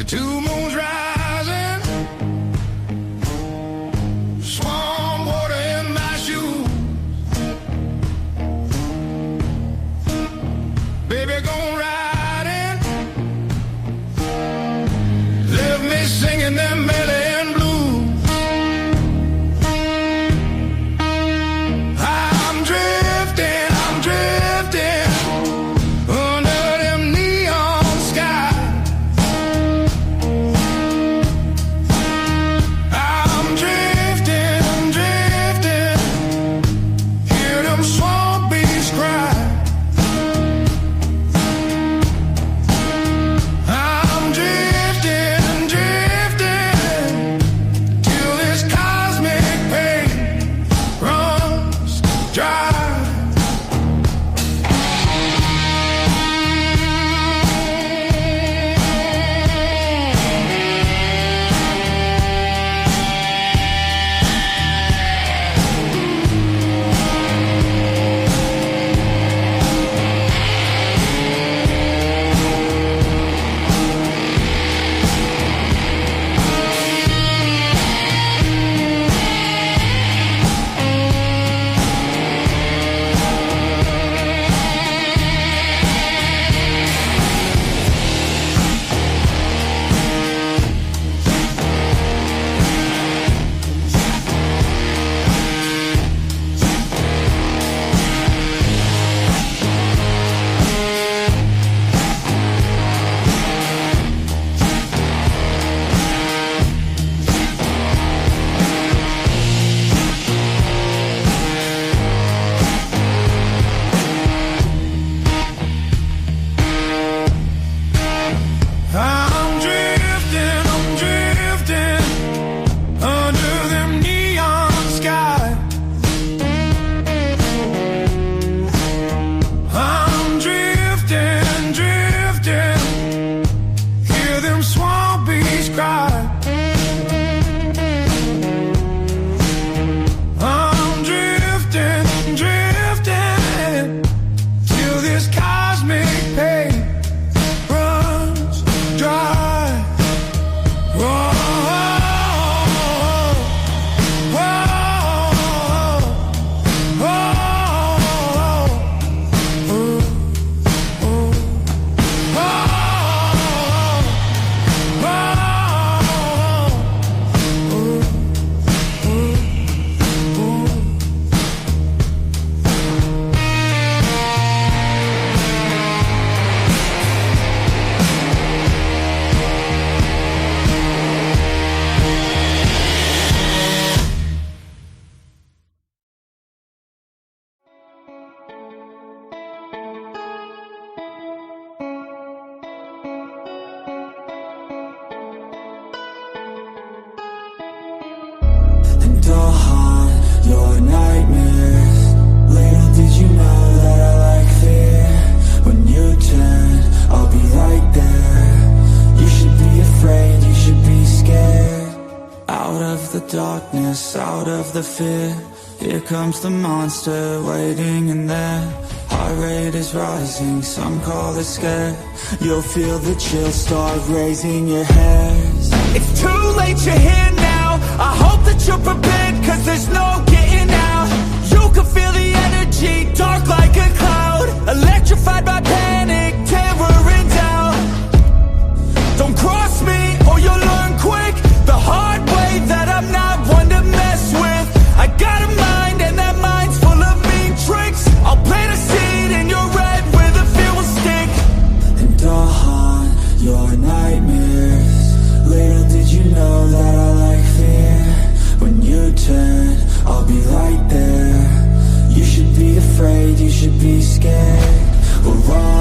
two moons rising, swamp water in my shoes. Baby, gone riding, left me singing them Melian blues. I'm drifting under them neon skies. I'm drifting, hear them swamp bees cry. I'm drifting till this cosmic pain runs dry. I'm drifting under them neon skies. I'm drifting, hear them swamp bees cry. I'm drifting till this cosmic pain runs dry. Whoa, and I'll haunt your nightmares. Little did you know that I like fear. When you turn, I'll be right there. You should be afraid, you should be scared. Out of the darkness, out of the fear, here comes the monster waiting in there. Heart rate is rising, some call it scared. You'll feel the chill start raising your hairs. It's too late, you're here now. I hope that you're prepared, cause there's no getting out. You can feel the energy, dark like a cloud, electrified by panic, terror and doubt. Don't cross me or you'll learn quick the hard way that I'm not one to mess with. I got a mind and that mind's full of mean tricks. I'll plant a seed in your red where the fear will stick. And I'll haunt your nightmares. Little did you know that I like fear. When you turn, I'll be right there. You should be afraid, you should be scared. We're all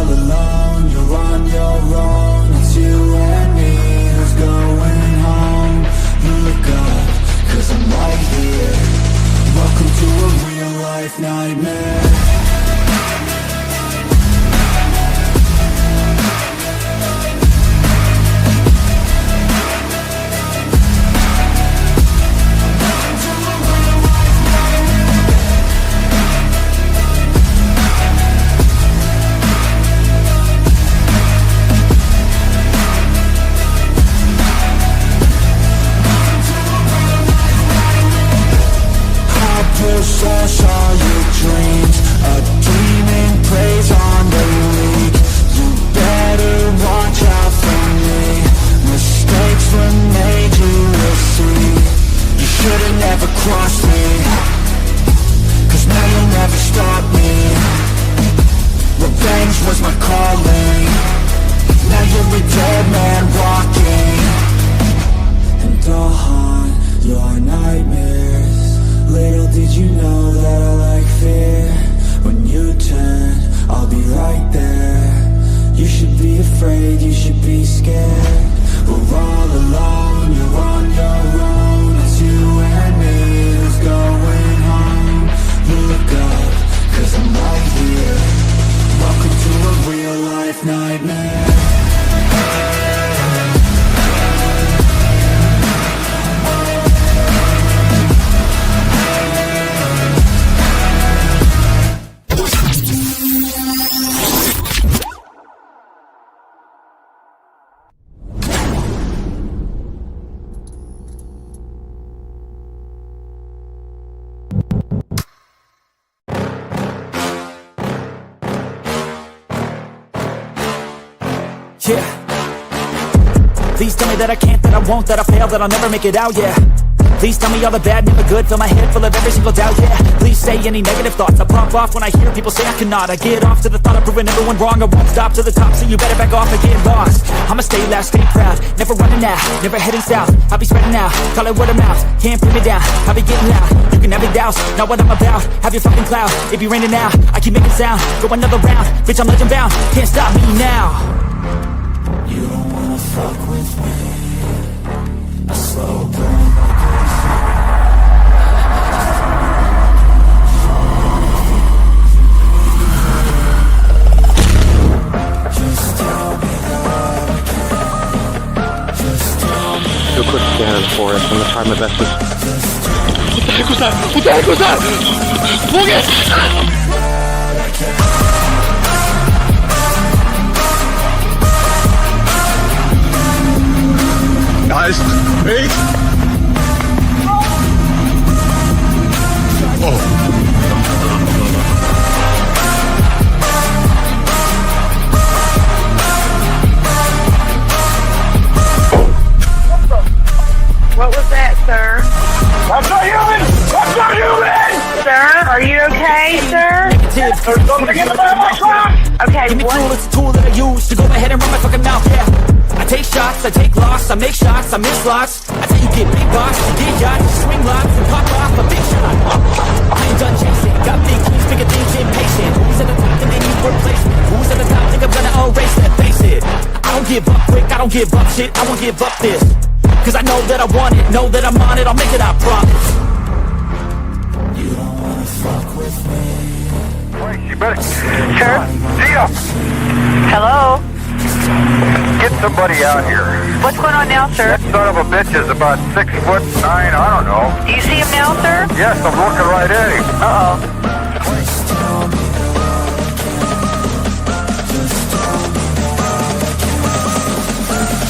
calling. Now you're a dead man walking. And I'll haunt your nightmares. Little did you know that I like fear. When you turn, I'll be right there. You should be afraid, you should be scared. We're all alone, you're on your own. It's you and me who's going home. Look up, 'cause I'm right here. Welcome to a real life nightmare. Yeah. Please tell me that I can't, that I won't, that I fail, that I'll never make it out, yeah. Please tell me all the bad, never good, fill my head full of every single doubt, yeah. Please say any negative thoughts, I pop off when I hear people say I cannot. I get off to the thought of proving everyone wrong. I won't stop to the top, so you better back off and get lost. I'ma stay loud, stay proud, never running out, never heading south. I'll be spreading out, call it word of mouth, can't put me down, I'll be getting loud. You can have it douse, not what I'm about, have your fucking cloud. It be raining now, I keep making sound, go another round, bitch I'm legend bound, can't stop me now. You don't wanna fuck with me. A slow burn like just tell me that I can. Just tell me. Do a quick scan of the forest. I'm gonna try my best to... What the heck was that? What the heck was that? Look it! Guys, wait! Oh. What was that, sir? I'm not human! I'm not human! Sir, are you okay, sir? There's something in the back of my truck! Okay, Give me what? tool, it's a tool that I use to go ahead and run my fucking mouth, yeah. I take shots, I take loss, I make shots, I miss lots. I tell you get big box, you get yachts, you swing lots and pop off a big shot. I ain't done chasing, got big keys, bigger things, impatient. Who's at the top, then they need replacement. Who's at the top, think I'm gonna erase that, face it. I don't give up quick, I don't give up shit, I won't give up this. Cause I know that I want it, know that I'm on it, I'll make it, I promise. you don't wanna fuck with me. Wait, you better... Sir? Gia! Hello? Get somebody out here. What's going on now, sir? That son of a bitch is about 6'9", I don't know. Do you see him now, sir? Yes, I'm looking right at him. Uh-oh.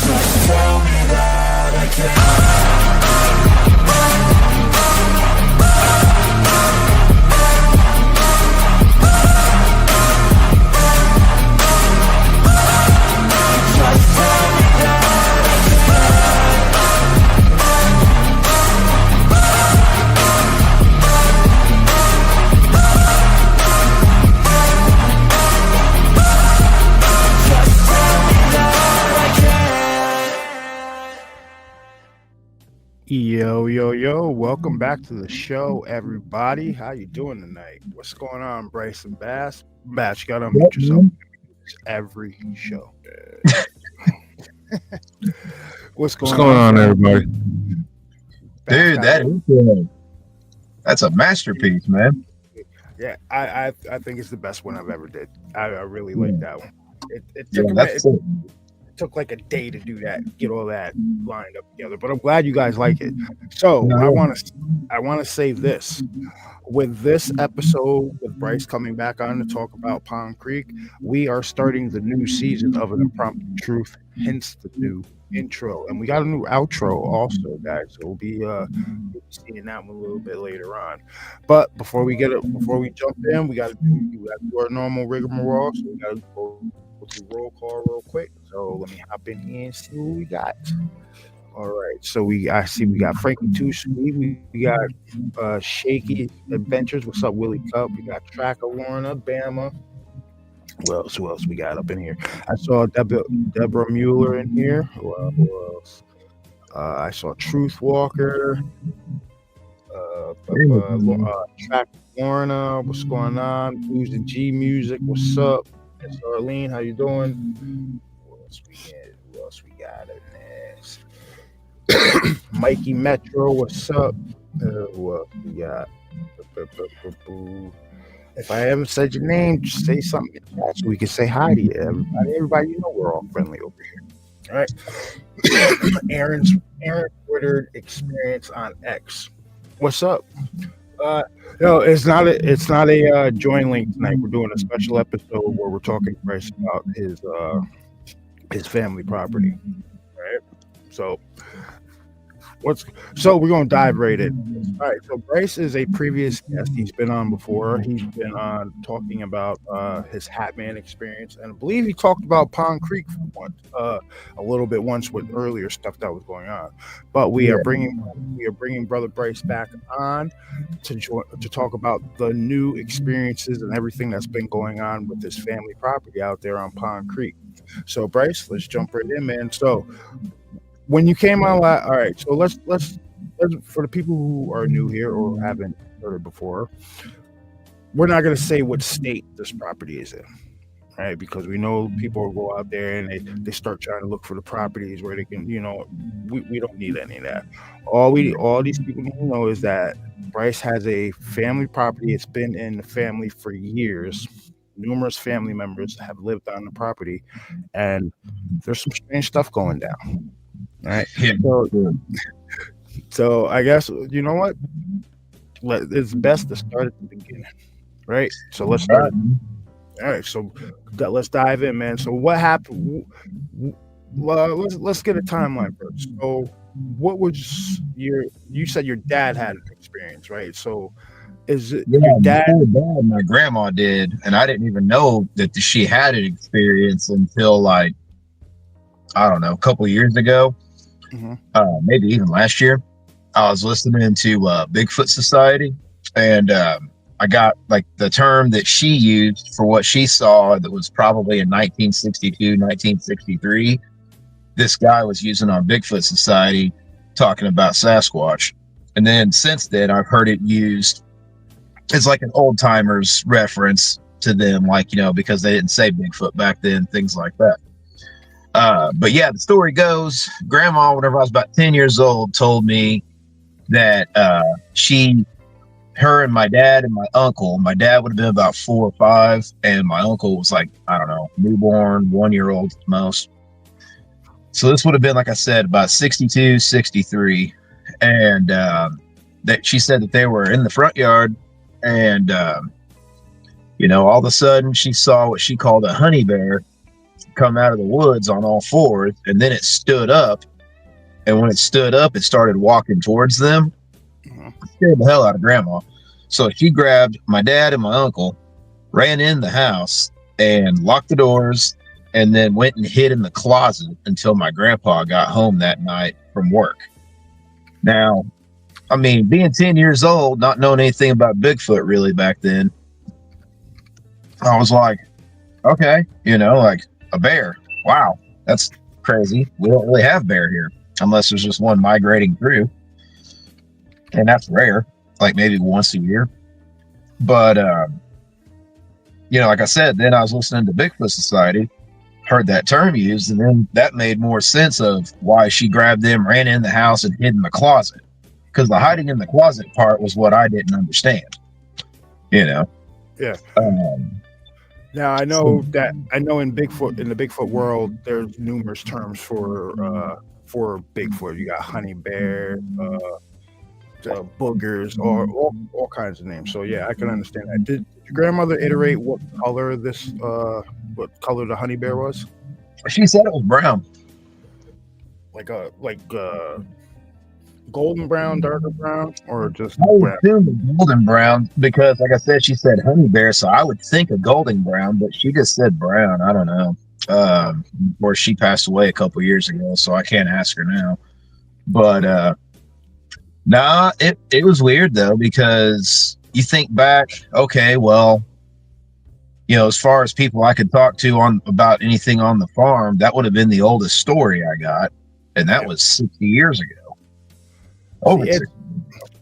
Just tell me that I can. Yo, welcome back to the show, everybody. How you doing tonight? What's going on, Bryce and Bass? Bass, you gotta unmute yourself every show. What's going on, everybody? Bass, Dude, that's a masterpiece, man. yeah, I think it's the best one I've ever did. I really like that one. It Yeah, took a that's minute. it. It took like a day to do that, get all that lined up together. But I'm glad you guys like it. So I want to say this. With this episode, with Bryce coming back on to talk about Pond Creek, we are starting the new season of an Impromptu Truth, hence the new intro, and we got a new outro also, guys. So we'll be seeing that one a little bit later on. But before we jump in, we got to do our normal rigmarole. So we got to go to roll call real quick. So let me hop in here and see what we got. All right, so I see we got Frankie Too Sweet, we got Shaky Adventures. What's up, Willie Cup? We got Tracker Warner, Bama. Who else we got up in here? I saw Deborah Mueller in here. Who else? I saw Truth Walker. Track Lorna, what's going on? Blues and G Music, what's up? Miss Arlene, how you doing? Who else we got in this? Mikey Metro, what's up? Who else we got? If I haven't said your name, just say something in chat so we can say hi to you. Everybody, you know we're all friendly over here. All right. Aaron Twitter experience on X. What's up? No, it's not a join link tonight. We're doing a special episode where we're talking to Bryce about his family property. Right. So we're gonna dive right in. All right. So Bryce is a previous guest. He's been on before. He's been on talking about his Hatman experience, and I believe he talked about Pond Creek once, a little bit once with earlier stuff that was going on. But we are bringing Brother Bryce back on to talk about the new experiences and everything that's been going on with his family property out there on Pond Creek. So Bryce, let's jump right in, man. So when you came on, all right. So let's for the people who are new here or haven't heard it before, we're not going to say what state this property is in, right? Because we know people will go out there and they start trying to look for the properties where they can, we don't need any of that. All these people need to know is that Bryce has a family property. It's been in the family for years. Numerous family members have lived on the property, and there's some strange stuff going down. All right. So I guess, you know what? It's best to start at the beginning, right? So let's start. All right. So let's dive in, man. So what happened? Let's get a timeline first. So what was you said your dad had an experience, right? So is it your dad? My grandma did, and I didn't even know that she had an experience until I don't know, a couple of years ago. Maybe even last year. I was listening to Bigfoot Society, and I got like the term that she used for what she saw that was probably in 1962, 1963. This guy was using on Bigfoot Society talking about Sasquatch. And then since then, I've heard it used as like an old timers reference to them, like, because they didn't say Bigfoot back then, things like that. But yeah, the story goes, Grandma, whenever I was about 10 years old, told me that her and my dad and my uncle, my dad would have been about 4 or 5, and my uncle was like, I don't know, newborn, 1-year-old at most. So this would have been, like I said, about 62, 63. And that she said that they were in the front yard, and, all of a sudden she saw what she called a honey bear come out of the woods on all fours, and then it stood up, and when it stood up, it started walking towards them. It scared the hell out of Grandma. So she grabbed my dad and my uncle, ran in the house and locked the doors, and then went and hid in the closet until my grandpa got home that night from work. Now, I mean, being 10 years old, not knowing anything about Bigfoot really back then, I was like, okay, like a bear. Wow, that's crazy. We don't really have bear here unless there's just one migrating through, and that's rare, like maybe once a year. But like I said, then I was listening to Bigfoot Society, heard that term used, and then that made more sense of why she grabbed them, ran in the house, and hid in the closet, because the hiding in the closet part was what I didn't understand. Yeah. Now I know in the Bigfoot world, there's numerous terms for Bigfoot. You got honey bear, boogers, or all kinds of names. So yeah, I can understand that. Did your grandmother iterate what color the honey bear was? She said it was brown, like golden brown, darker brown, or just I would brown? assume golden brown, because like I said, she said honey bear, so I would think a golden brown, but she just said brown. I don't know. Or she passed away a couple years ago, so I can't ask her now. But it was weird though, because you think back, okay, well, as far as people I could talk to on about anything on the farm, that would have been the oldest story I got, and that was 60 years ago. Over 60.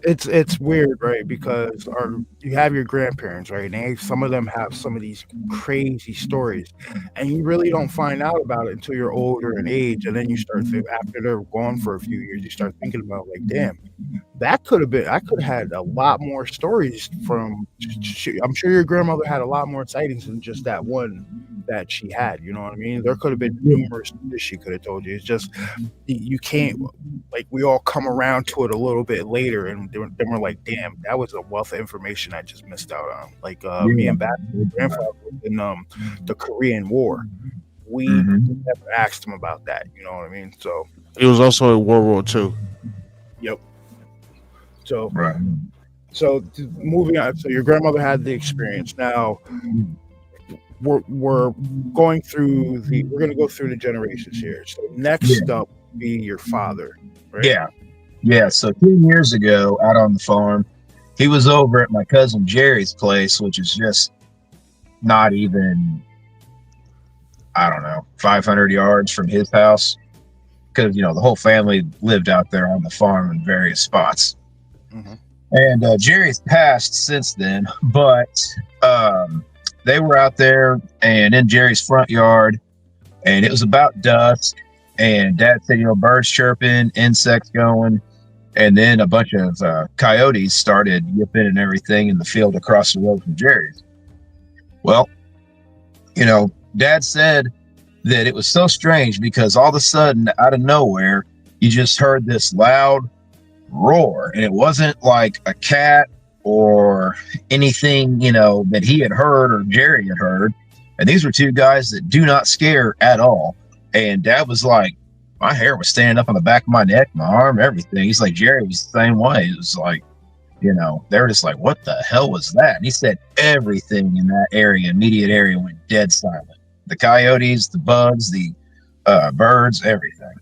It's weird, right? Because you have your grandparents, right? And some of them have some of these crazy stories, and you really don't find out about it until you're older in age, and then you start after they're gone for a few years, you start thinking about like, damn, that could have been. I could have had a lot more stories from. I'm sure your grandmother had a lot more sightings than just that one that she had. You know what I mean? There could have been numerous stories she could have told you. It's just you can't. Like, we all come around to it a little bit later, and then we're like, damn, that was a wealth of information I just missed out on. Like me and my grandfather was in the Korean War. We never asked him about that. You know what I mean? So he was also in World War II. Yep. So right. So moving on. So your grandmother had the experience. Now we're going through we're going to go through the generations here. So next up would be your father. Right? Yeah. So 10 years ago, out on the farm, he was over at my cousin Jerry's place, which is just not even, I don't know, 500 yards from his house, because the whole family lived out there on the farm in various spots. And Jerry's passed since then, but they were out there and in Jerry's front yard, and it was about dusk. And Dad said, birds chirping, insects going, and then a bunch of coyotes started yipping and everything in the field across the road from Jerry's. Well, Dad said that it was so strange because all of a sudden, out of nowhere, you just heard this loud roar, and it wasn't like a cat or anything, that he had heard or Jerry had heard. And these were two guys that do not scare at all. And Dad was like, my hair was standing up on the back of my neck, my arm, everything. He's like, Jerry was the same way. It was like, they were just like, what the hell was that? And he said everything in that immediate area went dead silent. The coyotes, the bugs, the birds, everything.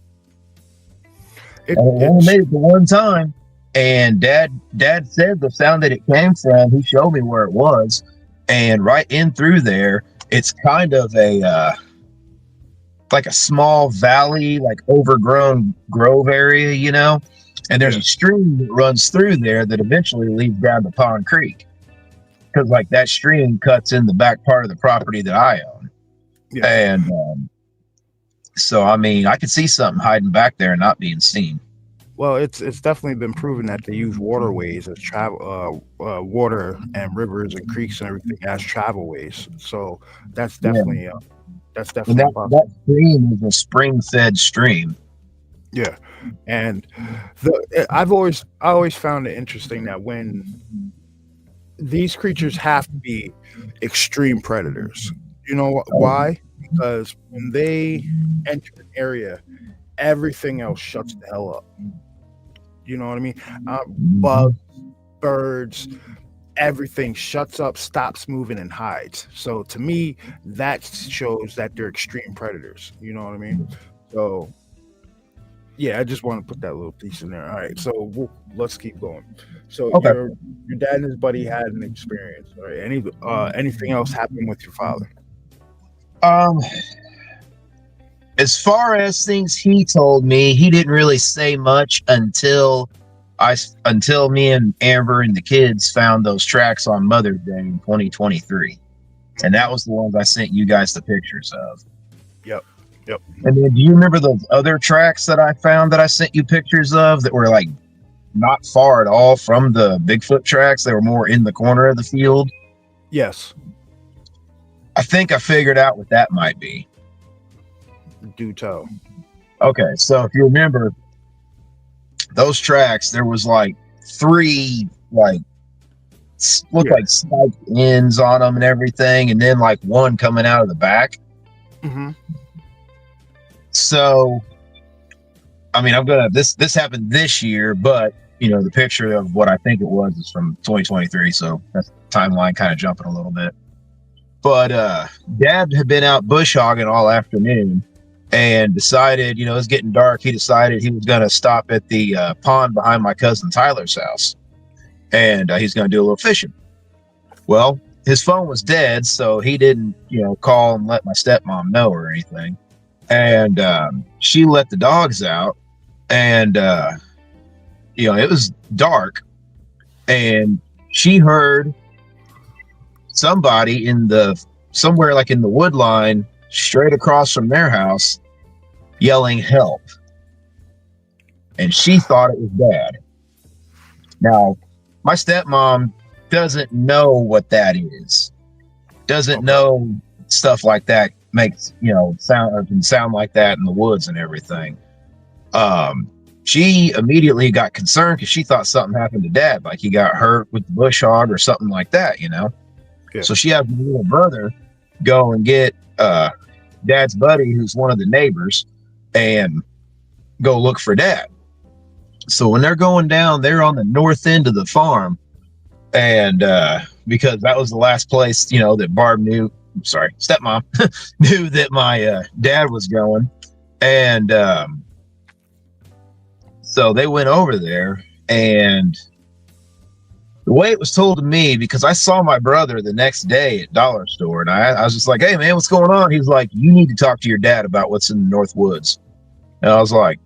It only made it the one time. And Dad said the sound that it came from, he showed me where it was. And right in through there, it's kind of like a small valley, like overgrown grove area, and there's a stream that runs through there that eventually leads down to Pond Creek, because like that stream cuts in the back part of the property that I own. And so I could see something hiding back there and not being seen. Well, it's definitely been proven that they use waterways as travel, water and rivers and creeks and everything as travelways. So that's definitely that stream is a spring-fed stream. Yeah, and I always found it interesting that when these creatures have to be extreme predators. You know why? Because when they enter an area, everything else shuts the hell up. You know what I mean? Bugs, birds, everything shuts up, stops moving, and hides. So to me, that shows that they're extreme predators. You know what I mean? So yeah, I just want to put that little piece in there. All right, so let's keep going. So your dad and his buddy had an experience. All right, anything else happened with your father? As far as things he told me, he didn't really say much until me and Amber and the kids found those tracks on Mother's Day in 2023. And that was the ones I sent you guys the pictures of. Yep. And then do you remember those other tracks that I found that I sent you pictures of that were like not far at all from the Bigfoot tracks? They were more in the corner of the field. Yes. I think I figured out what that might be. Do tell. Okay, so if you remember those tracks, there was like 3 like like spiked ends on them and everything, and then like one coming out of the back. So this happened this year, but the picture of what I think it was is from 2023, so that's timeline kind of jumping a little bit. But Dad had been out bush hogging all afternoon and decided, it was getting dark. He decided he was going to stop at the pond behind my cousin Tyler's house, and he's going to do a little fishing. Well, his phone was dead, so he didn't, call and let my stepmom know or anything. And she let the dogs out, and it was dark, and she heard somebody somewhere like in the wood line straight across from their house yelling help, and she thought it was Dad. Now, my stepmom doesn't know what that is, doesn't know stuff like that makes sound or can sound like that in the woods and everything. She immediately got concerned because she thought something happened to Dad, like he got hurt with the bush hog or something like that, Yeah. So she had my little brother go and get Dad's buddy, who's one of the neighbors, and go look for Dad. So when they're going down, they're on the north end of the farm, and because that was the last place that Barb stepmom knew that my dad was going. And so they went over there, and the way it was told to me, because I saw my brother the next day at Dollar Store, and I was just like, hey man, what's going on? He's like, you need to talk to your dad about what's in the North Woods. And I was like,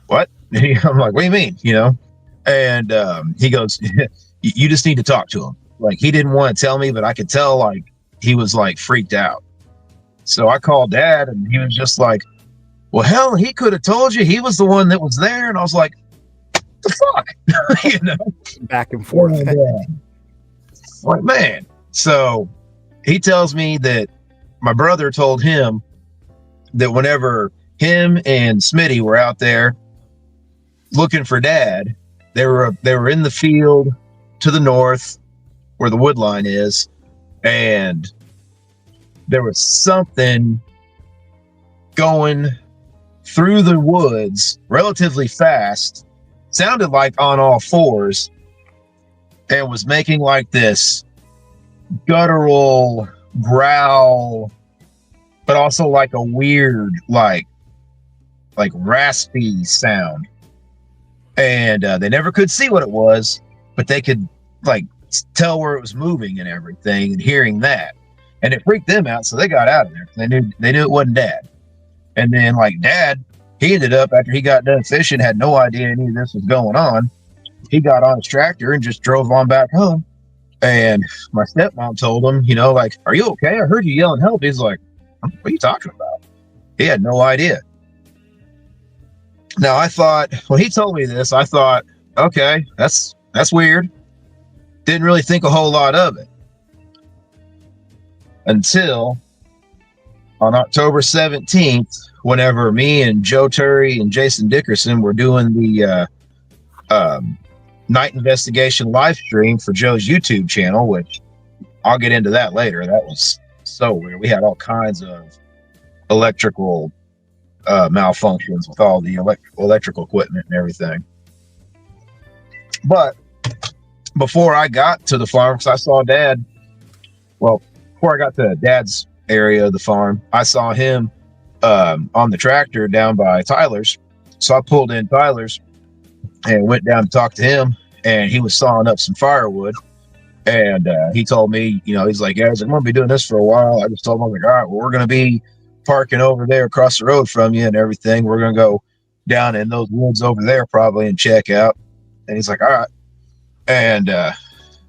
what? I'm like, what do you mean? And he goes, you just need to talk to him. Like, he didn't want to tell me, but I could tell like he was like freaked out. So I called Dad, and he was just like, well, hell, he could have told you. He was the one that was there. And I was like, the fuck? Back and forth. Like, man. So he tells me that my brother told him that whenever him and Smitty were out there looking for Dad, they were in the field to the north where the wood line is, and there was something going through the woods relatively fast, sounded like on all fours, and was making like this guttural growl, but also like a weird like raspy sound. And they never could see what it was, but they could like tell where it was moving and everything, and hearing that, and it freaked them out. So they got out of there. They knew it wasn't Dad. And then like Dad, he ended up, after he got done fishing, had no idea any of this was going on. He got on his tractor and just drove on back home. And my stepmom told him, like, are you okay? I heard you yelling help. He's like, what are you talking about? He had no idea. Now, I thought, when he told me this, I thought, okay, that's weird. Didn't really think a whole lot of it. Until on October 17th, whenever me and Joe Turry and Jason Dickerson were doing the night investigation live stream for Joe's YouTube channel, which I'll get into that later. That was so weird. We had all kinds of electrical malfunctions with all the electrical equipment and everything. But before I got to the farm, because I saw Dad, before I got to Dad's area of the farm, I saw him on the tractor down by Tyler's. So I pulled in Tyler's and went down to talk to him, and he was sawing up some firewood. And he told me, he's like, yeah, I'm going to be doing this for a while. I just told him, I was like, all right, well, we're going to be parking over there across the road from you and everything. We're going to go down in those woods over there probably and check out. And he's like, all right. And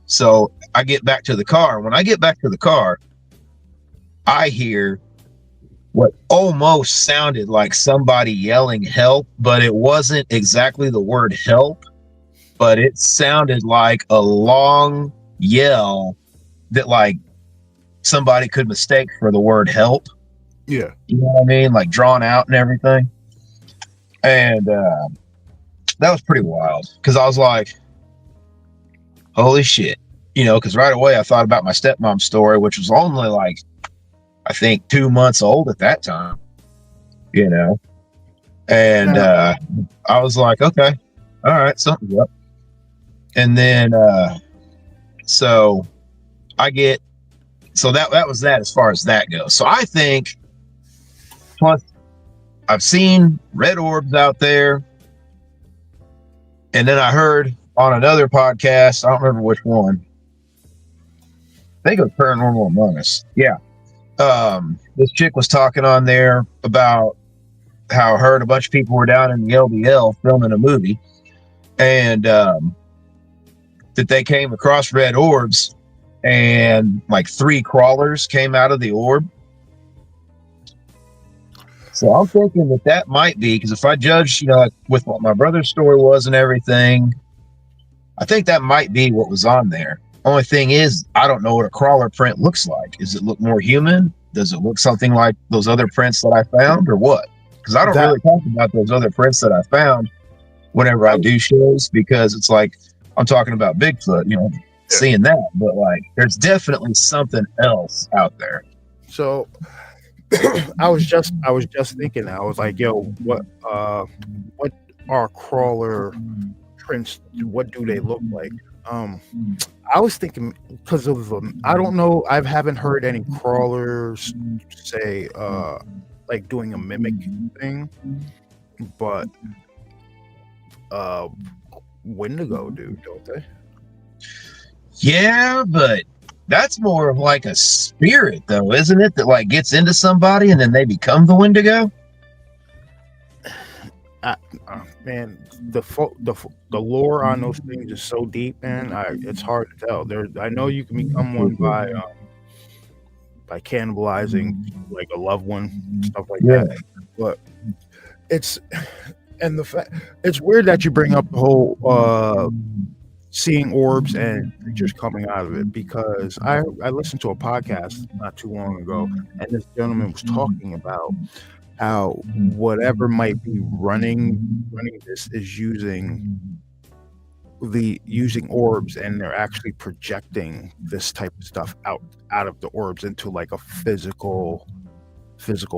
so I get back to the car. When I get back to the car, I hear what almost sounded like somebody yelling help, but it wasn't exactly the word help, but it sounded like a long yell that like somebody could mistake for the word help. Yeah. You know what I mean? Like drawn out and everything. And that was pretty wild, because I was like, holy shit. Because right away I thought about my stepmom's story, which was only like, I think 2 months old at that time, and I was like, okay, all right, something's up. And then so that was that as far as that goes. So I think, plus I've seen red orbs out there, and then I heard on another podcast, I don't remember which one, I think it was Paranormal Among Us. Yeah. This chick was talking on there about how her and a bunch of people were down in the LBL filming a movie, and that they came across red orbs, and like 3 crawlers came out of the orb. So I'm thinking that might be, because if I judge, like with what my brother's story was and everything, I think that might be what was on there. Only thing is, I don't know what a crawler print looks like. Does it look more human? Does it look something like those other prints that I found, or what? Because I don't really talk about those other prints that I found whenever I do shows, because it's like I'm talking about Bigfoot, seeing that, but like there's definitely something else out there. So I was just thinking that. I was like, yo, what are crawler prints? What do they look like? I was thinking, because of I don't know, I haven't heard any crawlers say like doing a mimic thing, but Wendigo do, don't they? Yeah, but that's more of like a spirit, though, isn't it? That like gets into somebody and then they become the Wendigo. Man, the lore on those things is so deep, man. It's hard to tell. I know you can become one by cannibalizing like a loved one, stuff like that. But it's weird that you bring up the whole seeing orbs and creatures coming out of it, because I listened to a podcast not too long ago, and this gentleman was talking about how whatever might be running this is using orbs, and they're actually projecting this type of stuff out of the orbs into like a physical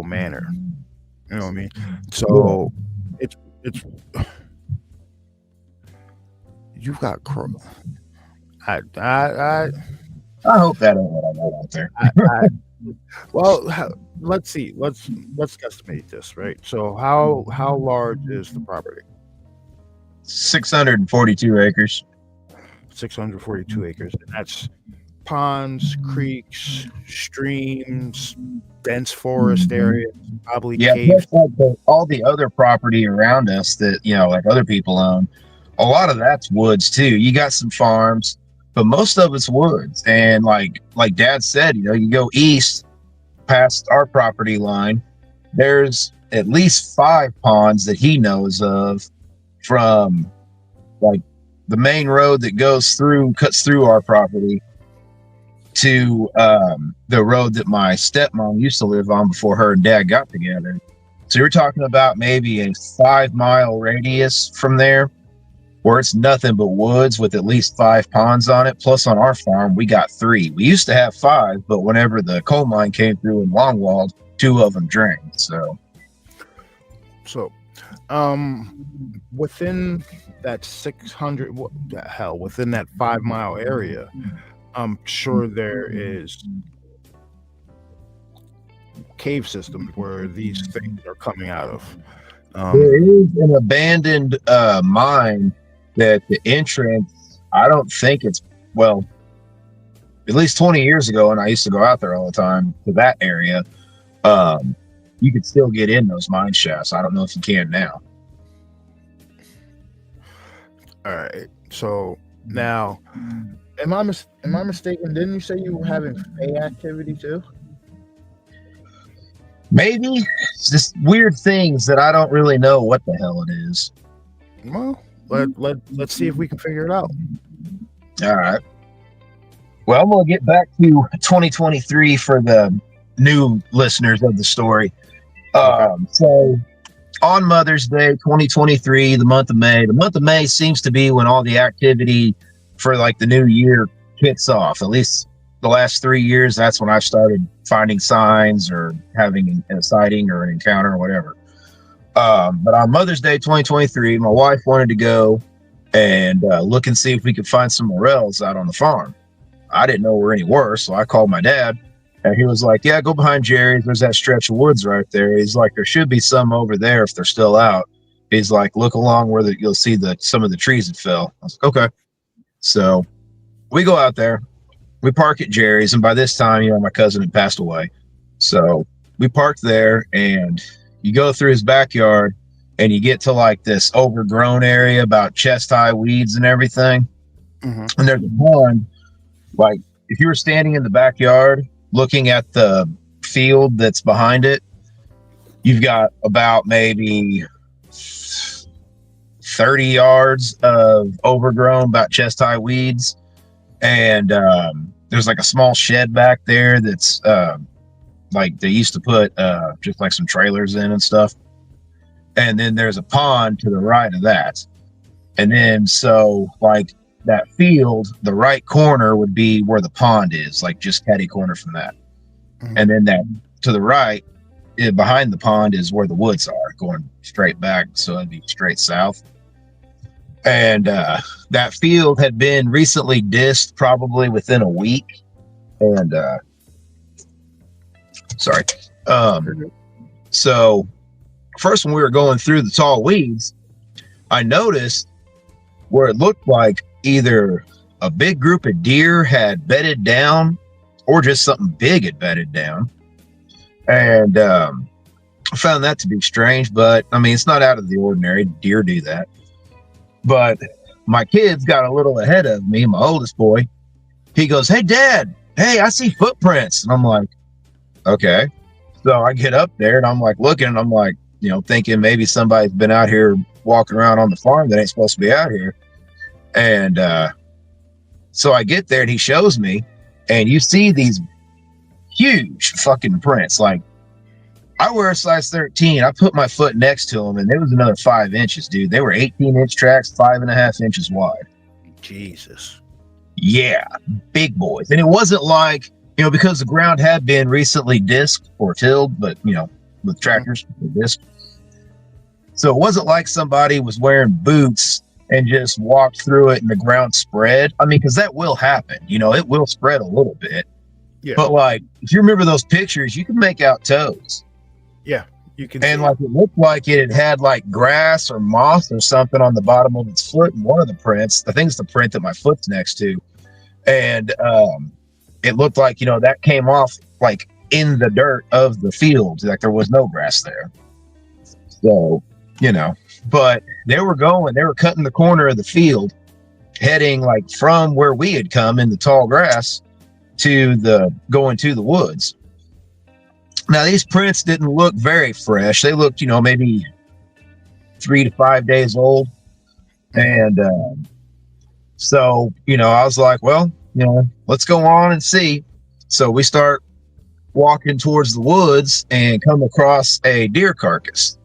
manner. You know what I mean? So it's you've got crow. I hope that ain't what I got out there. Well, let's see. Let's guesstimate this, right? So how large is the property? 642 acres. 642 acres. And that's ponds, creeks, streams, dense forest areas, probably caves. Like all the other property around us that, like other people own, a lot of that's woods too. You got some farms, but most of it's woods. And like Dad said, you go east past our property line, there's at least 5 ponds that he knows of, from like the main road that cuts through our property to the road that my stepmom used to live on before her and Dad got together. So you're talking about maybe a 5-mile radius from there where it's nothing but woods with at least 5 ponds on it. Plus on our farm, we got 3. We used to have 5, but whenever the coal mine came through in Longwald, 2 of them drained. So within that 600, within that 5-mile area, I'm sure there is cave systems where these things are coming out of. There is an abandoned mine that the entrance, I don't think it's, well, at least 20 years ago, and I used to go out there all the time to that area, you could still get in those mine shafts. I don't know if you can now. All right. So now, am I mistaken? Didn't you say you were having Fey activity too? Maybe. It's just weird things that I don't really know what the hell it is. Well, let's see if we can figure it out. All right. Well, I'm going to get back to 2023 for the new listeners of the story. So on Mother's Day, 2023, the month of May seems to be when all the activity for like the new year kicks off. At least the last 3 years, that's when I've started finding signs or having a sighting or an encounter or whatever. But on Mother's Day 2023, my wife wanted to go and look and see if we could find some morels out on the farm. I didn't know where any were, so I called my dad, and he was like, yeah, go behind Jerry's. There's that stretch of woods right there. He's like, there should be some over there if they're still out. He's like, look along where you'll see some of the trees that fell. I was like, okay. So we go out there, we park at Jerry's, and by this time, my cousin had passed away. So we parked there, and you go through his backyard, and you get to like this overgrown area about chest-high weeds and everything. And there's a pond. Like, if you were standing in the backyard looking at the field that's behind it, you've got about maybe 30 yards of overgrown, about chest-high weeds. And there's like a small shed back there that's like they used to put just like some trailers in and stuff. And then there's a pond to the right of that. And then so like that field, the right corner would be where the pond is, like just catty corner from that. And then that to the right, behind the pond is where the woods are, going straight back. So it'd be straight south. And that field had been recently disced probably within a week. And so first when we were going through the tall weeds, I noticed where it looked like either a big group of deer had bedded down or just something big had bedded down. And I found that to be strange, but I mean, it's not out of the ordinary. Deer do that. But my kids got a little ahead of me, my oldest boy. He goes, "Hey, Dad, hey, I see footprints." And I'm like, okay. So I get up there and I'm like looking, and I'm like, thinking maybe somebody's been out here walking around on the farm that ain't supposed to be out here. And so I get there and he shows me, and you see these huge fucking prints. Like, I wear a size 13. I put my foot next to them, and there was another 5 inches, dude. They were 18-inch tracks, 5.5 inches wide. Jesus. Yeah, big boys. And it wasn't like, because the ground had been recently disked or tilled, but, with tractors, disked. So it wasn't like somebody was wearing boots and just walked through it and the ground spread. I mean, because that will happen. It will spread a little bit. Yeah. But, like, if you remember those pictures, you can make out toes. Yeah, you can. And like, it looked like it had like grass or moss or something on the bottom of its foot. And one of the prints, I think it's the print that my foot's next to. And it looked like, that came off like in the dirt of the field. Like there was no grass there. So, but they were cutting the corner of the field, heading like from where we had come in the tall grass going to the woods. Now, these prints didn't look very fresh. They looked, maybe 3 to 5 days old. And so, I was like, well, let's go on and see. So we start walking towards the woods and come across a deer carcass.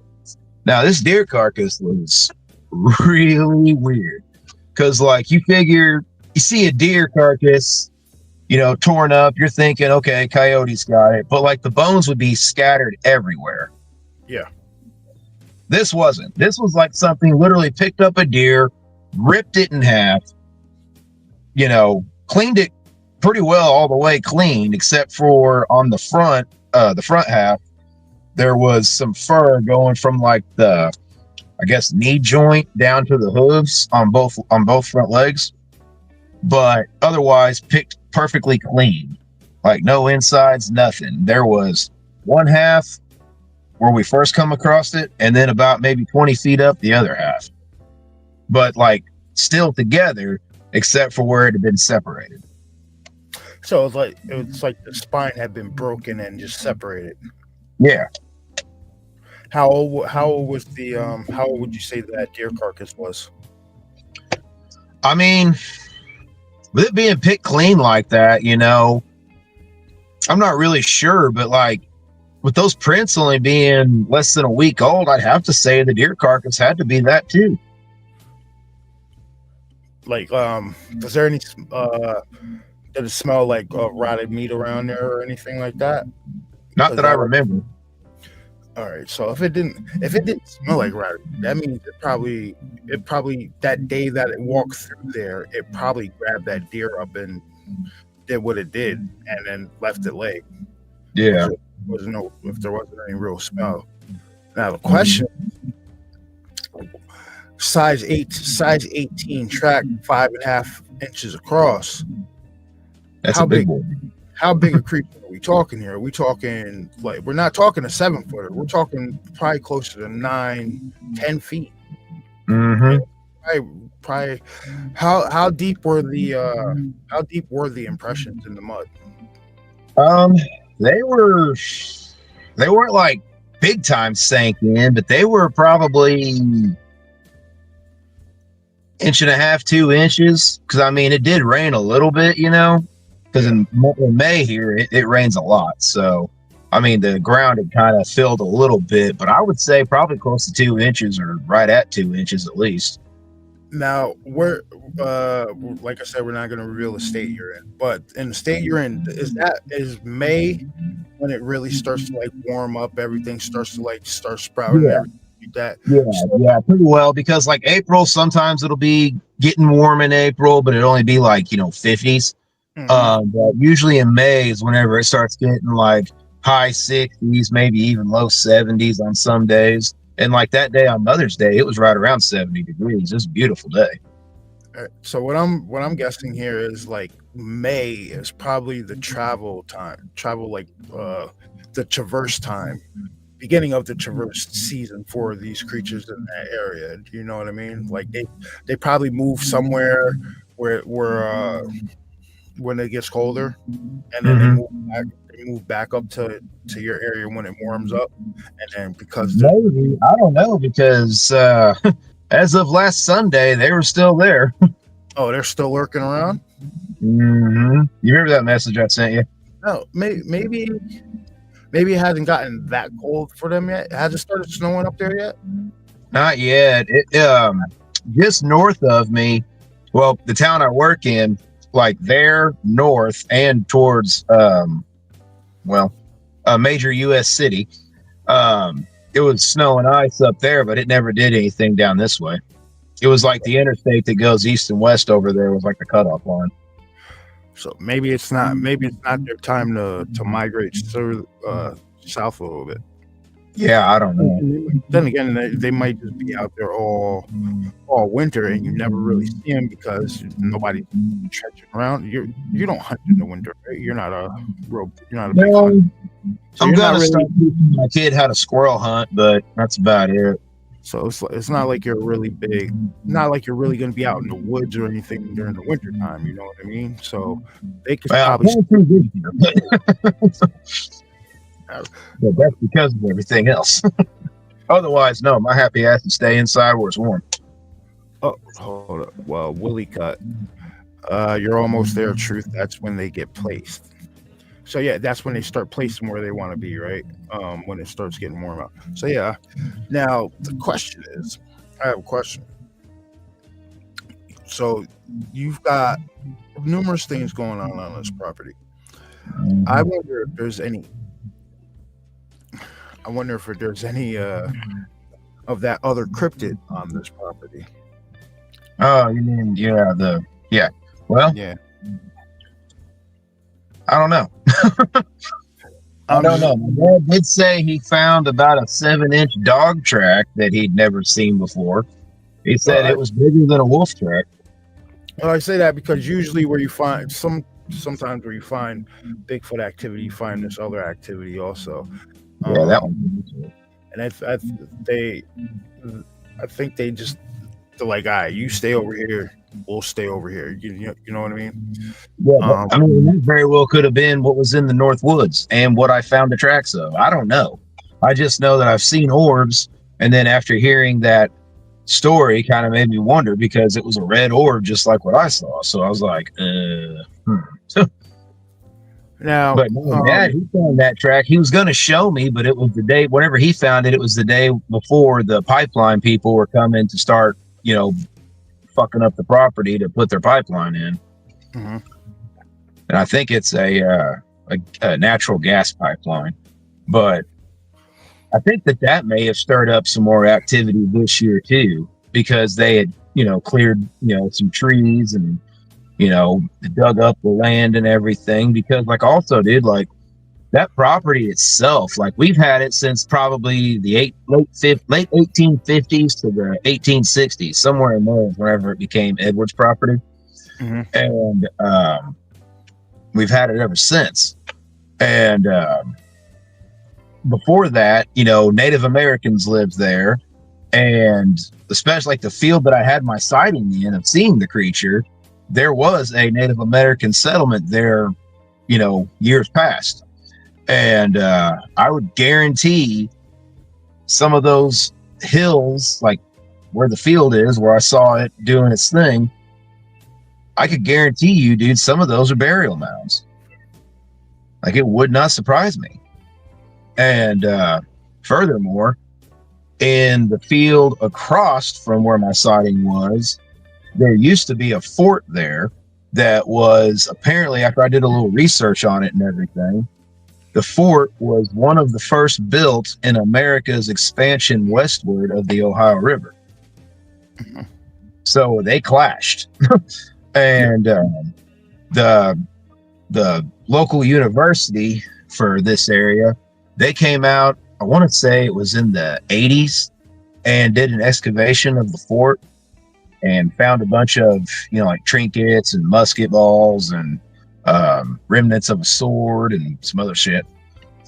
Now, this deer carcass was really weird because, like, you see a deer carcass, torn up, you're thinking, okay, coyotes got it. But like the bones would be scattered everywhere. Yeah. This wasn't. This was like something literally picked up a deer, ripped it in half, cleaned it pretty well all the way clean, except for on the front half, there was some fur going from like the, I guess, knee joint down to the hooves on both front legs. But otherwise picked perfectly clean, like no insides, nothing. There was one half where we first come across it, and then about maybe 20 feet up the other half, but like still together except for where it had been separated. So it's like the spine had been broken and just separated. Yeah. How old was the how old would you say that deer carcass was? I mean, with it being picked clean like that, I'm not really sure, but like with those prints only being less than a week old, I'd have to say the deer carcass had to be that too. Like, was there any, did it smell like rotted meat around there or anything like that? Not that I remember. All right, so if it didn't smell like rotted, that means it probably that day that it walked through there, it probably grabbed that deer up and did what it did, and then left it lay. Yeah, if there wasn't any real smell. Now the question: size 18 track, 5.5 inches across. That's How a big big? boy. How big a creature are we talking here? Are we talking like we're not talking a 7-footer? We're talking probably closer to 9-10 feet. Mm-hmm. Probably. How deep were the impressions in the mud? They weren't like big time sank in, but they were probably 1.5 to 2 inches. Because I mean, it did rain a little bit, you know. Because in May here, it rains a lot. So I mean, the ground had kind of filled a little bit, but I would say probably close to 2 inches or right at 2 inches at least. Now, like I said, we're not going to reveal the state you're in, but in the state you're in, is May when it really starts to like warm up, everything starts to start sprouting, Yeah. everything like that. Yeah, pretty well, because like April, sometimes it'll be getting warm in April, but it'll only be like, 50s. But usually in May is whenever it starts getting like high 60s, maybe even low 70s on some days. And like that day on Mother's Day, it was right around 70 degrees. It's a beautiful day. So what I'm guessing here is like May is probably the travel like the traverse time, beginning of the traverse season for these creatures in that area. Do you know what I mean? Like they probably move somewhere where when it gets colder, and then they move back up to your area when it warms up, and then because maybe, I don't know, because as of last Sunday they were still there. Oh, they're still lurking around. Mm-hmm. You remember that message I sent you? No, maybe it hasn't gotten that cold for them yet. Has it started snowing up there yet? Not yet. It just north of me, well, the town I work in, like there north and towards a major U.S. city, it was snow and ice up there, but it never did anything down this way. It was like the interstate that goes east and west over there was like the cutoff line. So maybe it's not their time to migrate south a little bit. Yeah, I don't know. Then again, they might just be out there all winter, and you never really see them because nobody's trenching around. You don't hunt in the winter, right? You're not a big hunter. So I'm gonna start teaching my kid how to squirrel hunt, but that's about it. So it's not like you're really big, not like you're really going to be out in the woods or anything during the winter time. You know what I mean? So they could probably. But that's because of everything else. Otherwise, no, my happy ass to stay inside where it's warm. Oh, hold up. Well, Willie cut. You're almost there, Truth. That's when they get placed. So yeah, that's when they start placing where they want to be, right? When it starts getting warm out. So yeah. Now the question is, I have a question. So you've got numerous things going on this property. I wonder if there's any of that other cryptid on this property. Oh, you mean Well, yeah. I don't know. I don't know. My dad did say he found about a 7-inch dog track that he'd never seen before. He said it was bigger than a wolf track. Well, I say that because usually where you find sometimes where you find Bigfoot activity, you find this other activity also. Yeah, that one. And I think they just, they're like, all right, you stay over here, we'll stay over here. You know what I mean? Yeah, I mean, that very well could have been what was in the North Woods and what I found the tracks of. I don't know. I just know that I've seen orbs, and then after hearing that story, kind of made me wonder because it was a red orb, just like what I saw. So I was like, Now, but no, Dad, he found that track. He was going to show me, but it was the day, whenever he found it, it was the day before the pipeline people were coming to start, fucking up the property to put their pipeline in. Mm-hmm. And I think it's a natural gas pipeline, but I think that may have stirred up some more activity this year too, because they had, cleared, some trees and, dug up the land and everything. Because that property itself, we've had it since probably the late 1850s to the 1860s, somewhere in there, whenever it became Edwards property. Mm-hmm. And we've had it ever since. And before that, you know, Native Americans lived there, and especially like the field that I had my sighting in of seeing the creature, there was a Native American settlement there, you know, years past. And I would guarantee some of those hills, like where the field is, where I saw it doing its thing, I could guarantee you, dude, some of those are burial mounds. Like, it would not surprise me. And furthermore, in the field across from where my sighting was, there used to be a fort there that was apparently, after I did a little research on it and everything, the fort was one of the first built in America's expansion westward of the Ohio River. So they clashed. And the local university for this area, they came out, I want to say it was in the 80s, and did an excavation of the fort and found a bunch of, you know, like trinkets and musket balls and remnants of a sword and some other shit.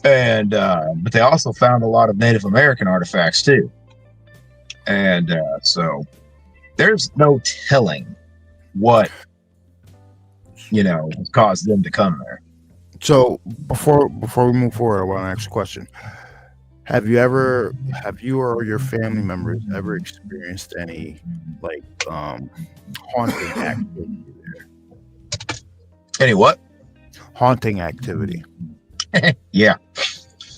And but they also found a lot of Native American artifacts too. And so there's no telling what, you know, caused them to come there. So before we move forward, I want to ask a question. Have you or your family members ever experienced any like haunting activity there? Any what? Haunting activity. Yeah.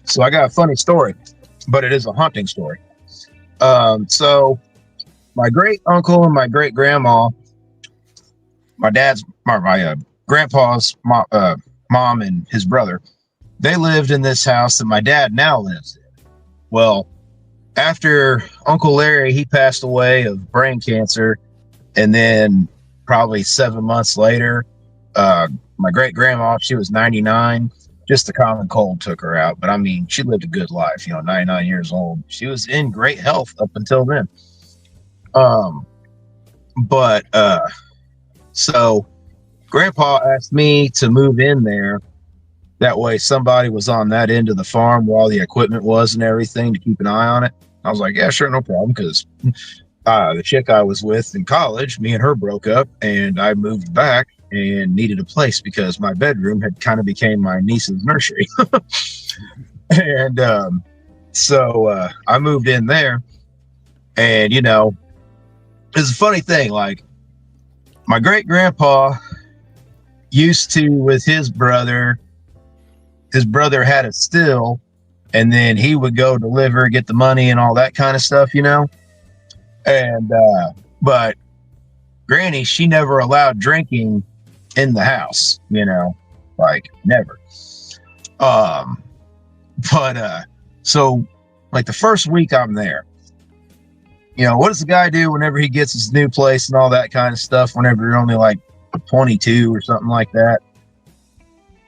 So I got a funny story, but it is a haunting story. So my great uncle and my great grandma, my grandpa's mom and his brother, they lived in this house that my dad now lives in. Well, after Uncle Larry, he passed away of brain cancer, and then probably 7 months later, my great grandma, she was 99. Just the common cold took her out, but I mean, she lived a good life. You know, 99 years old. She was in great health up until then. So Grandpa asked me to move in there. That way somebody was on that end of the farm where all the equipment was and everything, to keep an eye on it. I was like, yeah, sure, no problem. Because the chick I was with in college, me and her broke up, and I moved back and needed a place because my bedroom had kind of became my niece's nursery. And so I moved in there, and, you know, it's a funny thing. Like, my great grandpa used to, with his brother had a still, and then he would go deliver, get the money and all that kind of stuff, you know? And, but Granny, she never allowed drinking in the house, you know, like never. So like the first week I'm there, you know, what does the guy do whenever he gets his new place and all that kind of stuff, whenever you're only like 22 or something like that?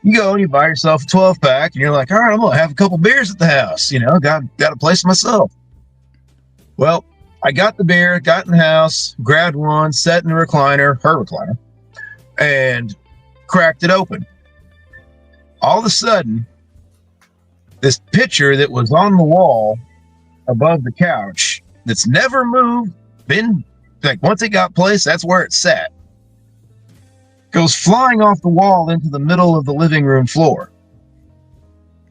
You go and you buy yourself a 12-pack, and you're like, all right, I'm going to have a couple beers at the house. You know, got a place myself. Well, I got the beer, got in the house, grabbed one, sat in the recliner, her recliner, and cracked it open. All of a sudden, this picture that was on the wall above the couch that's never moved, been like, once it got placed, that's where it sat, goes flying off the wall into the middle of the living room floor.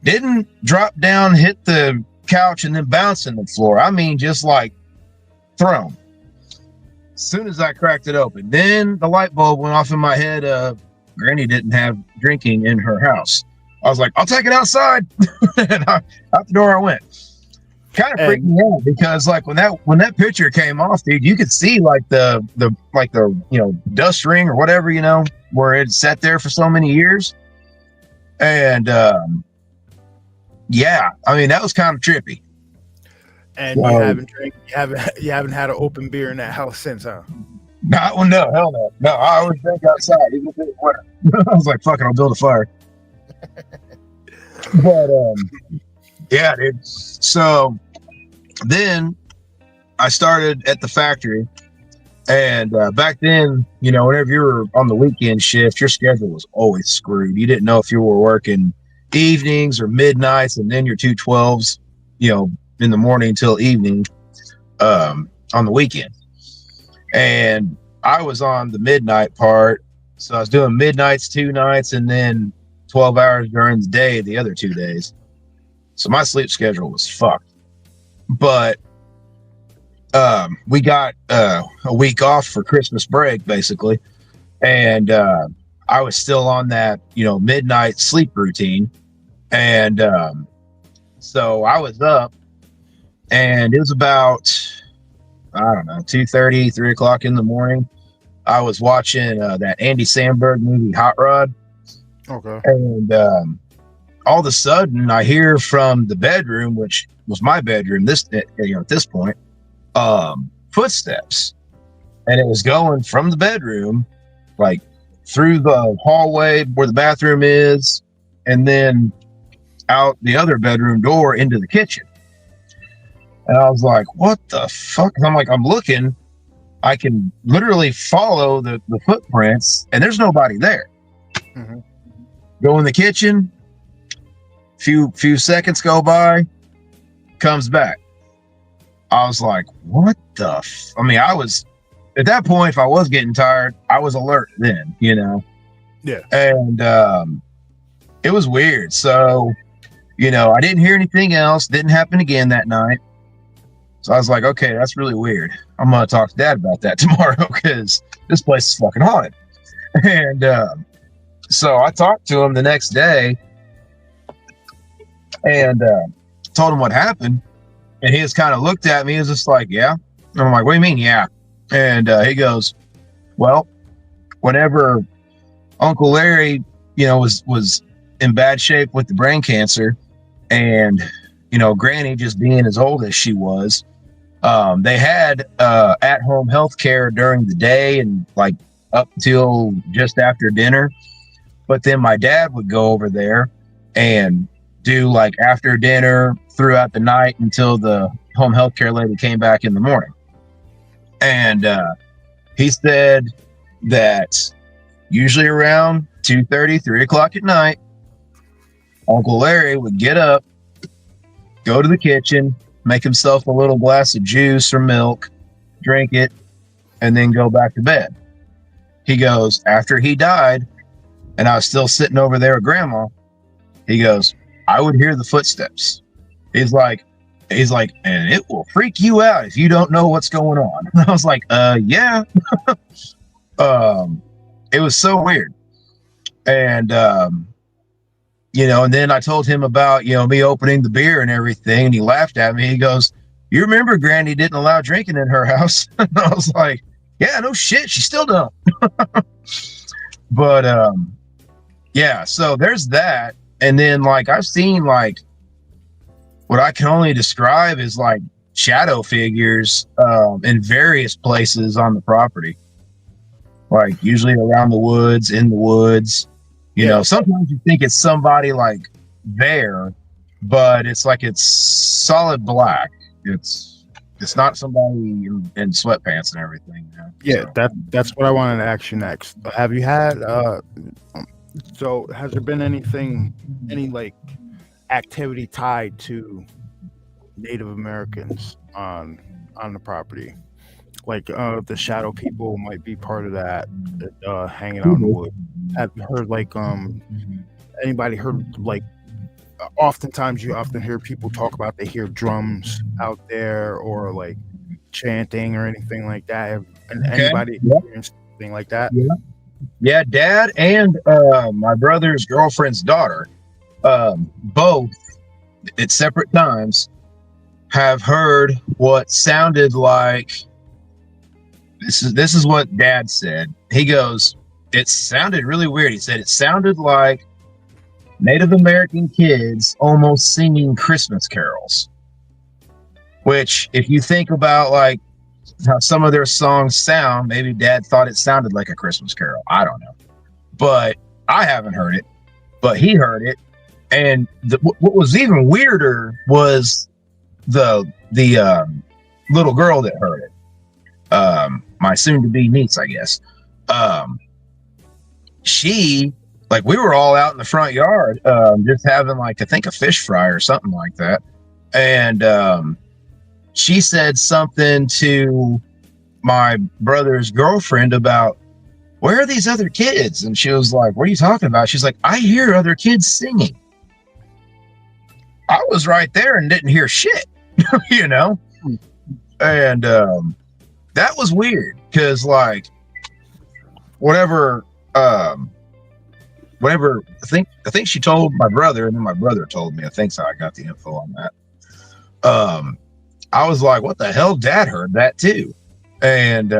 Didn't drop down, hit the couch, and then bounce in the floor. I mean, just like thrown. As soon as I cracked it open, then the light bulb went off in my head. Granny didn't have drinking in her house. I was like, I'll take it outside. And out the door I went. Kind of freaked me out, because like when that picture came off, dude, you could see like the you know, dust ring or whatever, you know, where it sat there for so many years. And yeah, I mean, that was kind of trippy. And you haven't had an open beer in that house since, huh? No, hell no. No, I always drink outside, even if it's winter. I was like, fuck it, I'll build a fire. But yeah, dude. So then I started at the factory, And back then, whenever you were on the weekend shift, your schedule was always screwed. You didn't know if you were working evenings or midnights, and then your 212s, in the morning till evening on the weekend. And I was on the midnight part, so I was doing midnights 2 nights and then 12 hours during the day the other 2 days. So my sleep schedule was fucked. But we got a week off for Christmas break, basically. And I was still on that, midnight sleep routine. And so I was up, and it was about, I don't know, 2:30, 3 o'clock in the morning. I was watching that Andy Samberg movie, Hot Rod. Okay. And all of a sudden, I hear from the bedroom, which was my bedroom at this point, footsteps. And it was going from the bedroom, like through the hallway where the bathroom is, and then out the other bedroom door into the kitchen. And I was like, what the fuck? And I'm looking, I can literally follow the footprints, and there's nobody there. Mm-hmm. Go in the kitchen, few seconds go by, comes back. I was like, what the I was, at that point, if I was getting tired, I was alert then, Yeah. And it was weird. So, I didn't hear anything else. Didn't happen again that night. So I was like, okay, that's really weird. I'm going to talk to Dad about that tomorrow, because this place is fucking haunted. And so I talked to him the next day and told him what happened. And he just kind of looked at me. He was just like, yeah. And I'm like, what do you mean, yeah? And he goes, well, whenever Uncle Larry, was in bad shape with the brain cancer, and, Granny just being as old as she was, they had at-home health care during the day and like up till just after dinner. But then my dad would go over there and do like after dinner throughout the night until the home health care lady came back in the morning. And he said that usually around 2:30, 3 o'clock at night, Uncle Larry would get up, go to the kitchen, make himself a little glass of juice or milk, drink it, and then go back to bed. He goes, after he died, and I was still sitting over there with Grandma, he goes, I would hear the footsteps. He's like, and it will freak you out if you don't know what's going on. And I was like, yeah. It was so weird. And, and then I told him about, me opening the beer and everything. And he laughed at me. He goes, you remember Granny didn't allow drinking in her house? And I was like, yeah, no shit. She still don't. But, yeah, so there's that. And then I've seen what I can only describe as shadow figures in various places on the property, usually around the woods, in the woods. Sometimes you think it's somebody there, but it's it's solid black. It's not somebody in sweatpants and everything. Yeah, that's what I wanted to ask you next. Have you had so has there been any activity tied to Native Americans on the property? The shadow people might be part of that, hanging out in the woods. Have you heard anybody heard oftentimes you often hear people talk about they hear drums out there or chanting or anything like that? And anybody experienced anything like that? Yeah, Dad and my brother's girlfriend's daughter, both at separate times, have heard what sounded like. This is what Dad said. He goes, it sounded really weird. He said it sounded like Native American kids almost singing Christmas carols. Which, if you think about how some of their songs sound, maybe Dad thought it sounded like a Christmas carol. I don't know, but I haven't heard it. But he heard it, and what was even weirder was the little girl that heard it. my soon-to-be niece, I guess. She, like, we were all out in the front yard, just having, like, I think a fish fry or something like that. And she said something to my brother's girlfriend about, where are these other kids? And she was like, what are you talking about? She's like, I hear other kids singing. I was right there and didn't hear shit, you know? And that was weird because, like, whatever, I think she told my brother, and then my brother told me. I think's how I got the info on that. I was like, what the hell? Dad heard that too. And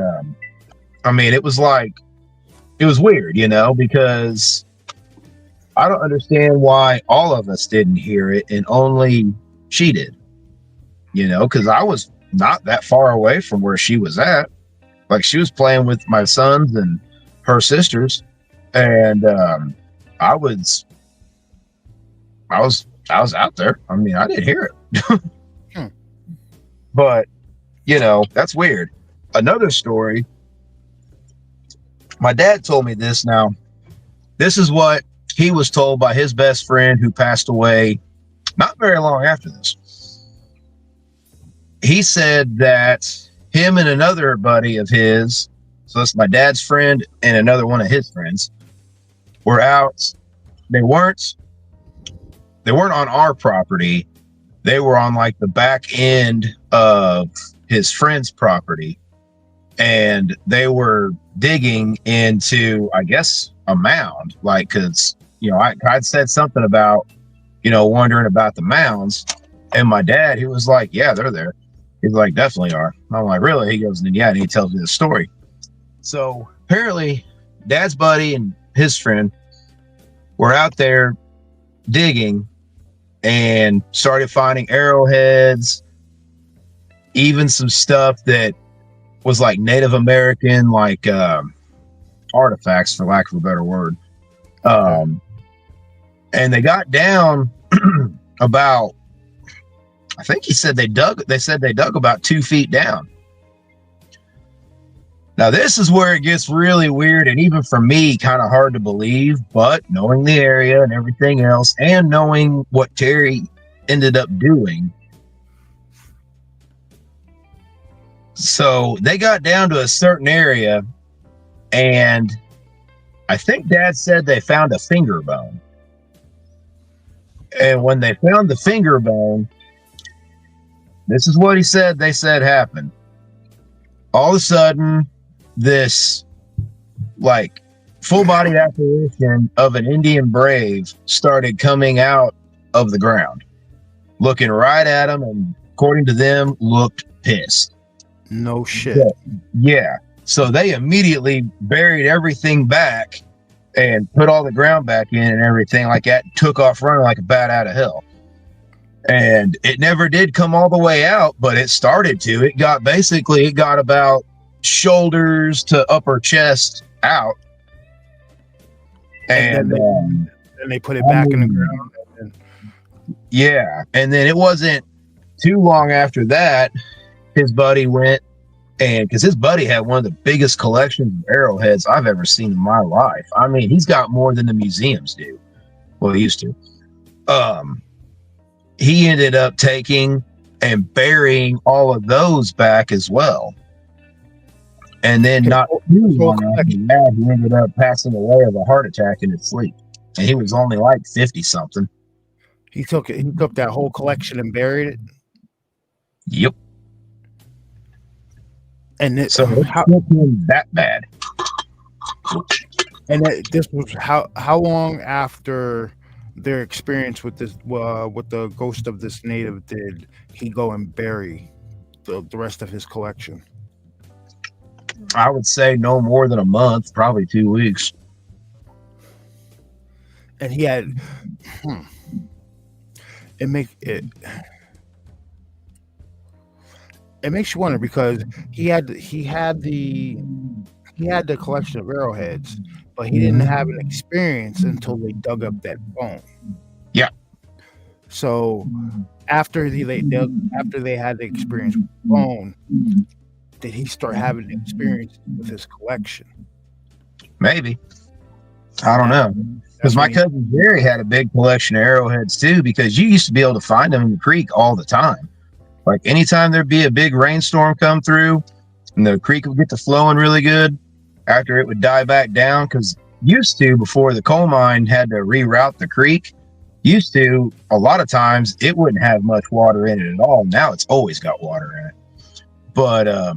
I mean, it was like, it was weird, you know, because I don't understand why all of us didn't hear it and only she did, you know, because I was not that far away from where she was at. Like, she was playing with my sons and her sisters, and I was out there. I mean, I didn't hear it. But, you know, that's weird. Another story, my dad told me this. Now, this is what he was told by his best friend who passed away not very long after this. He said that him and another buddy of his, so that's my dad's friend and another one of his friends, were out. They weren't on our property. They were on, like, the back end of his friend's property, and they were digging into, I guess, a mound, like, because, you know, I'd said something about, you know, wondering about the mounds, and my dad, he was like, yeah, they're there. He's like, definitely are. And I'm like, really? He goes, and yeah, and he tells me the story. So apparently Dad's buddy and his friend were out there digging and started finding arrowheads, even some stuff that was like Native American, like artifacts, for lack of a better word. And they got down about, I think they said they dug about 2 feet down. Now, this is where it gets really weird, and even for me, kind of hard to believe, but knowing the area and everything else, and knowing what Terry ended up doing. So they got down to a certain area, and I think Dad said they found a finger bone. And when they found the finger bone, this is what he said they said happened. All of a sudden, this, like, full body apparition of an Indian brave started coming out of the ground, looking right at them, and according to them, looked pissed. No shit. Yeah. So they immediately buried everything back and put all the ground back in and everything like that, and took off running like a bat out of hell. And it never did come all the way out, but it started to. It got about shoulders to upper chest out, and then they put it back in the ground. Yeah, and then it wasn't too long after that, his buddy went, and because his buddy had one of the biggest collections of arrowheads I've ever seen in my life. I mean, he's got more than the museums do. Well, he used to. He ended up taking and burying all of those back as well. And then not too long after that, he ended up passing away of a heart attack in his sleep. And he was only like 50 something. He took that whole collection and buried it. Yep. And it, so how that bad? And this was how long after their experience with this, with the ghost of this native, did he go and bury the rest of his collection? I would say no more than a month, probably 2 weeks. And he had, it makes you wonder, because he had the collection of arrowheads, but he didn't have an experience until they dug up that bone. Yeah. So after they had the experience with the bone, did he start having experience with his collection? Maybe. I don't know. Because my cousin Jerry had a big collection of arrowheads too, because you used to be able to find them in the creek all the time. Like anytime there'd be a big rainstorm come through and the creek would get to flowing really good after it would die back down. Because used to, before the coal mine had to reroute the creek, used to, a lot of times it wouldn't have much water in it at all. Now it's always got water in it. But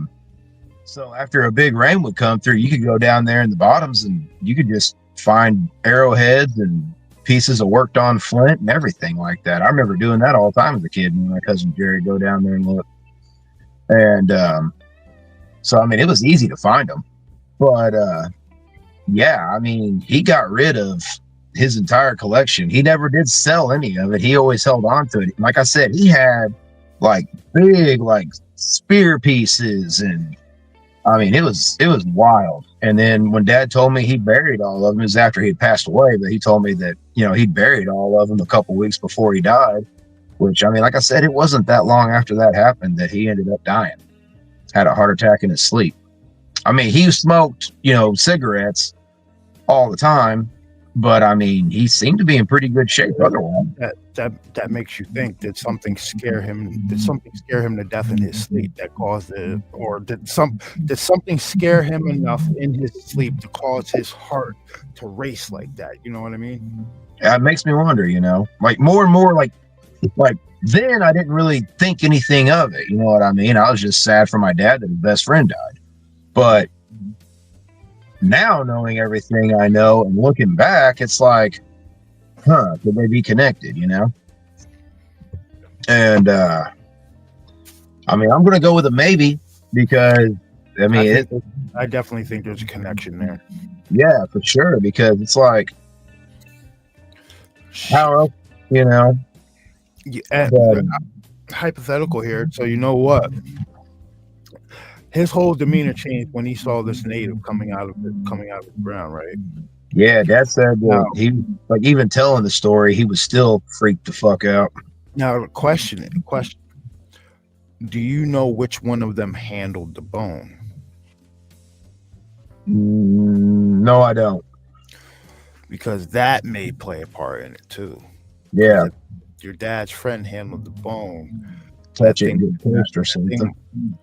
so after a big rain would come through, you could go down there in the bottoms and you could just find arrowheads and pieces of worked on flint and everything like that. I remember doing that all the time as a kid when my cousin Jerry would go down there and look. And so, I mean, it was easy to find them. But yeah, I mean, he got rid of his entire collection. He never did sell any of it. He always held on to it. Like I said, he had like big like spear pieces, and I mean, it was wild. And then when Dad told me he buried all of them, it was after he had passed away, but he told me that, you know, he buried all of them a couple weeks before he died, which, I mean, like I said, it wasn't that long after that happened that he ended up dying. Had a heart attack in his sleep. I mean, he smoked, you know, cigarettes all the time, but I mean, he seemed to be in pretty good shape otherwise. That makes you think, did something scare him? Did something scare him to death in his sleep that caused it, or did something scare him enough in his sleep to cause his heart to race like that? You know what I mean? Yeah, it makes me wonder, you know, like more and more, like then I didn't really think anything of it. You know what I mean? I was just sad for my dad that his best friend died. But now, knowing everything I know and looking back, it's like, could they be connected, you know? And I mean, I'm gonna go with a maybe, because I mean, I definitely think there's a connection there. Yeah, for sure, because it's like, how else, you know? Yeah, hypothetical here. So you know what? His whole demeanor changed when he saw this native coming out of the ground, right? Yeah, Dad said that he, like, even telling the story, he was still freaked the fuck out. Now, the question: do you know which one of them handled the bone? No, I don't. Because that may play a part in it too. Yeah. Your dad's friend handled the bone. Touch it and get cursed or something.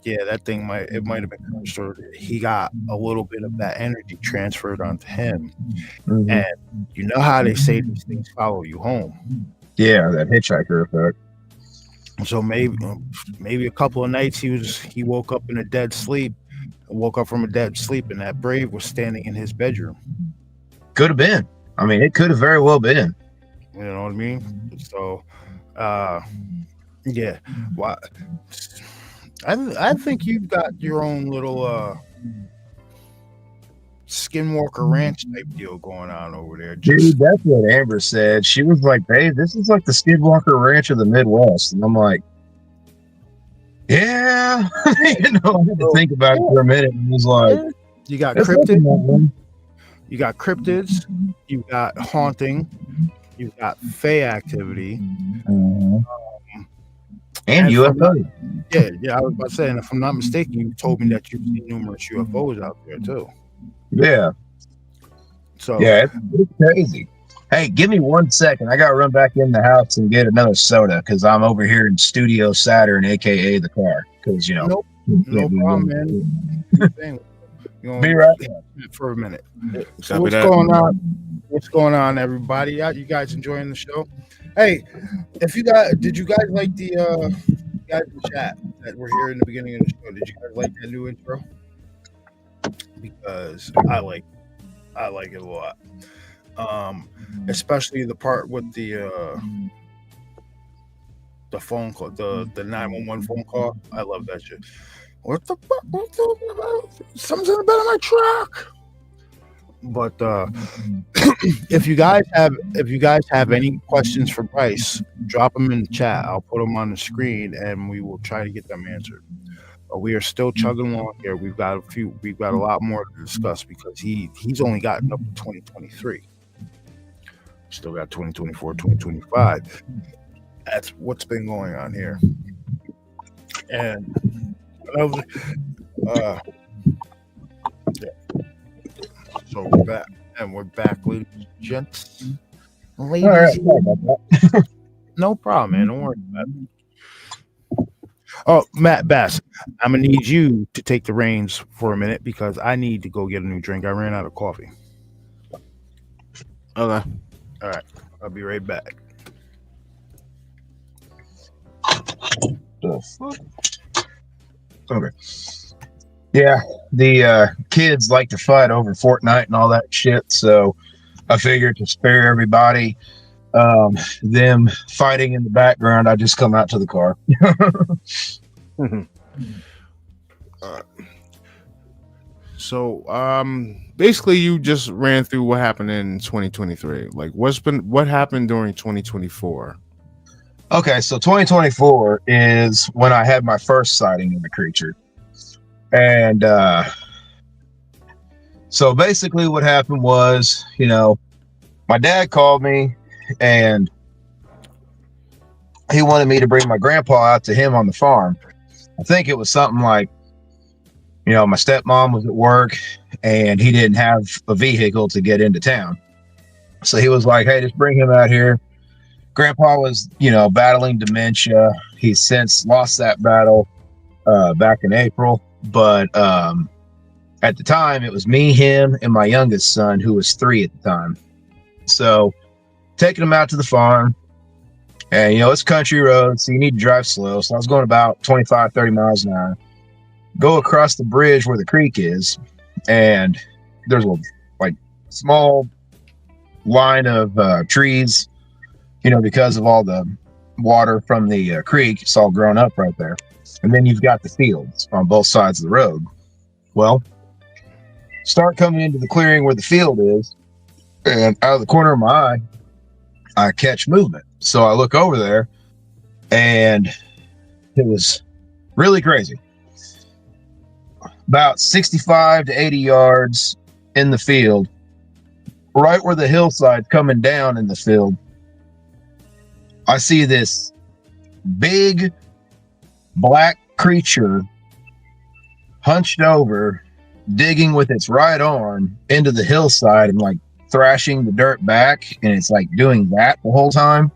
That thing might have been cursed, or he got a little bit of that energy transferred onto him. Mm-hmm. And you know how they say these things follow you home. Yeah, that hitchhiker effect. So maybe a couple of nights he woke up from a dead sleep, and that brave was standing in his bedroom. Could have been. I mean, it could have very well been. You know what I mean? So, yeah. Well, I think you've got your own little Skinwalker Ranch type deal going on over there. Dude, that's what Amber said. She was like, "Babe, this is like the Skinwalker Ranch of the Midwest," and I'm like, "Yeah." You know, I had to think about it for a minute, and was like, "You got cryptids, you got cryptids, you got haunting, you got fae activity." And UFOs. Yeah, I was about to say, and if I'm not mistaken, you told me that you've seen numerous UFOs out there too. Yeah. So yeah, it's crazy. Hey, give me 1 second. I gotta run back in the house and get another soda because I'm over here in Studio Saturn, aka the car. Because no problem, man. Be right back for a minute. So what's going on? What's going on, everybody? You guys enjoying the show? Hey, did you guys like the guys in the chat that were here in the beginning of the show? Did you guys like that new intro? Because I like it a lot. Especially the part with the phone call, the 911 phone call. I love that shit. What the fuck? Something's in the bed of my truck. But if you guys have any questions for Bryce, drop them in the chat. I'll put them on the screen and we will try to get them answered. But we are still chugging along here. We've got a lot more to discuss because he's only gotten up to 2023. Still got 2024, 2025. That's what's been going on here. And Yeah. So we're back, and we're back, ladies and gents. Ladies, All right, sorry about that. no problem, man. Don't worry about it. Oh, Matt Bass, I'm gonna need you to take the reins for a minute because I need to go get a new drink. I ran out of coffee. Okay. All right, I'll be right back. The fuck? Okay. Yeah, the kids like to fight over Fortnite and all that shit, so I figured to spare everybody them fighting in the background, I just come out to the car. So, basically, you just ran through what happened in 2023. Like, what happened during 2024? Okay, so 2024 is when I had my first sighting of the creature. And so basically what happened was, my dad called me and he wanted me to bring my grandpa out to him on the farm. I think it was something like, my stepmom was at work and he didn't have a vehicle to get into town. So he was like, hey, just bring him out here. Grandpa was, battling dementia. He's since lost that battle back in April. But at the time, it was me, him, and my youngest son, who was 3 at the time. So taking him out to the farm. And, it's country road, so you need to drive slow. So I was going about 25, 30 miles an hour. Go across the bridge where the creek is. And there's a small line of trees, because of all the water from the creek. It's all grown up right there. And then you've got the fields on both sides of the road. Well, start coming into the clearing where the field is, and out of the corner of my eye, I catch movement. So I look over there, and it was really crazy. About 65 to 80 yards in the field, right where the hillside's coming down in the field, I see this big black creature hunched over, digging with its right arm into the hillside and thrashing the dirt back, and it's doing that the whole time.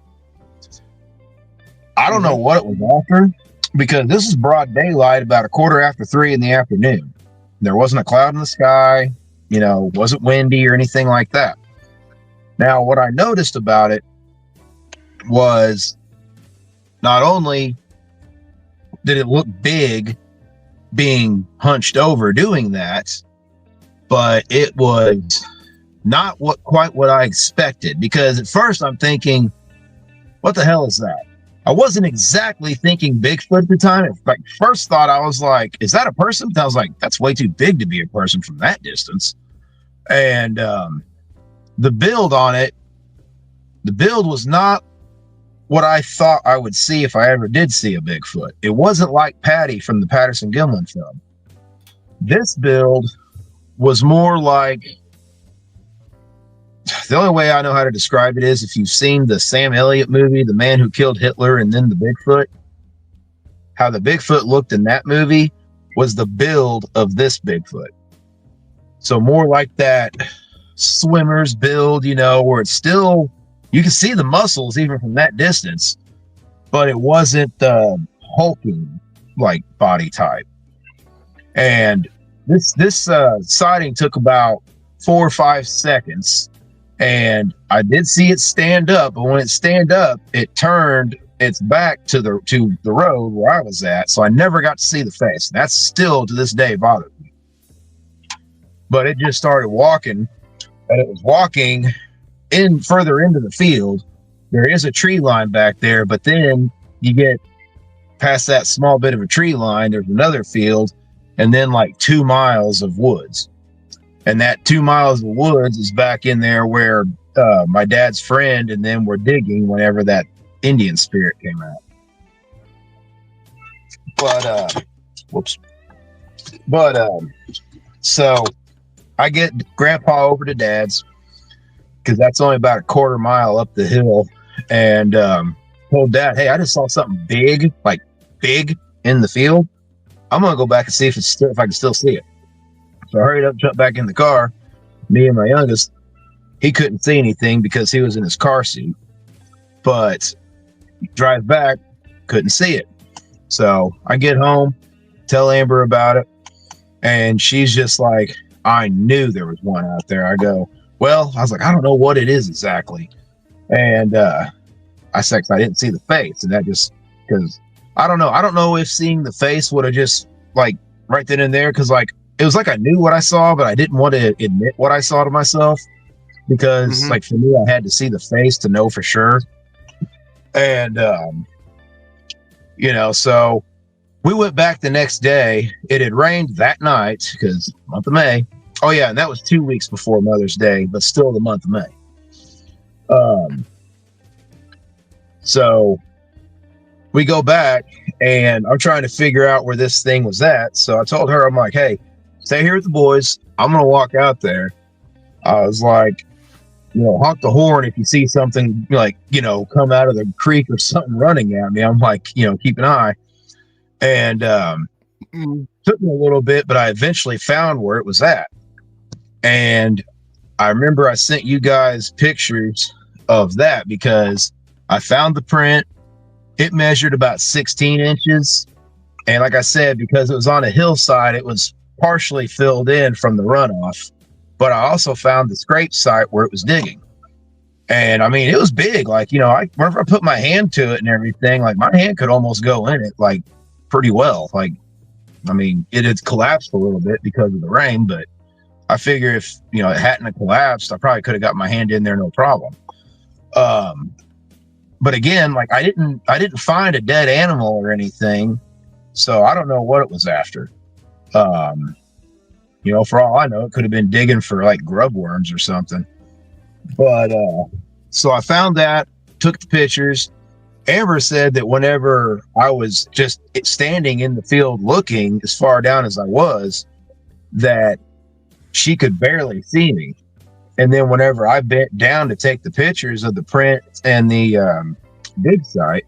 I don't know what it was after, because this is broad daylight, about 3:15 in the afternoon. There wasn't a cloud in the sky, wasn't windy or anything like that. Now, what I noticed about it was not only did it look big being hunched over doing that, but it was not quite what I expected, because at first I'm thinking, what the hell is that? I wasn't exactly thinking Bigfoot at the time. First thought, I was like, is that a person? I was like, that's way too big to be a person from that distance. And the build on it, the build was not what I thought I would see if I ever did see a Bigfoot. It wasn't like Patty from the Patterson-Gimlin film. This build was more like, the only way I know how to describe it is if you've seen the Sam Elliott movie, The Man Who Killed Hitler, and then the Bigfoot. How the Bigfoot looked in that movie was the build of this Bigfoot. So more like that swimmer's build, where it's still, you can see the muscles even from that distance, but it wasn't hulking body type. And this sighting took about 4 or 5 seconds, and I did see it stand up, but when it stand up, it turned its back to the road where I was at, so I never got to see the face. That's still to this day bothers me. But it just started walking, and it was walking in further into the field. There is a tree line back there, but then you get past that small bit of a tree line, there's another field, and then 2 miles of woods. And that 2 miles of woods is back in there where my dad's friend and them were digging whenever that Indian spirit came out. So I get Grandpa over to Dad's, because that's only about 1/4 mile up the hill, and told Dad, hey, I just saw something big in the field. I'm gonna go back and see if I can still see it. So I hurried up, jumped back in the car. Me and my youngest, he couldn't see anything because he was in his car seat. But drive back, couldn't see it. So I get home, tell Amber about it, and she's just like, I knew there was one out there. I go, well, I was like, I don't know what it is exactly. And I said, I didn't see the face. And that just, because I don't know if seeing the face would have just like right then and there, because like it was like I knew what I saw, but I didn't want to admit what I saw to myself, because like for me, I had to see the face to know for sure. And you know, so we went back the next day. It had rained that night because month of May. Oh yeah, and that was 2 weeks before Mother's Day, but still the month of May. So we go back and I'm trying to figure out where this thing was at. So I told her, I'm like, hey, stay here with the boys. I'm going to walk out there. I was like, you know, honk the horn if you see something like, you know, come out of the creek or something running at me. I'm like, you know, keep an eye. And took me a little bit, but I eventually found where it was at. And I remember I sent you guys pictures of that because I found the print. It measured about 16 inches. And like I said, because it was on a hillside, it was partially filled in from the runoff. But I also found the scrape site where it was digging. And I mean, it was big. Like, you know, whenever I put my hand to it and everything, like my hand could almost go in it, like pretty well. Like, I mean, it had collapsed a little bit because of the rain, but I figure if, you know, it hadn't collapsed, I probably could have got my hand in there, no problem. But again, like I didn't find a dead animal or anything. So I don't know what it was after. You know, for all I know, it could have been digging for like grub worms or something. But so I found that, took the pictures. Amber said that whenever I was just standing in the field looking as far down as I was, that she could barely see me. And then whenever I bent down to take the pictures of the print and the dig site,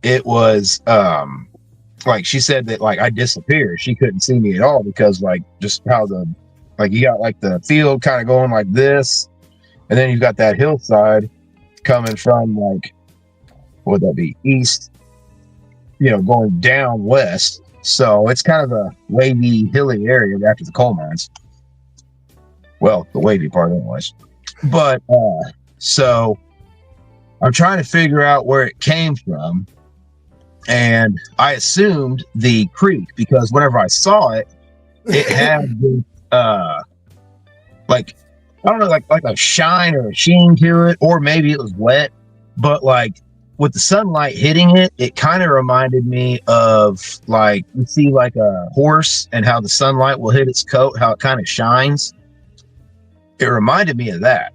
it was like she said that like I disappeared. She couldn't see me at all because like just how you got like the field kind of going like this, and then you've got that hillside coming from like, what would that be, east, you know, going down west. So it's kind of a wavy, hilly area after the coal mines. Well, the wavy part anyways. But so I'm trying to figure out where it came from. And I assumed the creek because whenever I saw it, it had this, like, I don't know, like a shine or a sheen to it, or maybe it was wet, but like with the sunlight hitting it, it kind of reminded me of like, you see like a horse and how the sunlight will hit its coat, how it kind of shines. It reminded me of that.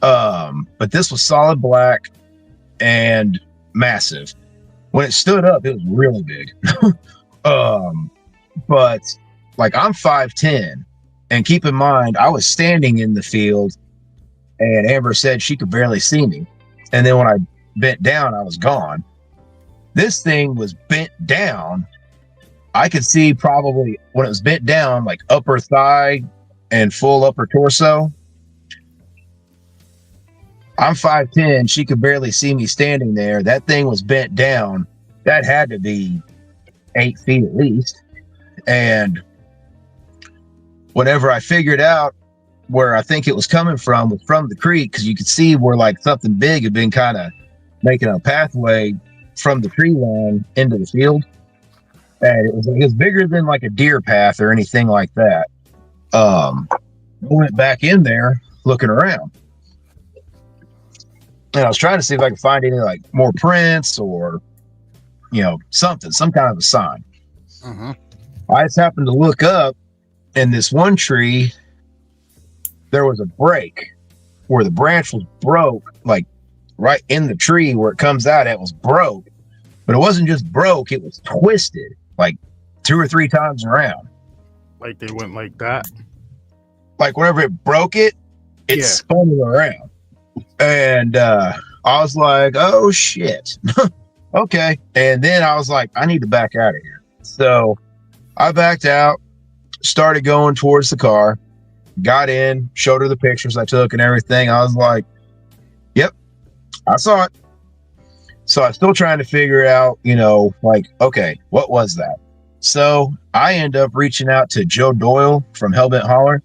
But this was solid black and massive. When it stood up, it was really big. But like I'm 5'10", and keep in mind, I was standing in the field and Amber said she could barely see me. And then when I bent down, I was gone. This thing was bent down. I could see probably when it was bent down, like upper thigh and full upper torso. I'm 5'10". She could barely see me standing there. That thing was bent down. That had to be 8 feet at least. And whenever I figured out where I think it was coming from, was from the creek, because you could see where like something big had been kind of making a pathway from the tree line into the field. And it was bigger than like a deer path or anything like that. I went back in there looking around. And I was trying to see if I could find any like more prints or, you know, something, some kind of a sign. I just happened to look up, and this one tree, there was a break where the branch was broke, like right in the tree where it comes out at was broke. But it wasn't just broke, it was twisted like 2 or 3 times around. Like they went like that? Like whenever it broke it, spun it around. And I was like, oh shit. Okay. And then I was like, I need to back out of here. So I backed out, started going towards the car, got in, showed her the pictures I took and everything. I was like, yep, I saw it. So I'm still trying to figure out, like, okay, what was that? So I end up reaching out to Joe Doyle from Hellbent Holler.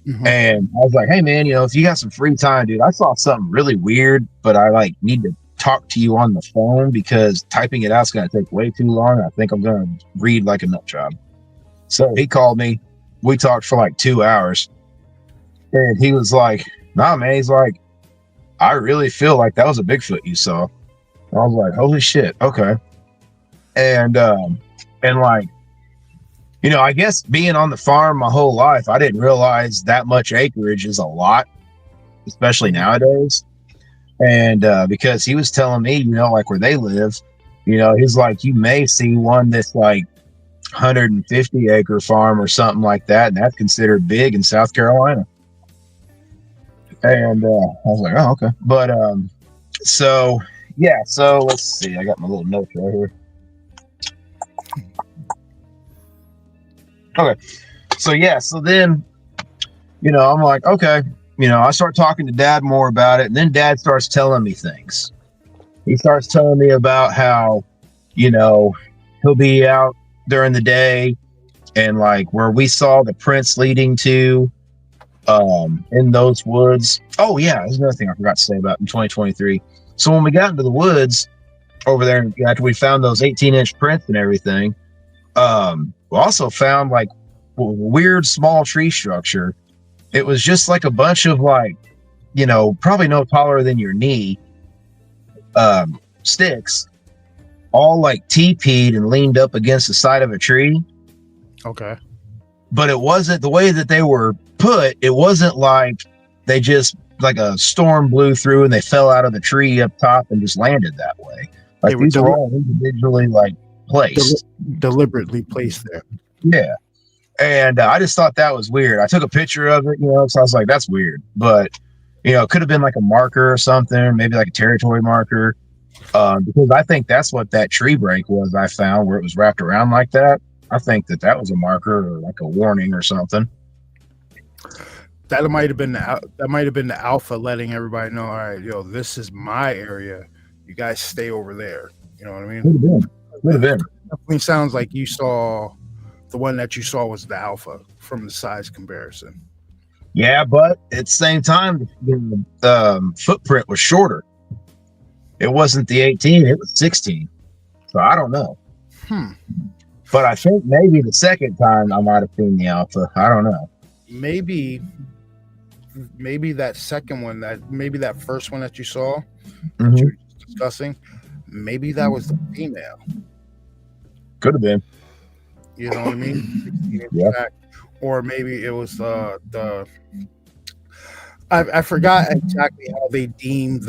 Mhm. And I was like, hey man, if you got some free time, dude, I saw something really weird, but I need to talk to you on the phone because typing it out is going to take way too long. I think I'm going to read like a nut job. So he called me. We talked for like 2 hours. And he was like, nah, man. He's like, I really feel like that was a Bigfoot you saw. I was like, holy shit. Okay. And like, I guess being on the farm my whole life, I didn't realize that much acreage is a lot, especially nowadays. And because he was telling me, like where they live, he's like, you may see one that's like 150 acre farm or something like that. And that's considered big in South Carolina. And I was like, oh, okay. But so let's see. I got my little notes right here. Okay. So then, I'm like, okay. I start talking to Dad more about it, and then Dad starts telling me things. He starts telling me about how, he'll be out during the day and like where we saw the prints leading to in those woods. Oh yeah, there's another thing I forgot to say about in 2023. So when we got into the woods over there, after we found those 18-inch prints and everything, we also found like a weird small tree structure. It was just like a bunch of like, probably no taller than your knee, sticks, all like teepeed and leaned up against the side of a tree. Okay. But it wasn't the way that they were put. It wasn't like they just like a storm blew through and they fell out of the tree up top and just landed that way. Like these were all individually like placed, deliberately placed there. Yeah. And I just thought that was weird. I took a picture of it, so I was like, that's weird. But, it could have been like a marker or something, maybe like a territory marker. Because I think that's what that tree break was I found where it was wrapped around like that. I think that was a marker or like a warning or something. That might have been the alpha letting everybody know, all right, this is my area. You guys stay over there. You know what I mean? Could have been. Definitely sounds like you saw the one that you saw was the alpha from the size comparison. Yeah, but at the same time, the footprint was shorter. It wasn't the 18, it was 16. So I don't know. But I think maybe the second time I might have seen the alpha. I don't know. Maybe that second one, that first one that you saw, that you were discussing, maybe that was the female. Could have been. You know what I mean? Yeah. Or maybe it was I forgot exactly how they deemed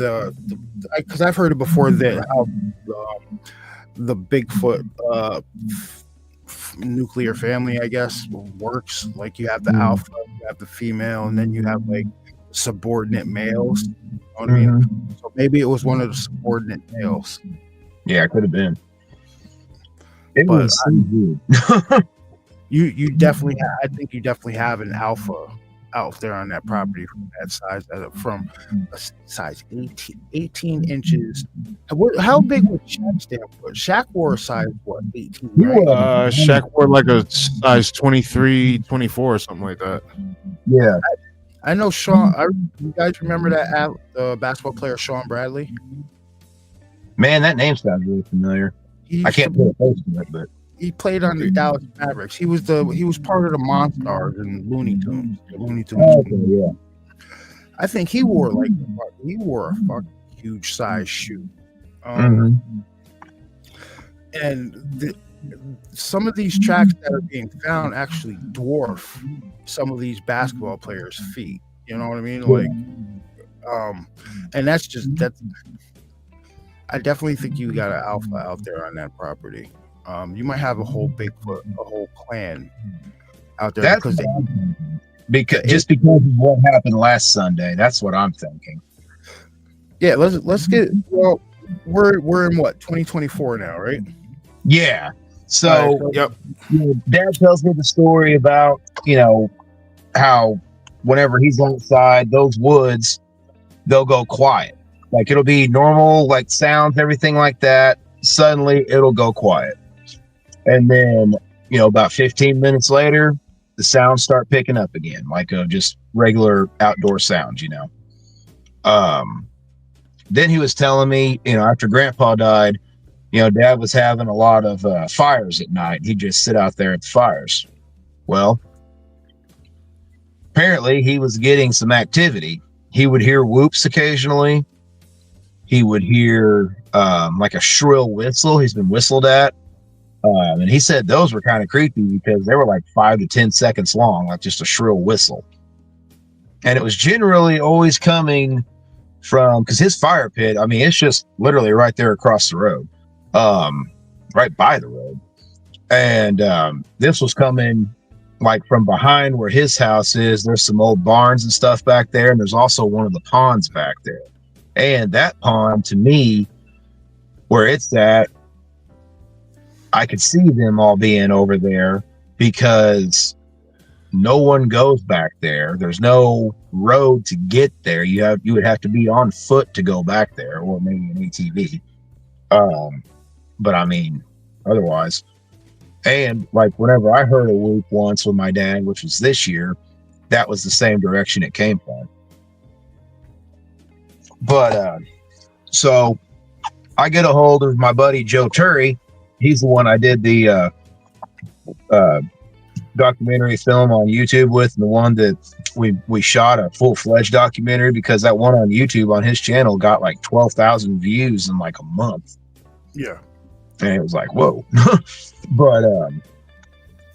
because I've heard it before that how the Bigfoot nuclear family, I guess, works. Like you have the alpha, you have the female, and then you have like subordinate males. You know what I mean? So maybe it was one of the subordinate males. Yeah, it could have been. It was you definitely I think you definitely have an alpha out there on that property from that size, from a size 18 inches. How big was Shaq's damn foot? Shaq wore a size 18, right? Shaq wore like a size 23, 24 or something like that. Yeah. I know Sean. You guys remember that basketball player Sean Bradley? Man, that name sounds really familiar. I can't put a face to it, but he played on the Dallas Mavericks. He was part of the Monstars and Looney Tunes. Okay, yeah. I think he wore a fucking huge size shoe. And some of these tracks that are being found actually dwarf some of these basketball players' feet. You know what I mean? Like, and that's I definitely think you got an alpha out there on that property. You might have a whole Bigfoot, a whole clan out there. Because of what happened last Sunday. That's what I'm thinking. Yeah, let's get. Well, we're in what, 2024 now, right? Yeah. So, Yep. Dad tells me the story about, how whenever he's outside, those woods, they'll go quiet. Like it'll be normal, like sounds, everything like that. Suddenly it'll go quiet. And then, about 15 minutes later, the sounds start picking up again, like just regular outdoor sounds, Then he was telling me, after Grandpa died, Dad was having a lot of fires at night. He'd just sit out there at the fires. Well, apparently he was getting some activity. He would hear whoops occasionally. He would hear like a shrill whistle. He's been whistled at. And he said those were kind of creepy because they were like 5 to 10 seconds long, like just a shrill whistle. And it was generally always coming from, because his fire pit, I mean, it's just literally right there across the road, right by the road. And this was coming like from behind where his house is. There's some old barns and stuff back there. And there's also one of the ponds back there. And that pond, to me, where it's at, I could see them all being over there because no one goes back there. There's no road to get there. You would have to be on foot to go back there, or maybe an ATV. But I mean, otherwise. And like whenever I heard a whoop once with my dad, which was this year, that was the same direction it came from. But so I get a hold of my buddy Joe Turry. He's the one I did the documentary film on YouTube with, and the one that we shot a full-fledged documentary, because that one on YouTube on his channel got like 12,000 views in like a month. Yeah. And it was like, whoa. But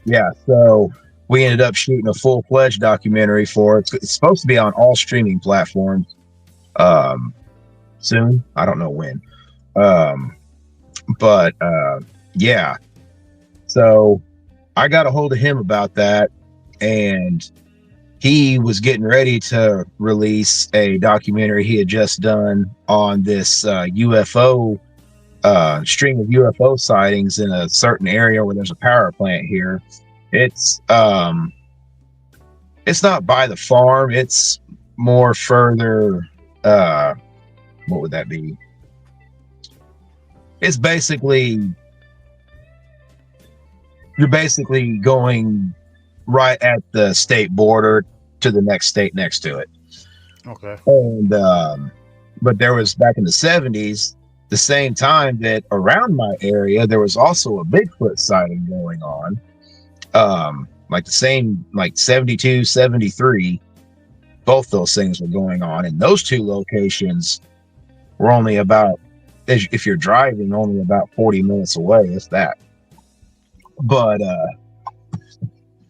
yeah, so we ended up shooting a full-fledged documentary for it. It's supposed to be on all streaming platforms soon. I don't know when. But yeah, so I got a hold of him about that, and he was getting ready to release a documentary he had just done on this UFO string of UFO sightings in a certain area where there's a power plant here. It's not by the farm. It's more further. What would that be? It's basically, you're basically going right at the state border to the next state next to it. Okay. And but there was, back in the 70s, the same time that around my area, there was also a Bigfoot sighting going on. Like the same, like 72, 73, both those things were going on. And those two locations were only about, if you're driving, only about 40 minutes away, if that. But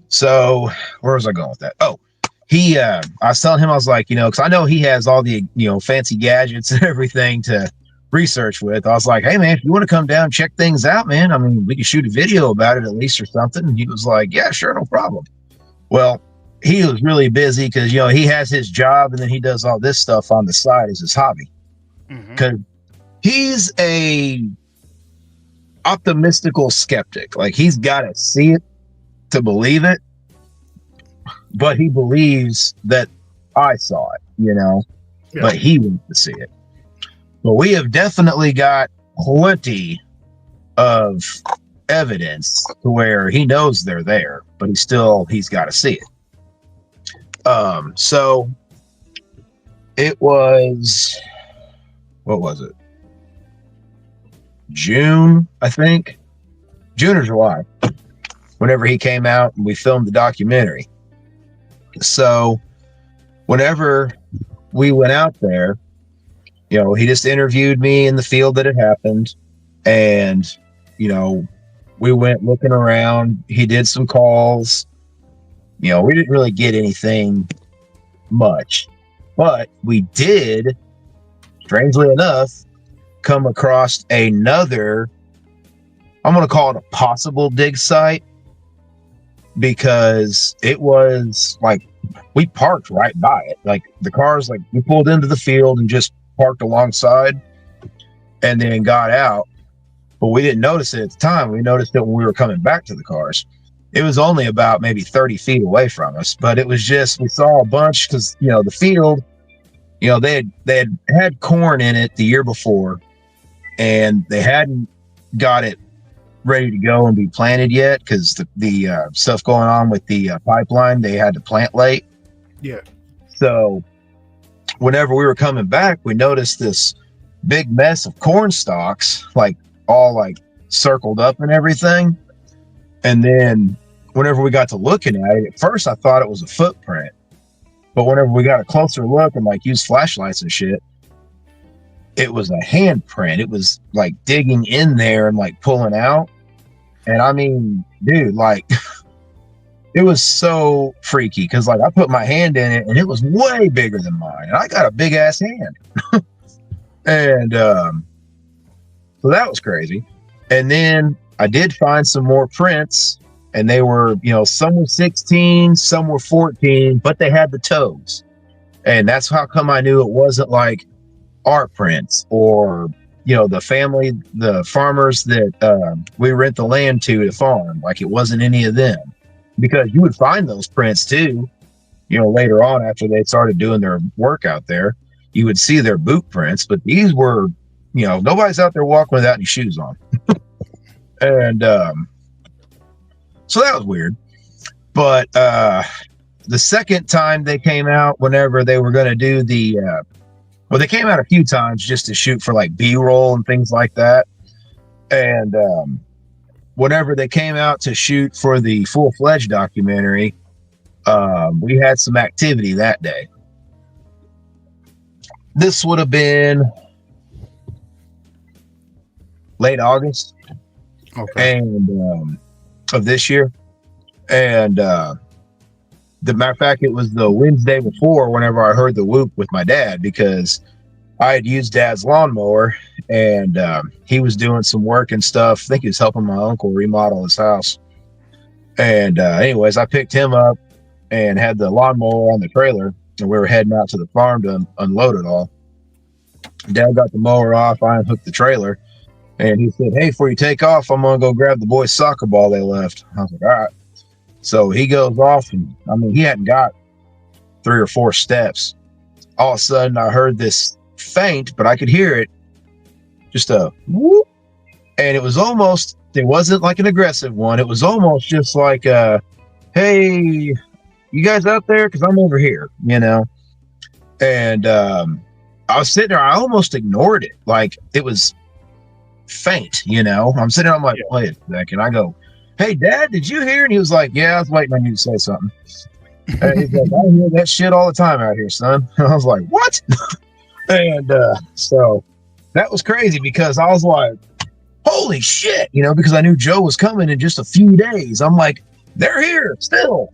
so where was I going with that? Oh, I was telling him, I was like, because I know he has all the fancy gadgets and everything to research with. I was like, hey man, if you want to come down and check things out, man, I mean, we could shoot a video about it at least or something. And he was like, yeah, sure, no problem. Well, he was really busy because he has his job, and then he does all this stuff on the side as his hobby. Because he's a optimistical skeptic. Like, he's got to see it to believe it, but he believes that I saw it, Yeah. But he wants to see it. But we have definitely got plenty of evidence to where he knows they're there, but he's got to see it. So it was, what was it? June, I think. June or July, whenever he came out and we filmed the documentary. So whenever we went out there, he just interviewed me in the field that it happened. And, we went looking around. He did some calls. We didn't really get anything much, but we did, strangely enough, come across another, I'm going to call it a possible dig site, because it was like, we parked right by it. Like, the cars, like, we pulled into the field and just parked alongside, and then got out, but we didn't notice it at the time. We noticed it when we were coming back to the cars. It was only about maybe 30 feet away from us, but it was just, we saw a bunch because, you know, the field, you know, they had corn in it the year before, and they hadn't got it ready to go and be planted yet because the stuff going on with the pipeline, they had to plant late. Yeah. So whenever we were coming back, we noticed this big mess of corn stalks, like all like circled up and everything. And then whenever we got to looking at it, at first I thought it was a footprint, but whenever we got a closer look and like used flashlights and shit, it was a handprint. It was like digging in there and like pulling out. And I mean, dude, like it was so freaky because like I put my hand in it and it was way bigger than mine. And I got a big ass hand. And so that was crazy. And then I did find some more prints, and they were, you know, some were 16, some were 14, but they had the toes. And that's how come I knew it wasn't like our prints or, you know, the family, the farmers that we rent the land to farm. Like it wasn't any of them, because you would find those prints too, you know, later on after they started doing their work out there. You would see their boot prints, but these were, you know, nobody's out there walking without any shoes on. And so that was weird. But the second time they came out, whenever they were going to do the well, they came out a few times just to shoot for like B-roll and things like that. And whenever they came out to shoot for the full-fledged documentary, we had some activity that day. This would have been late August. Okay. And of this year. And the matter of fact, it was the Wednesday before whenever I heard the whoop with my dad, because I had used Dad's lawnmower, and he was doing some work and stuff. I think he was helping my uncle remodel his house. And anyways, I picked him up and had the lawnmower on the trailer, and we were heading out to the farm to unload it all. Dad got the mower off, I unhooked the trailer, and he said, "Hey, before you take off, I'm going to go grab the boys' soccer ball they left." I was like, all right. So he goes off, and I mean, he hadn't got 3 or 4 steps. All of a sudden, I heard this faint, but I could hear it, just a whoop. And it was almost, it wasn't like an aggressive one. It was almost just like, hey, you guys out there? Because I'm over here, you know? And I was sitting there, I almost ignored it. Like, it was faint, you know? I'm sitting there, I'm like, wait a second. I go, "Hey, Dad, did you hear?" And he was like, "Yeah, I was waiting on you to say something." And he's like, "I hear that shit all the time out here, son." And I was like, "What?" And so that was crazy, because I was like, holy shit, you know, because I knew Joe was coming in just a few days. I'm like, they're here still.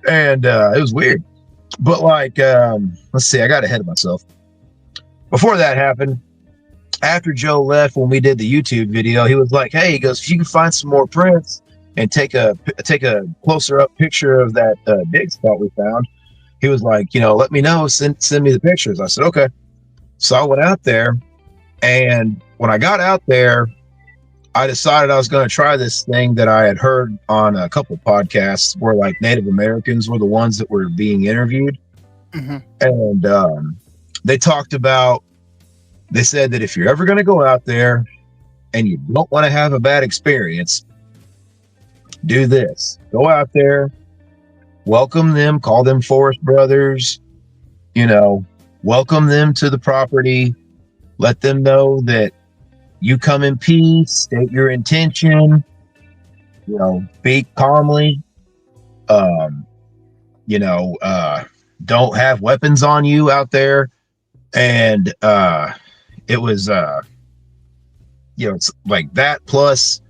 And it was weird. But like, let's see, I got ahead of myself. Before that happened, after Joe left, when we did the YouTube video, he was like, "Hey," he goes, "if you can find some more prints and take a closer up picture of that dig spot we found," he was like, "you know, let me know, send me the pictures." I said, "Okay." So I went out there, and when I got out there, I decided I was going to try this thing that I had heard on a couple podcasts where like Native Americans were the ones that were being interviewed. Mm-hmm. And they talked about, they said that if you're ever going to go out there and you don't want to have a bad experience, do this. Go out there, welcome them, call them Forest Brothers, you know, welcome them to the property, let them know that you come in peace, state your intention, you know, speak calmly, you know, don't have weapons on you out there. And it was, you know, it's like that. Plus,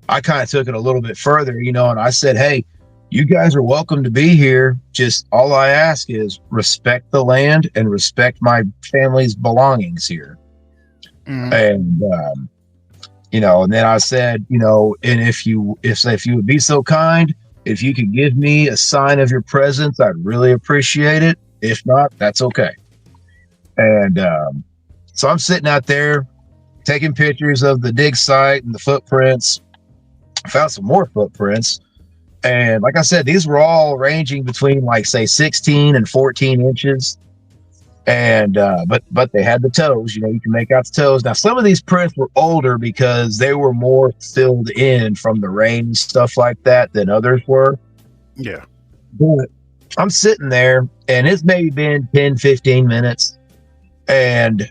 I kind of took it a little bit further, you know, and I said, "Hey, you guys are welcome to be here. Just all I ask is respect the land and respect my family's belongings here." Mm-hmm. And, you know, and then I said, you know, and if you would be so kind, if you could give me a sign of your presence, I'd really appreciate it. If not, that's okay. And so I'm sitting out there, taking pictures of the dig site and the footprints. Found some more footprints. And like I said, these were all ranging between like say 16 and 14 inches. And but they had the toes, you can make out the toes. Now some of these prints were older because they were more filled in from the rain and stuff like that than others were. Yeah. But I'm sitting there and it's maybe been 10, 15 minutes. And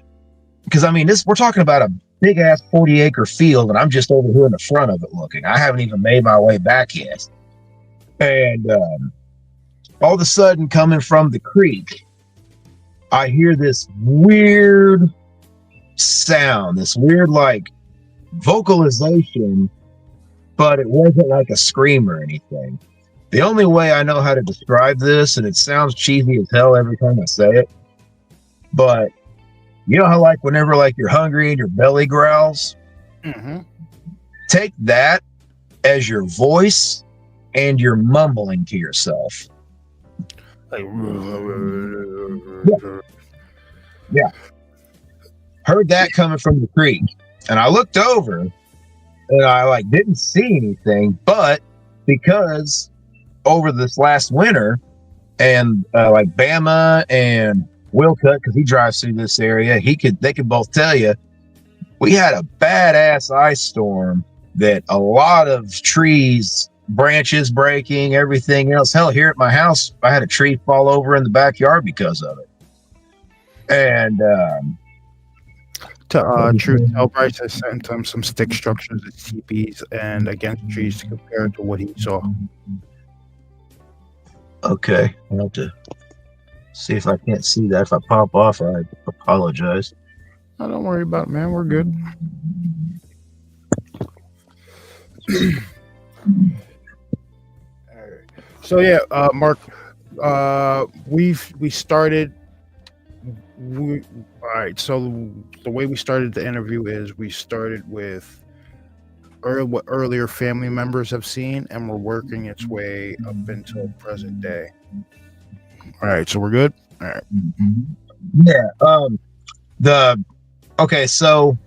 because I mean we're talking about a big ass 40-acre field, and I'm just over here in the front of it looking. I haven't even made my way back yet. And all of a sudden, coming from the creek, I hear this weird sound, this weird like vocalization, but it wasn't like a scream or anything. The only way I know how to describe this, and it sounds cheesy as hell every time I say it, but you know how like whenever like you're hungry and your belly growls? Mm-hmm. Take that as your voice and you're mumbling to yourself. Like, yeah. Heard that coming from the creek. And I looked over and I like didn't see anything, but because over this last winter and like Bama and Wilcutt, because he drives through this area, they could both tell you we had a badass ice storm that a lot of trees, branches breaking, everything else. Hell, here at my house, I had a tree fall over in the backyard because of it. And Truth tell, Bryce has sent him some stick structures at teepees and against trees to compare to what he saw. Okay, I'll have to see if I can't see that. If I pop off, I apologize. Oh, don't worry about it, man. We're good. So yeah, Mark, we started. All right. So the way we started the interview is we started with what earlier family members have seen, and we're working its way up until present day. All right. So we're good. All right. Yeah. Okay. So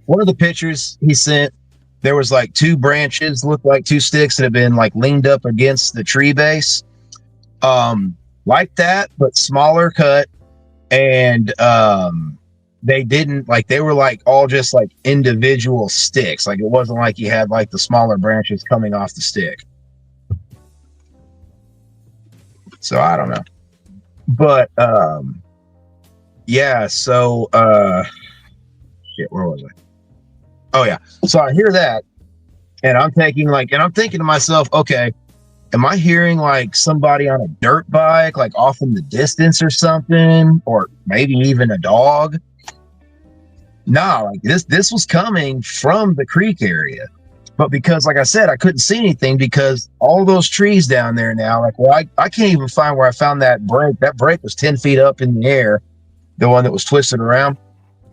one of the pictures he sent, there was like two branches, looked like two sticks that had been like leaned up against the tree base, like that, but smaller cut. And they didn't like, they were like all just like individual sticks. Like it wasn't like you had like the smaller branches coming off the stick. So I don't know. But yeah, so shit, where was I? Oh yeah. So I hear that and I'm thinking to myself, okay, am I hearing like somebody on a dirt bike, like off in the distance or something, or maybe even a dog? No, like this was coming from the creek area. But because, like I said, I couldn't see anything because all those trees down there now, like, well, I can't even find where I found that break. That break was 10 feet up in the air, the one that was twisted around.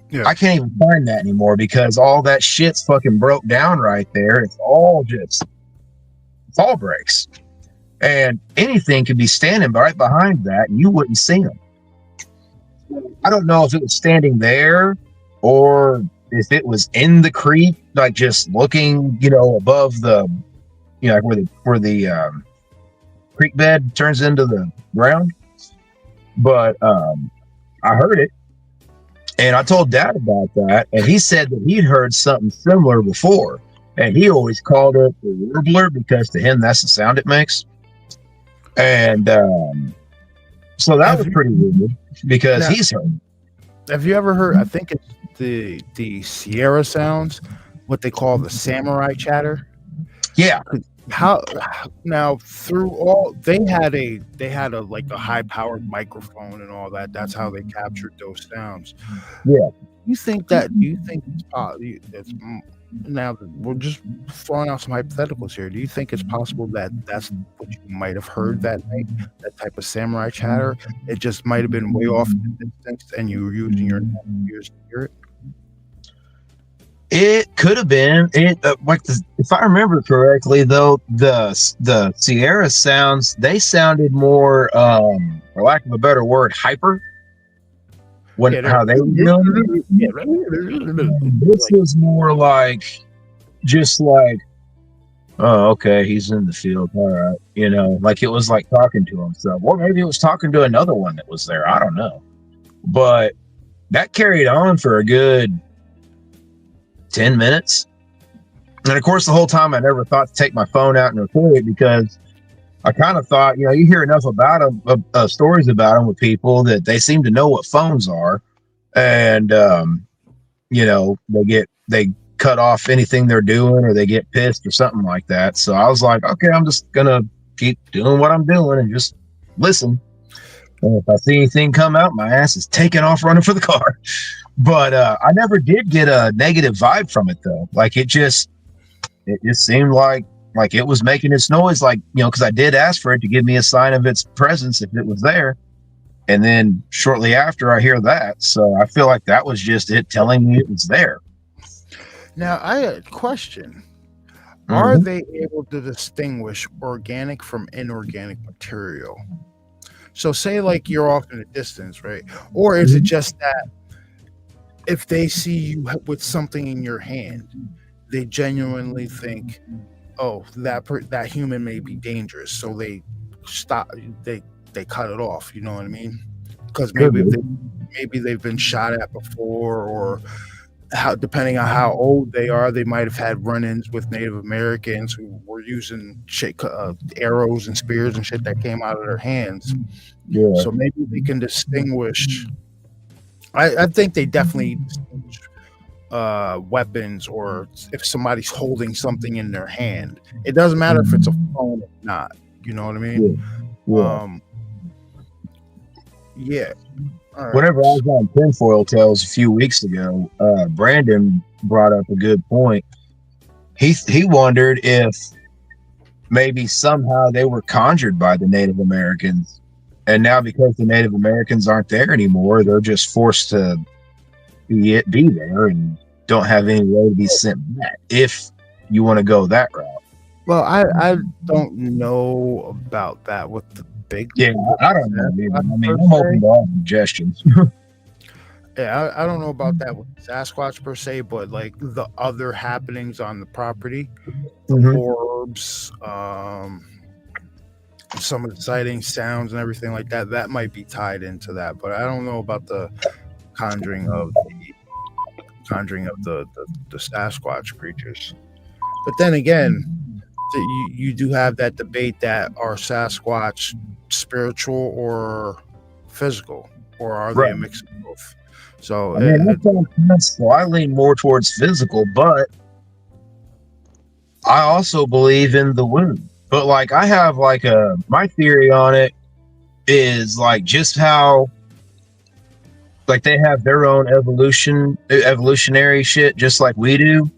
Yeah. I can't even find that anymore because all that shit's fucking broke down right there. It's all breaks. And anything could be standing right behind that and you wouldn't see them. I don't know if it was standing there or if it was in the creek, like just looking, above the, like where the creek bed turns into the ground. But I heard it and I told Dad about that. And he said that he'd heard something similar before. And he always called it the warbler because to him, that's the sound it makes. And so that was pretty weird because he's heard. Have you ever heard, I think it's the Sierra sounds, what they call the samurai chatter? Yeah. How now through all they had a like a high powered microphone and all that. That's how they captured those sounds. Yeah. Do you think that's now we're just throwing out some hypotheticals here. Do you think it's possible that that's what you might have heard that night, that type of samurai chatter? It just might have been way off in the distance and you were using your ears to hear it? It could have been. If I remember correctly, though, the Sierra sounds, they sounded more, for lack of a better word, hyper. when how they were doing it. This was more like just like, oh, okay, he's in the field. All right. You know, like it was like talking to himself. Or maybe it was talking to another one that was there. I don't know. But that carried on for a good 10 minutes. And of course, the whole time I never thought to take my phone out and record it because I kind of thought, you know, you hear enough about them, stories about them with people that they seem to know what phones are. And, you know, they cut off anything they're doing or they get pissed or something like that. So I was like, okay, I'm just going to keep doing what I'm doing and just listen. And if I see anything come out, my ass is taking off running for the car. But I never did get a negative vibe from it, though. Like it just seemed like it was making its noise, like, you know, because I did ask for it to give me a sign of its presence if it was there. And then shortly after I hear that. So I feel like that was just it telling me it was there. Now, I had a question. Are they able to distinguish organic from inorganic material? So say like you're off in the distance, right? Or is it just that if they see you with something in your hand, they genuinely think, oh, that human may be dangerous, so they stop, they cut it off. You know what I mean? Because maybe they've been shot at before, or depending on how old they are, they might have had run-ins with Native Americans who were using arrows and spears and shit that came out of their hands. Yeah. So maybe they can distinguish. I think they definitely distinguish weapons, or if somebody's holding something in their hand. It doesn't matter if it's a phone or not. You know what I mean? Yeah. Right. Whenever I was on Tinfoil Tales a few weeks ago, Brandon brought up a good point. He wondered if maybe somehow they were conjured by the Native Americans, and now because the Native Americans aren't there anymore, they're just forced to be there and don't have any way to be sent back, if you want to go that route. Well, I don't know about that with the big. Yeah, I don't know either. I mean, I'm open to all suggestions. Yeah, I don't know about that with Sasquatch per se, but like the other happenings on the property, the orbs, some of the sightings, sounds, and everything like that, that might be tied into that. But I don't know about the conjuring of the Sasquatch creatures. But then again, you do have that debate that are Sasquatch spiritual or physical, or are they a mix of both? So I mean, I lean more towards physical, but I also believe in the woo. But like I have like my theory on it is like just how like they have their own evolutionary shit just like we do.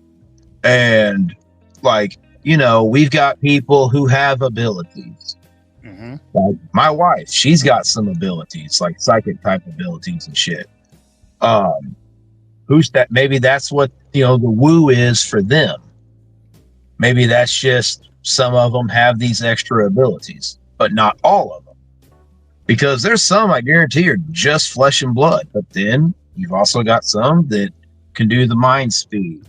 And like, you know, we've got people who have abilities. Like my wife, she's got some abilities, like psychic type abilities and shit. Who's that? Maybe that's what, you know, the woo is for them. Maybe that's just some of them have these extra abilities, but not all of them. Because there's some, I guarantee, are just flesh and blood. But then you've also got some that can do the mind speed,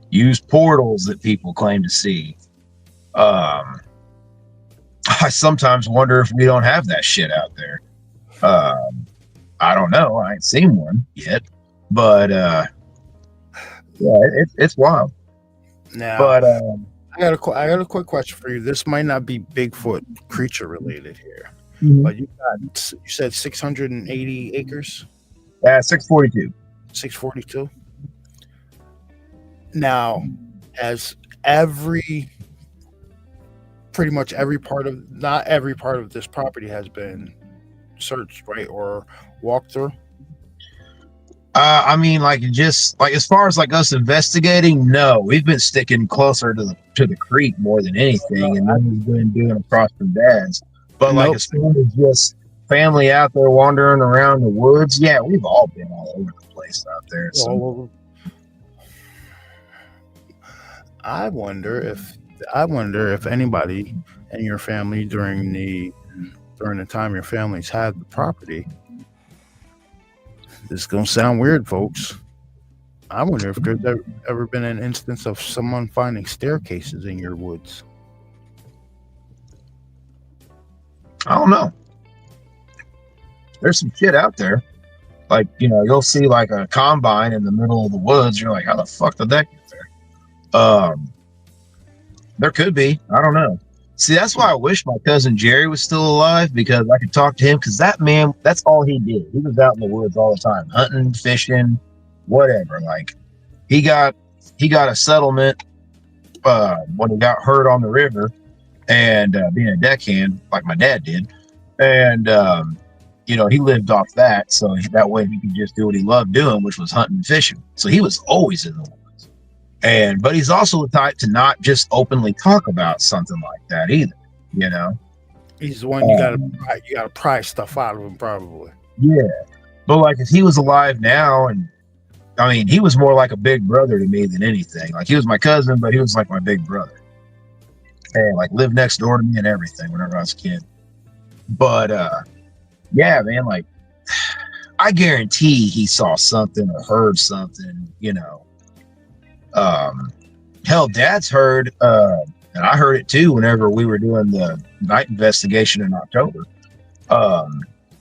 use portals that people claim to see. I sometimes wonder if we don't have that shit out there. I don't know. I ain't seen one yet, but yeah, it's wild. Now, but I got a quick question for you. This might not be Bigfoot creature related here, but you said 680 acres. 642. 642. Now, as pretty much every part of, not every part of this property has been searched, right, or walked through. I mean, like, just like as far as like us investigating, no, we've been sticking closer to the creek more than anything, and then we've been doing across from Dad's. But like, as far as just family out there wandering around the woods, yeah, we've all been all over the place out there. So. I wonder if anybody in your family during the time your family's had the property This is gonna sound weird, folks. I wonder if there's ever been an instance of someone finding staircases in your woods. I don't know. There's some shit out there. Like, you'll see like a combine in the middle of the woods. You're like, how the fuck did that get there? There could be. I don't know. See, that's why I wish my cousin Jerry was still alive, because I could talk to him, because that man, that's all he did. He was out in the woods all the time, hunting, fishing, whatever. Like, he got a settlement when he got hurt on the river, and being a deckhand like my dad did, and he lived off that, so that way he could just do what he loved doing, which was hunting and fishing. So he was always in the woods, but he's also the type to not just openly talk about something like that either. He's the one you gotta pry stuff out of him, probably. Yeah, but like if he was alive now, and I mean, he was more like a big brother to me than anything. Like, he was my cousin, but he was like my big brother, and like lived next door to me and everything whenever I was a kid. But yeah, man, like I guarantee he saw something or heard something. Hell, Dad's heard, and I heard it too whenever we were doing the night investigation in October.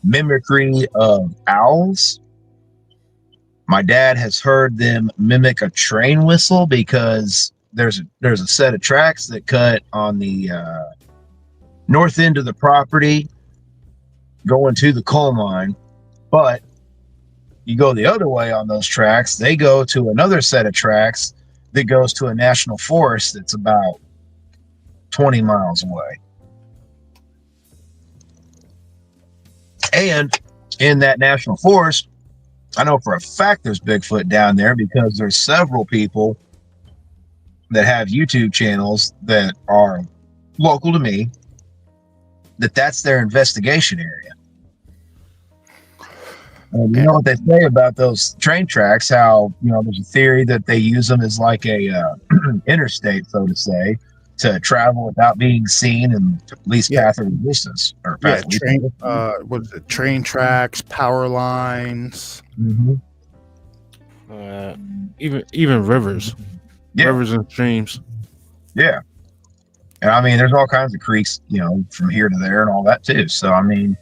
Mimicry of owls. My dad has heard them mimic a train whistle, because there's a set of tracks that cut on the north end of the property going to the coal mine, but you go the other way on those tracks, they go to another set of tracks that goes to a national forest that's about 20 miles away. And in that national forest, I know for a fact there's Bigfoot down there, because there's several people that have YouTube channels that are local to me, that's their investigation area. And you know what they say about those train tracks, how, there's a theory that they use them as like a interstate, so to say, to travel without being seen and least path of resistance. Or what is it? Train tracks, power lines. Mm-hmm. Even rivers. Yeah. Rivers and streams. Yeah. And I mean, there's all kinds of creeks, from here to there and all that too. So, I mean,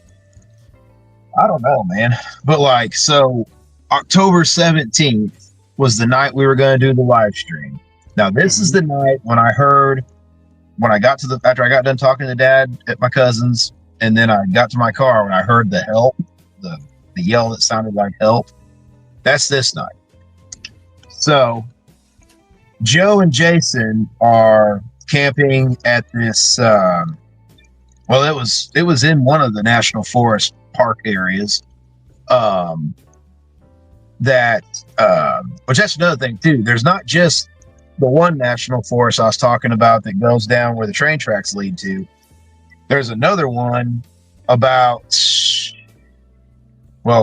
I don't know, man. But like, so October 17th was the night we were going to do the live stream. Now, this is the night when I heard, after I got done talking to Dad at my cousin's, and then I got to my car, when I heard the help, the yell that sounded like help. That's this night. So Joe and Jason are camping at this, it was in one of the national forest park areas, which that's another thing too. There's not just the one national forest I was talking about that goes down where the train tracks lead to. There's another one about,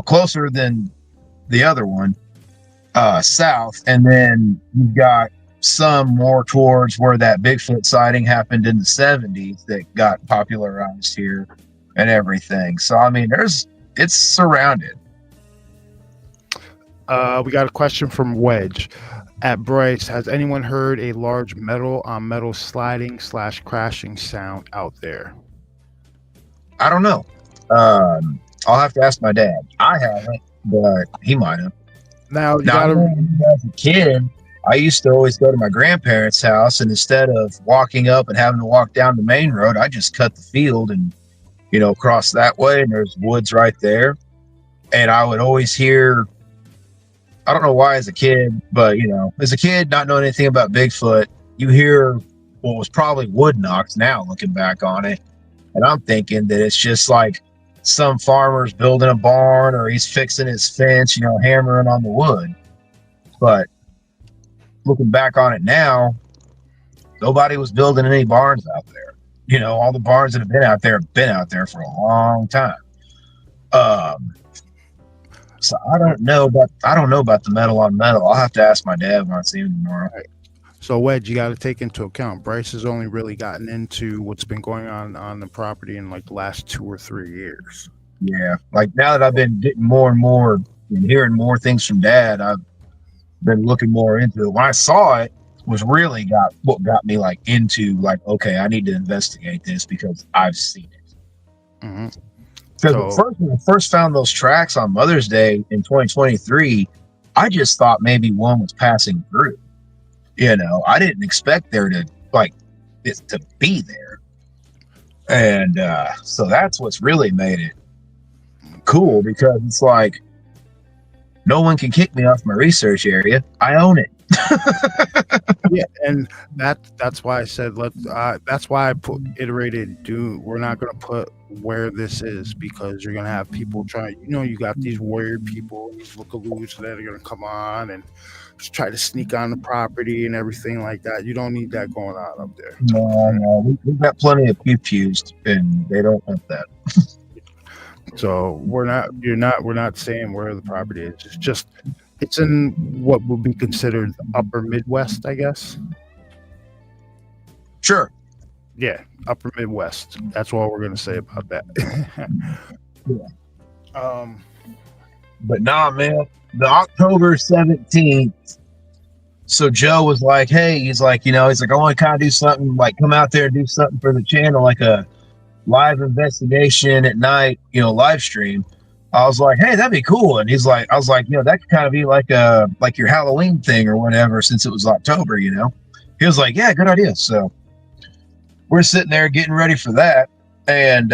closer than the other one, south, and then you've got some more towards where that Bigfoot sighting happened in the 70s that got popularized here and everything. So I mean, it's surrounded. We got a question from Wedge at Bryce. Has anyone heard a large metal on metal sliding / crashing sound out there? I don't know. I'll have to ask my dad. I haven't, but he might have. Now, as a kid, I used to always go to my grandparents' house, and instead of walking up and having to walk down the main road, I just cut the field and, cross that way, and there's woods right there. And I would always hear, I don't know why as a kid, but, as a kid, not knowing anything about Bigfoot, you hear what was probably wood knocks now looking back on it. And I'm thinking that it's just like some farmer's building a barn, or he's fixing his fence, hammering on the wood. But looking back on it now, nobody was building any barns out there. All the barns that have been out there for a long time. So I don't know about the metal on metal. I'll have to ask my dad when I see him tomorrow. Right. So Wedge, you got to take into account Bryce has only really gotten into what's been going on the property in like the last 2 or 3 years. Yeah, like now that I've been getting more and more and hearing more things from Dad, I've been looking more into it. When I saw it, was really what got me like into like, okay, I need to investigate this because I've seen it. Because when I first found those tracks on Mother's Day in 2023, I just thought maybe one was passing through. You know, I didn't expect there to like it to be there. And so that's what's really made it cool, because it's like no one can kick me off my research area. I own it. Yeah, and that's why I said that's why I iterated. We're not gonna put where this is, because you're gonna have people trying. You know, you got these weird people, these lookaloos that are gonna come on and just try to sneak on the property and everything like that. You don't need that going on up there. No, we've got plenty of pew-pews, and they don't want that. So we're not saying where the property is. It's just it's in what would be considered upper Midwest, I guess. Sure. Yeah, upper Midwest. That's all we're gonna say about that. Yeah. But nah, man, the October 17th. So Joe was like, hey, he's like, I want to kind of do something, like come out there and do something for the channel, like a live investigation at night, live stream. I was like, hey, that'd be cool. And I was like, that could kind of be like your Halloween thing or whatever, since it was October, He was like, yeah, good idea. So we're sitting there getting ready for that. And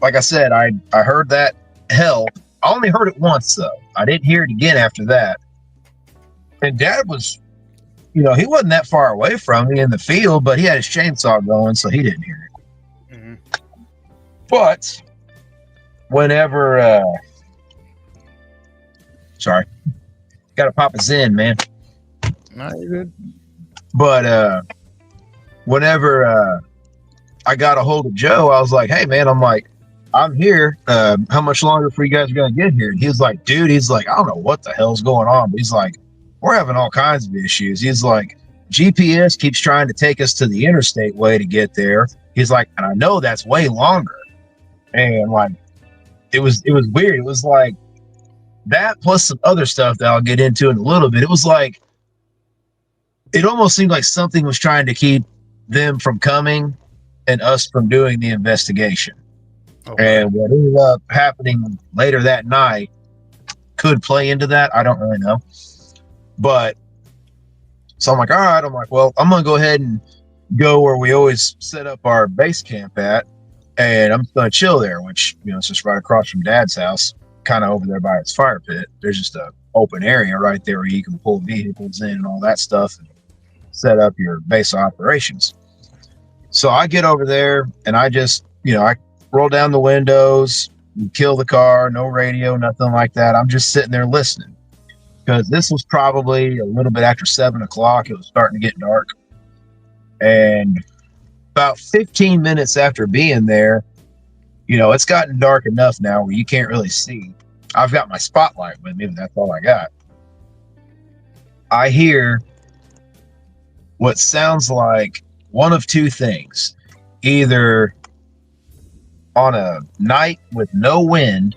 like I said, I heard that hell. I only heard it once, though. I didn't hear it again after that. And Dad was, he wasn't that far away from me in the field, but he had his chainsaw going, so he didn't hear it. Mm-hmm. But whenever, sorry, got to pop us in, man. No, you're good. But whenever I got a hold of Joe, I was like, hey, man, I'm here. How much longer for you guys are going to get here? And he was like, dude, I don't know what the hell's going on. But he's like, we're having all kinds of issues. He's like, GPS keeps trying to take us to the interstate way to get there. He's like, and I know that's way longer. And like, it was weird. It was like that plus some other stuff that I'll get into in a little bit. It was like, it almost seemed like something was trying to keep them from coming and us from doing the investigation. Okay. And what ended up happening later that night could play into that. I don't really know. But so I'm like, all right. I'm like, well, I'm going to go ahead and go where we always set up our base camp at. And I'm just going to chill there, which, it's just right across from Dad's house, kind of over there by his fire pit. There's just an open area right there where you can pull vehicles in and all that stuff and set up your base of operations. So I get over there and I just, I roll down the windows, kill the car, no radio, nothing like that. I'm just sitting there listening, because this was probably a little bit after 7 o'clock. It was starting to get dark. And about 15 minutes after being there, it's gotten dark enough now where you can't really see. I've got my spotlight with me, but that's all I got. I hear what sounds like one of two things. Either on a night with no wind,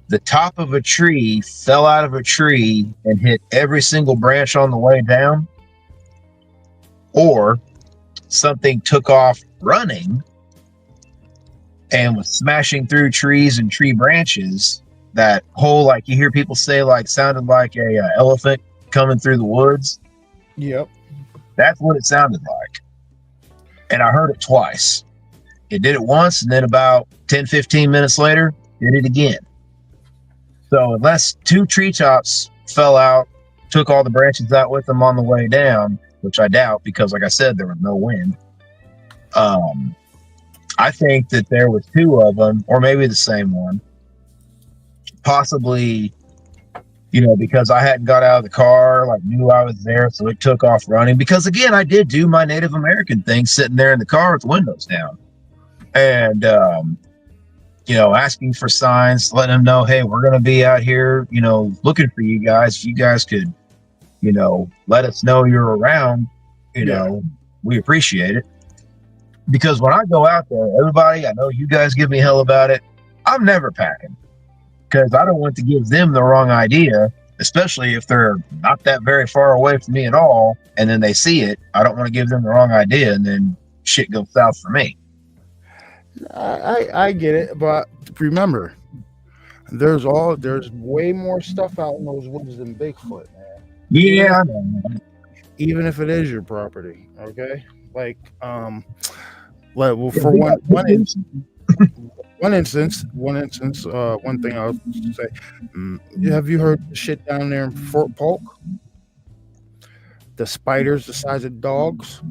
the top of a tree fell out of a tree and hit every single branch on the way down, or something took off running and was smashing through trees and tree branches. That whole, like you hear people say, like sounded like a elephant coming through the woods. Yep. That's what it sounded like. And I heard it twice. It did it once, and then about 10, 15 minutes later, did it again. So unless two treetops fell out, took all the branches out with them on the way down, which I doubt, because like I said, there was no wind. I think that there was two of them, or maybe the same one. Possibly, because I hadn't got out of the car, like knew I was there, so it took off running. Because again, I did do my Native American thing, sitting there in the car with the windows down. And, asking for signs, letting them know, hey, we're going to be out here, looking for you guys. If you guys could, let us know you're around, we appreciate it. Because when I go out there, everybody, I know you guys give me hell about it. I'm never packing because I don't want to give them the wrong idea, especially if they're not that very far away from me at all. And then they see it. I don't want to give them the wrong idea, and then shit goes south for me. I get it, but remember, there's way more stuff out in those woods than Bigfoot, man. Yeah. Even if it is your property, okay? Like, well, for one instance, one thing I'll say, have you heard the shit down there in Fort Polk? The spiders the size of dogs.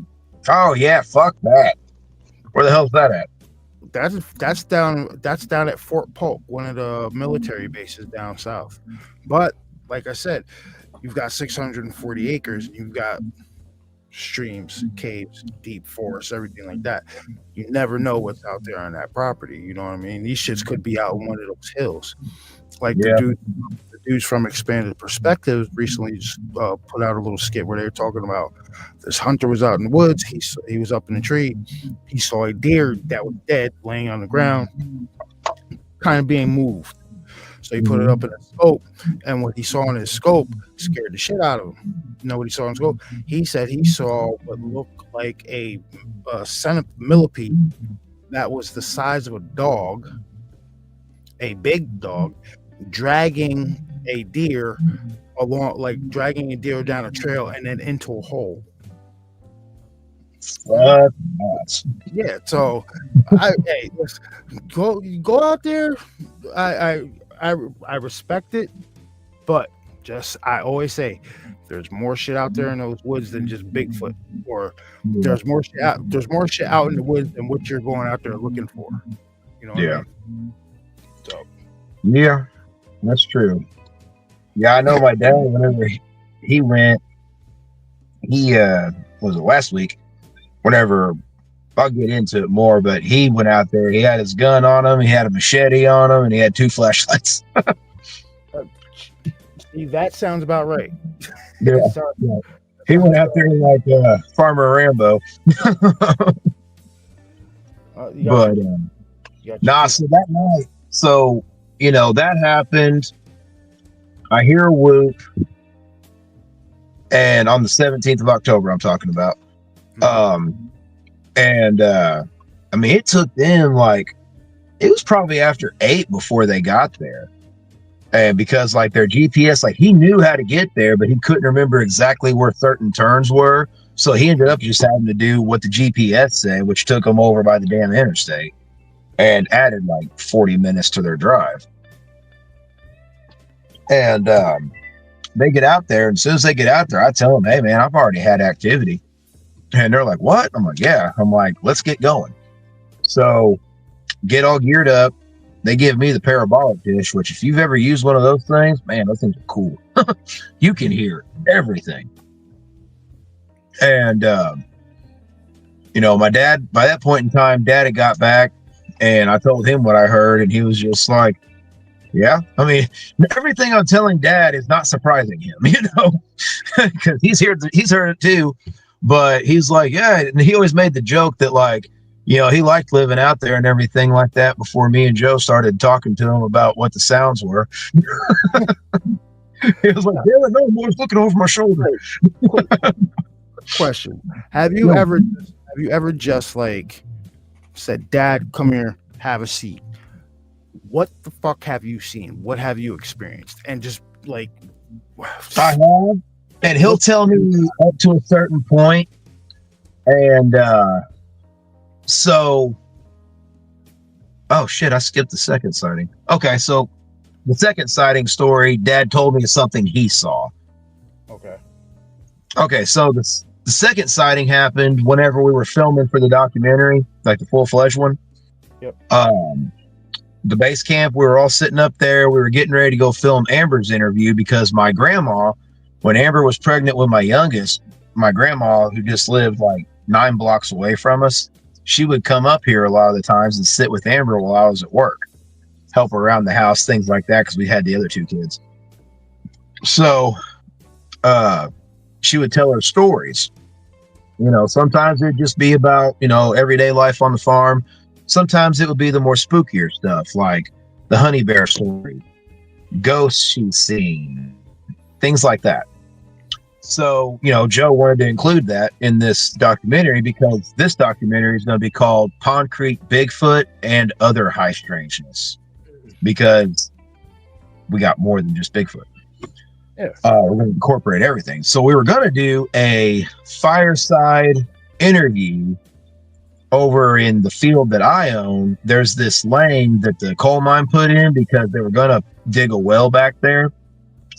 Oh yeah, fuck that. Where the hell's that at? That's down at Fort Polk, one of the military bases down south. But like I said, you've got 640 acres, and you've got streams, caves, deep forests, everything like that. You never know what's out there on that property. You know what I mean? These shits could be out in one of those hills. Like the dudes from Expanded Perspectives recently just put out a little skit where they were talking about this hunter was out in the woods. He was up in a tree. He saw a deer that was dead laying on the ground, kind of being moved. So he put it up in a scope, and what he saw in his scope scared the shit out of him. You know what he saw in scope? He said he saw what looked like a millipede that was the size of a dog, a big dog, dragging a deer along, like dragging a deer down a trail and then into a hole. Yeah, so hey, go out there. I respect it, but just I always say there's more shit out there in those woods than just Bigfoot, or there's more shit out in the woods than what you're going out there looking for. You know what I mean? So yeah, that's true. Yeah, I know my dad, whenever he went, was it last week? Whenever, I'll get into it more, but he went out there, he had his gun on him, he had a machete on him, and he had 2 flashlights. See, that sounds about right. Yeah. He went out there like Farmer Rambo. So that night, so, you know, that happened. I hear a whoop, and on the 17th of October, I'm talking about. I mean, it took them it was probably after 8 before they got there. And because their GPS, he knew how to get there, but he couldn't remember exactly where certain turns were. So he ended up just having to do what the GPS said, which took them over by the damn interstate and added 40 minutes to their drive. And they get out there, and as soon as they get out there, I tell them, hey, man, I've already had activity. And they're like, what? I'm like, yeah. I'm like, let's get going. So get all geared up. They give me the parabolic dish, which if you've ever used one of those things, man, those things are cool. You can hear everything. And, you know, my dad, by that point in time, Dad had got back, and I told him what I heard, and he was just like, yeah. I mean, everything I'm telling Dad is not surprising him, you know, because he's heard it too. But he's like, yeah, and he always made the joke that you know, he liked living out there and everything like that before me and Joe started talking to him about what the sounds were. He was like, yeah, no, I was looking over my shoulder. Question: Have you ever just said, Dad, come here, have a seat? What the fuck have you seen? What have you experienced? And just I have. And he'll tell me up to a certain point. And so, oh shit, I skipped the second sighting. Okay, so the second sighting story, Dad told me something he saw. Okay, so the second sighting happened whenever we were filming for the documentary, the full-fledged one. Yep. The base camp, we were all sitting up there. We were getting ready to go film Amber's interview because my grandma, when Amber was pregnant with my youngest, my grandma, who just lived 9 blocks away from us, she would come up here a lot of the times and sit with Amber while I was at work, help her around the house, things like that, because we had the other 2 kids. So she would tell her stories. You know, sometimes it'd just be about, you know, everyday life on the farm. Sometimes it would be the more spookier stuff, like the honey bear story, ghosts she's seen, things like that. So, Joe wanted to include that in this documentary because this documentary is going to be called Pond Creek Bigfoot and Other High Strangeness, because we got more than just Bigfoot. Yeah. We're going to incorporate everything. So we were going to do a fireside interview over in the field that I own. There's this lane that the coal mine put in because they were going to dig a well back there.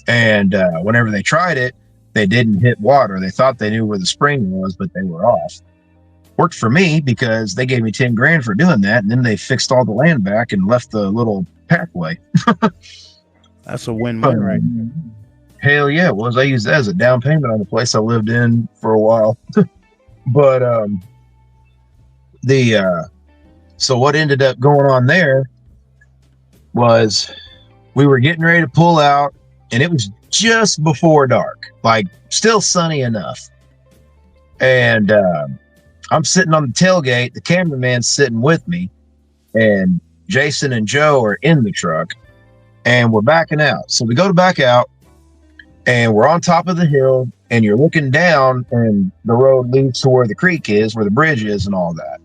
And whenever they tried it, they didn't hit water. They thought they knew where the spring was, but they were off. Worked for me because they gave me 10 grand for doing that. And then they fixed all the land back and left the little pathway. That's a win-win, right? Hell yeah, it was. I used that as a down payment on the place I lived in for a while. But so what ended up going on there was we were getting ready to pull out, and it was just before dark, like still sunny enough. And I'm sitting on the tailgate, the cameraman's sitting with me, and Jason and Joe are in the truck, and we're backing out. So we go to back out, and we're on top of the hill, and you're looking down, and the road leads to where the creek is, where the bridge is and all that.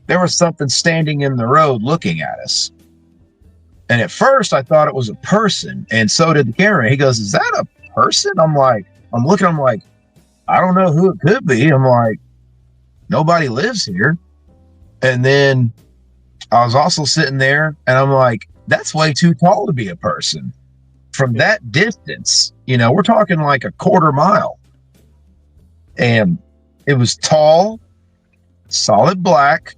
There was something standing in the road looking at us. And at first I thought it was a person, and so did the camera. He goes, "Is that a person?" I'm like, I'm like, I don't know who it could be. I'm like, nobody lives here. And then I was also sitting there, and I'm like, that's way too tall to be a person. From that distance, we're talking like a quarter mile. And it was tall, solid black,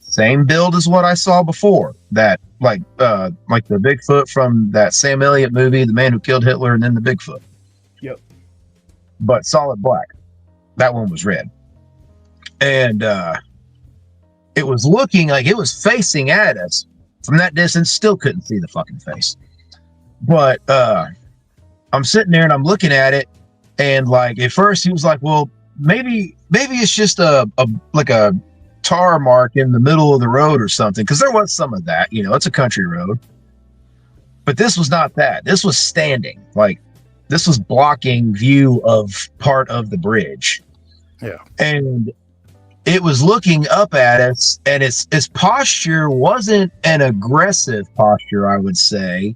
same build as what I saw before. That like the Bigfoot from that Sam Elliott movie, The Man Who Killed Hitler, and then the Bigfoot. Yep. But solid black. That one was red. And it was looking like it was facing at us. From that distance, still couldn't see the fucking face. But I'm sitting there and I'm looking at it, and like at first he was like, well, maybe it's just a tar mark in the middle of the road or something, because there was some of that. It's a country road. But this was not that. This was standing. Like, this was blocking view of part of the bridge. Yeah. And it was looking up at us, and its posture wasn't an aggressive posture, I would say.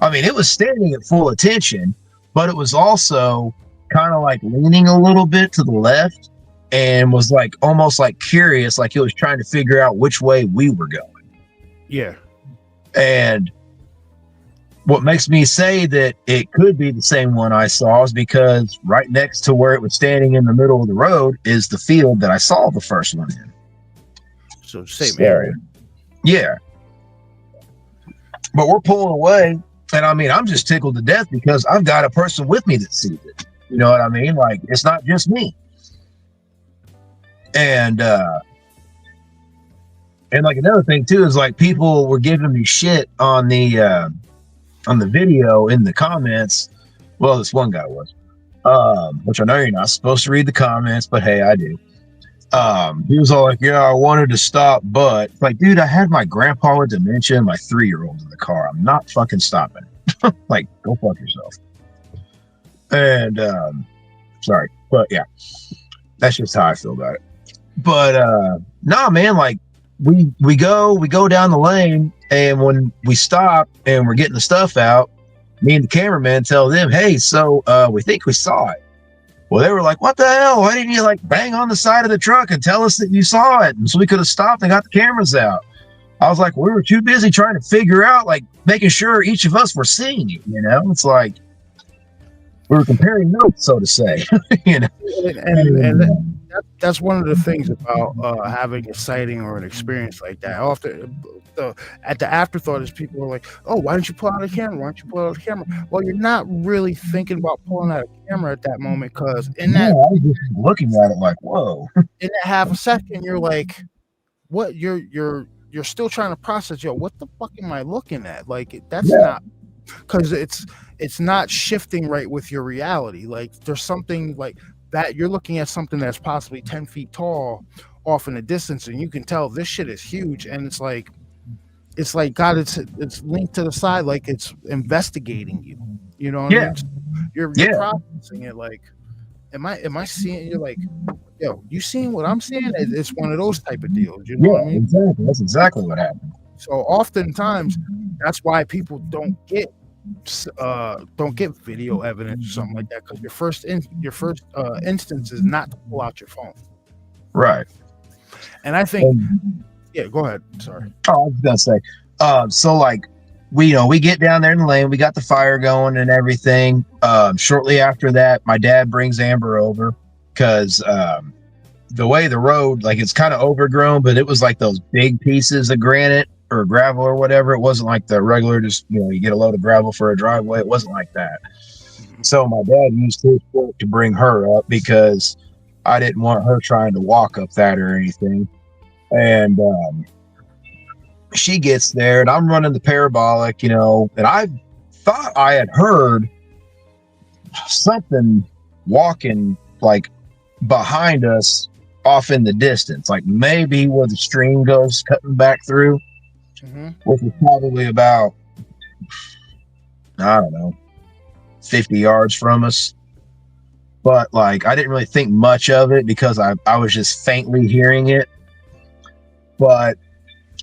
I mean, it was standing at full attention, but it was also kind of like leaning a little bit to the left, and was like almost like curious, like it was trying to figure out which way we were going. Yeah. And what makes me say that it could be the same one I saw is because right next to where it was standing in the middle of the road is the field that I saw the first one in. So same area. Yeah. But we're pulling away, and I mean, I'm just tickled to death because I've got a person with me that sees it. You know what I mean? Like, it's not just me. And like another thing too is like people were giving me shit on the video in the comments. Well, this one guy was, which I know you're not supposed to read the comments, but hey, I do. He was all like, "Yeah, I wanted to stop, but like, dude, I had my grandpa with dementia and my 3-year-old in the car. I'm not fucking stopping." Like, go fuck yourself. And sorry, but yeah, that's just how I feel about it. But nah, man, like we go down the lane, and when we stop and we're getting the stuff out, me and the cameraman tell them, "Hey, so we think we saw it." Well, they were like, "What the hell? Why didn't you like bang on the side of the truck and tell us that you saw it?" And so we could have stopped and got the cameras out. I was like, we were too busy trying to figure out, like, making sure each of us were seeing it. It's like we were comparing notes, so to say. And that's one of the things about having a sighting or an experience like that. Often, at the afterthought is people are like, "Oh, why didn't you pull out a camera? Why don't you pull out a camera?" Well, you're not really thinking about pulling out a camera at that moment, because I was just looking at it like, whoa. In that half a second, you're like, "What?" You're still trying to process. Yo, what the fuck am I looking at? Like, that's not, because it's not shifting right with your reality. Like, there's something like that. You're looking at something that's possibly 10 feet tall off in the distance, and you can tell this shit is huge. And it's like, it's like God, it's linked to the side, like it's investigating you. You know what I mean? You're processing it like, am I seeing? You're like, yo, you seeing what I'm seeing? It's one of those type of deals. You know what I mean? Exactly. That's exactly what happened. So oftentimes, that's why people don't get video evidence or something like that, because your first instance is not to pull out your phone. Right. And I think, yeah, go ahead. Sorry. Oh, I was gonna say, so like we get down there in the lane, we got the fire going and everything. Shortly after that, my dad brings Amber over because the way the road, like, it's kind of overgrown, but it was like those big pieces of granite or gravel or whatever. It wasn't like the regular, just, you get a load of gravel for a driveway. It wasn't like that. So my dad used his fork to bring her up because I didn't want her trying to walk up that or anything. And she gets there, and I'm running the parabolic, and I thought I had heard something walking like behind us off in the distance, like maybe where the stream goes cutting back through, which was probably about, I don't know, 50 yards from us. But like, I didn't really think much of it because I was just faintly hearing it. But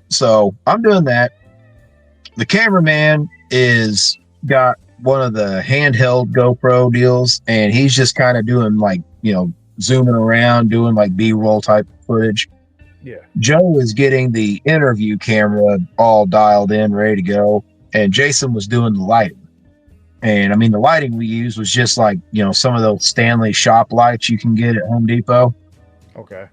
so I'm doing that. The cameraman is got one of the handheld GoPro deals, and he's just kind of doing like, zooming around, doing like B-roll type footage. Yeah. Joe is getting the interview camera all dialed in, ready to go. And Jason was doing the lighting. And I mean, the lighting we used was just like, some of those Stanley shop lights you can get at Home Depot. Okay.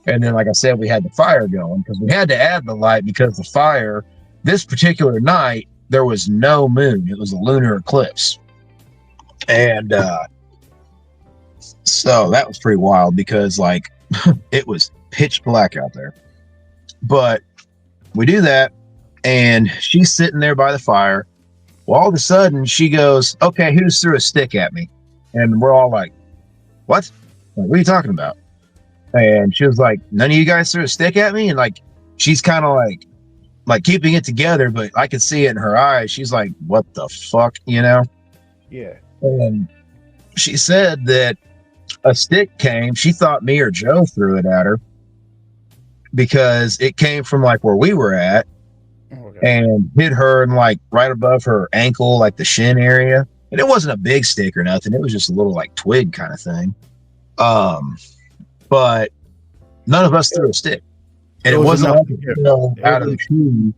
And then, like I said, we had the fire going because we had to add the light because the fire, this particular night, there was no moon. It was a lunar eclipse. And so that was pretty wild because, like, it was pitch black out there. But we do that, and she's sitting there by the fire. Well, all of a sudden, she goes, "Okay, who just threw a stick at me?" And we're all like, "What? Like, what are you talking about?" And she was like, "None of you guys threw a stick at me?" And like, she's kind of like keeping it together, but I could see it in her eyes. She's like, "What the fuck?" Yeah. And she said that a stick came. She thought me or Joe threw it at her because it came from like where we were at. Okay. And hit her in like right above her ankle, like the shin area. And it wasn't a big stick or nothing. It was just a little like twig kind of thing. But none of us threw a stick. And it wasn't like it out of the tree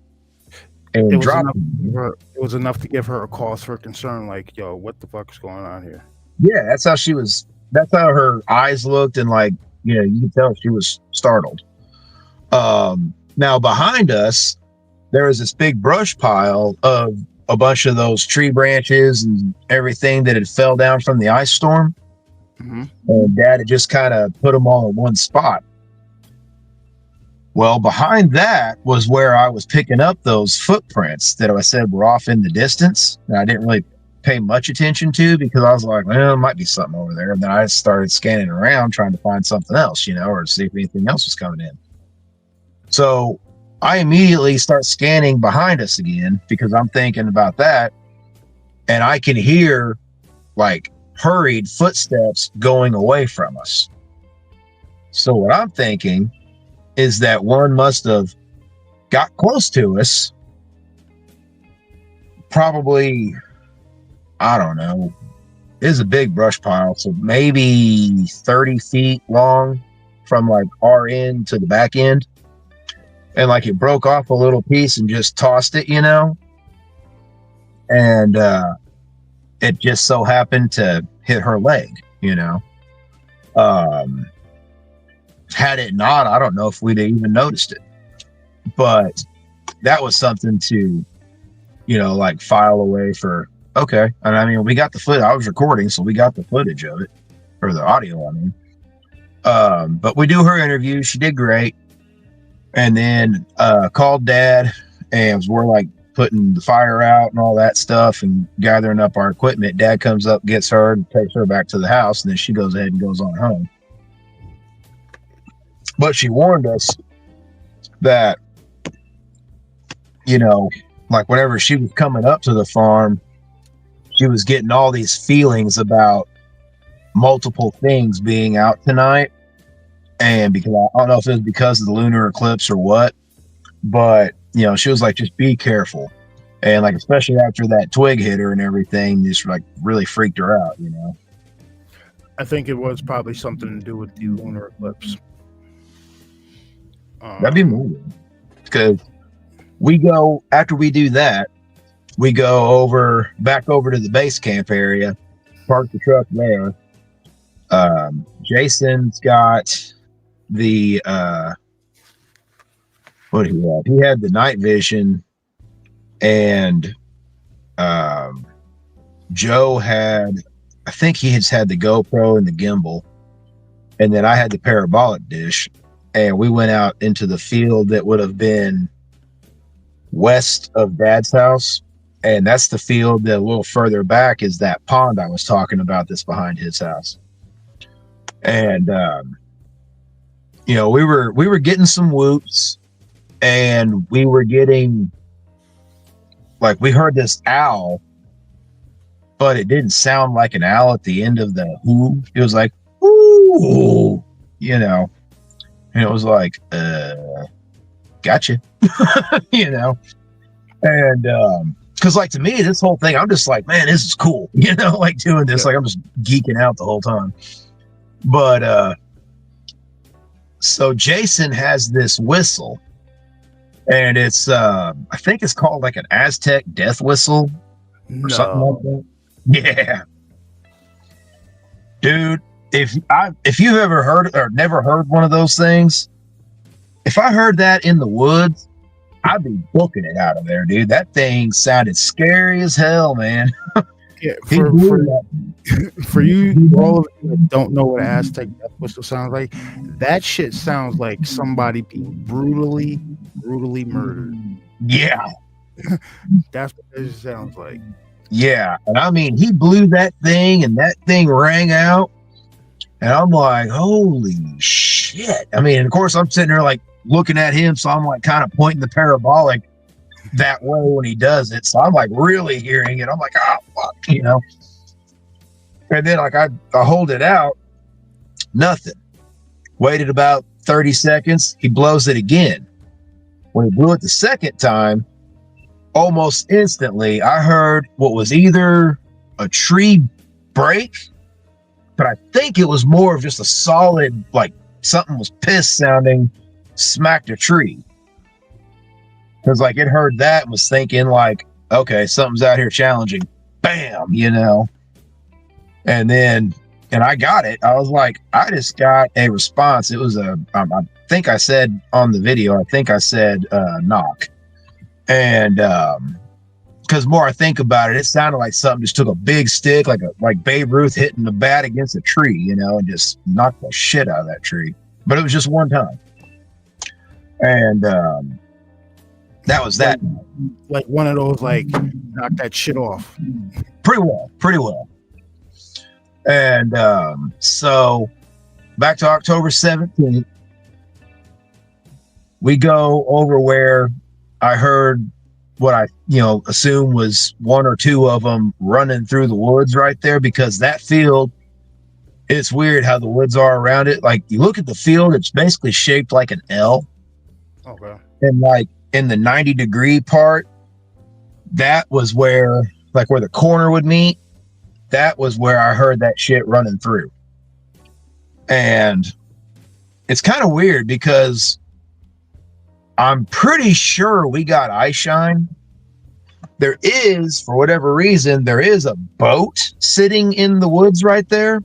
and dropped it. It was enough to give her a cause for concern, like, yo, what the fuck is going on here? Yeah, that's how she was. That's how her eyes looked, and like, you could tell she was startled. Now behind us, there was this big brush pile of a bunch of those tree branches and everything that had fell down from the ice storm. And Dad had just kind of put them all in one spot. Well, behind that was where I was picking up those footprints that I said were off in the distance. And I didn't really pay much attention to because I was like, well, there might be something over there. And then I started scanning around trying to find something else, or see if anything else was coming in. So I immediately start scanning behind us again because I'm thinking about that. And I can hear like hurried footsteps going away from us. So what I'm thinking is that one must have got close to us. Probably, I don't know. It is a big brush pile. So maybe 30 feet long from like our end to the back end. And like it broke off a little piece and just tossed it, and it just so happened to hit her leg, had it not, I don't know if we'd even noticed it, but that was something to, like file away for. Okay. And I mean, we got the footage. I was recording, so we got the footage of it, or the audio, I mean. But we do her interview. She did great. And then called Dad, and we're like putting the fire out and all that stuff and gathering up our equipment. Dad comes up, gets her, and takes her back to the house, and then she goes ahead and goes on home. But she warned us that, you know, like whenever she was coming up to the farm, she was getting all these feelings about multiple things being out tonight. And because I don't know if it was because of the lunar eclipse or what, but you know, she was like, just be careful. And like, especially after that twig hit her and everything, just like really freaked her out, you know. I think it was probably something to do with the lunar eclipse. That'd be moving. Because we go, after we do that, we go back over to the base camp area, park the truck there. Jason's got the what did he have? He had the night vision, and Joe had, I think he has had the GoPro and the gimbal, and then I had the parabolic dish, and we went out into the field that would have been west of Dad's house, and that's the field that a little further back is that pond I was talking about that's behind his house. And you know, we were getting some whoops, and we were getting, like, we heard this owl, but it didn't sound like an owl at the end of the whoo. It was like, ooh, you know, and it was like, gotcha, you know. And because like, to me, this whole thing, I'm just like, man, this is cool, you know, like doing this, like I'm just geeking out the whole time. But so Jason has this whistle, and it's I think it's called like an Aztec death whistle or something like that. Yeah, dude, if you've ever heard or never heard one of those things, if I heard that in the woods, I'd be booking it out of there, dude. That thing sounded scary as hell, man. Yeah, for you, all of you that don't know what an Aztec death whistle sounds like, that shit sounds like somebody being brutally murdered. Yeah. That's what it sounds like. Yeah. And I mean, he blew that thing, and that thing rang out. And I'm like, holy shit. I mean, of course, I'm sitting there like looking at him, so I'm like kind of pointing the parabolic that way when he does it. So I'm like really hearing it. I'm like, oh, fuck, you know. And then like I hold it out, nothing. Waited about 30 seconds. He blows it again. When he blew it the second time, almost instantly, I heard what was either a tree break, but I think it was more of just a solid, like something was pissed sounding, smacked a tree. Because like it heard that and was thinking like, okay, something's out here challenging. Bam, you know. And then, and I got it. I was like, I just got a response. It was I think I said on the video, I think I said knock. And because more I think about it, it sounded like something just took a big stick, like Babe Ruth hitting the bat against a tree, you know, and just knocked the shit out of that tree. But it was just one time. And that was that. Like one of those, like, knock that shit off. Pretty well. And so back to October 17th, we go over where I heard what I, assume was one or two of them running through the woods right there, because that field, it's weird how the woods are around it. Like you look at the field, it's basically shaped like an L. Okay. And like in the 90-degree part, that was where the corner would meet. That was where I heard that shit running through. And it's kind of weird because I'm pretty sure we got eye shine. There is, for whatever reason, there is a boat sitting in the woods right there.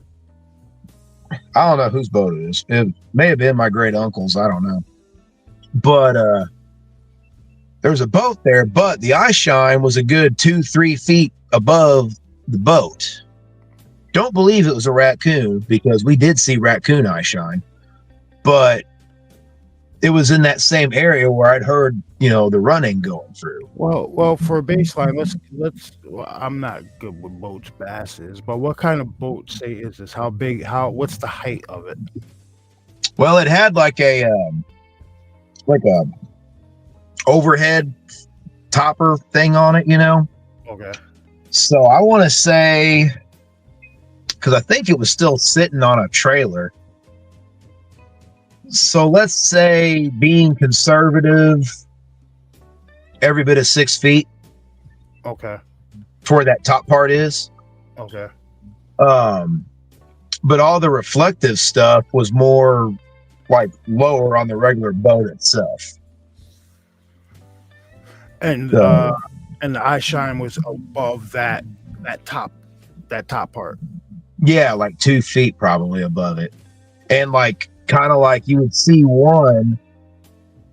I don't know whose boat it is. It may have been my great uncle's. I don't know. But there's a boat there, but the eye shine was a good 2-3 feet above the boat. Don't believe it was a raccoon, because we did see raccoon eye shine, but it was in that same area where I'd heard, the running going through. Well, for a baseline, let's. Well, I'm not good with boats, basses, but what kind of boat is this? How big? What's the height of it? Well, it had like a overhead topper thing on it, you know? Okay. So I want to say, because I think it was still sitting on a trailer. So let's say, being conservative, every bit of 6 feet. Okay. To where that top part is. Okay. But all the reflective stuff was more like lower on the regular boat itself. And the eye shine was above that top part. Yeah, like 2 feet probably above it. And like kind of like you would see one,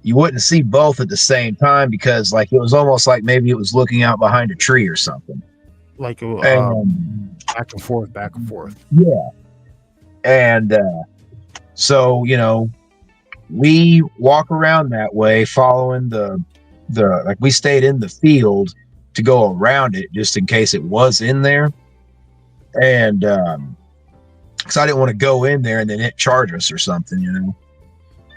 you wouldn't see both at the same time, because like it was almost like maybe it was looking out behind a tree or something. Like back and forth. Yeah. And so, you know, we walk around that way following the like we stayed in the field to go around it just in case it was in there. And because I didn't want to go in there and then it charge us or something, you know.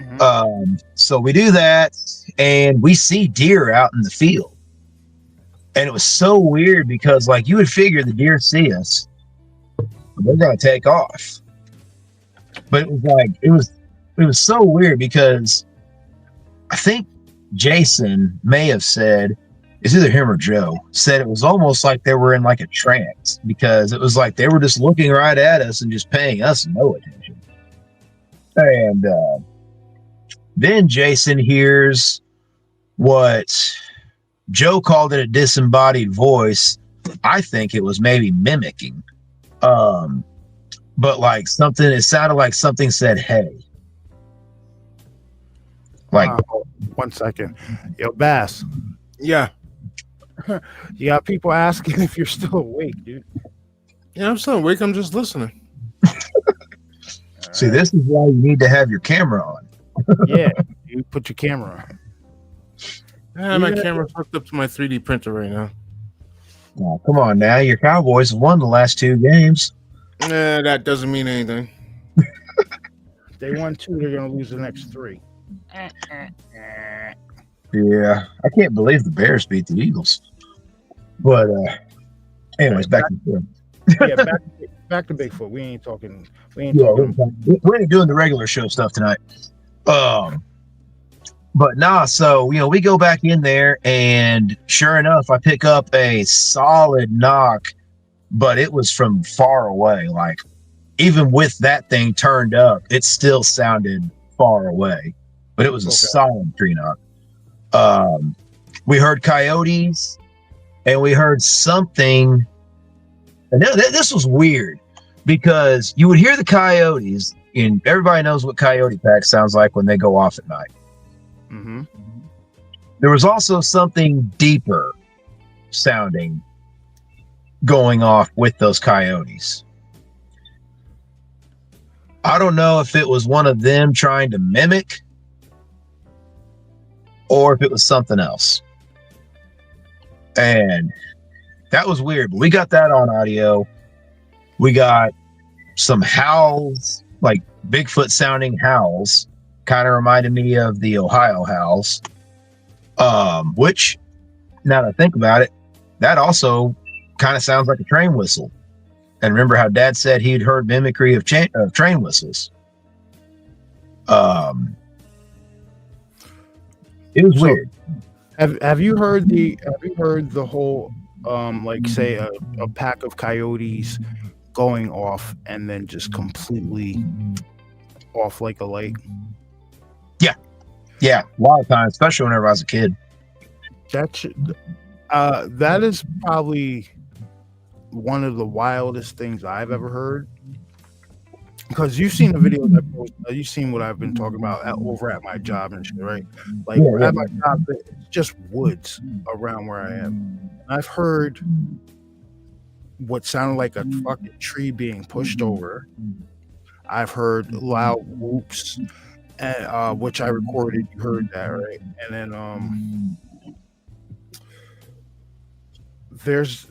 Mm-hmm. So we do that and we see deer out in the field. And it was so weird because like you would figure the deer see us, they're gonna take off. But it was like it was so weird because I think Jason may have said, it's either him or Joe, said it was almost like they were in like a trance, because it was like they were just looking right at us and just paying us no attention. And then Jason hears what Joe called it a disembodied voice. I think it was maybe mimicking. But like something, it sounded like something said, "Hey." Like, 1 second. Yo, Bass. Yeah. You got people asking if you're still awake, dude. Yeah, I'm still awake. I'm just listening. see, this is why you need to have your camera on. Yeah, you put your camera on. My camera's hooked up to my 3D printer right now. Oh, come on now. Your Cowboys have won the last 2 games. That doesn't mean anything. They won 2, they're going to lose the next 3. Yeah, I can't believe the Bears beat the Eagles. But anyways, back to the Yeah, back to Bigfoot. We ain't talking. we ain't doing the regular show stuff tonight. But nah, so you know, we go back in there and sure enough, I pick up a solid knock, but it was from far away. Like even with that thing turned up, it still sounded far away. But it was a solid tree knock. We heard coyotes and we heard something. And this was weird because you would hear the coyotes, and everybody knows what coyote pack sounds like when they go off at night. Mm-hmm. There was also something deeper sounding going off with those coyotes. I don't know if it was one of them trying to mimic or if it was something else. And that was weird, but we got that on audio. We got some howls, like Bigfoot sounding howls, kind of reminded me of the Ohio howls. Which, now that I think about it, that also kind of sounds like a train whistle. And remember how Dad said he'd heard mimicry of train whistles. It was weird. Have you heard the whole like say a pack of coyotes going off and then just completely off like a light? Yeah, a lot of times, especially whenever I was a kid. That is probably one of the wildest things I've ever heard. Because you've seen the video that you've seen what I've been talking about over at my job and shit, right? Like at my job, it's just woods around where I am. And I've heard what sounded like a fucking tree being pushed over. I've heard loud whoops, and which I recorded. You heard that, right? And then there's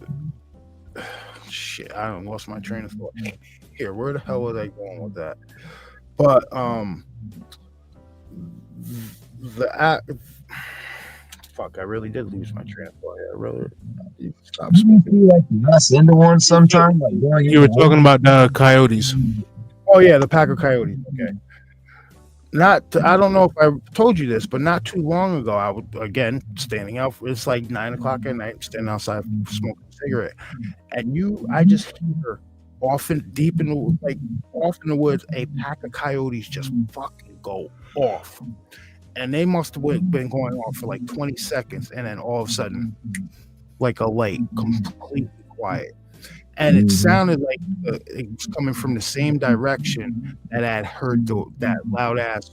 shit. I don't lost my train of thought. Here, where the hell was I going with that? But Fuck, I really did lose my train of thought. I really stop You smoking. feel like you mess into one sometime. Like going You were into talking about coyotes. Oh yeah, the pack of coyotes. Okay. I don't know if I told you this, but not too long ago, I would again standing out. It's like 9 o'clock at night, standing outside smoking a cigarette, and I just hear off in the woods, a pack of coyotes just fucking go off, and they must have been going off for like 20 seconds, and then all of a sudden, like a light, completely quiet. And it sounded like it was coming from the same direction that I had heard that loud ass.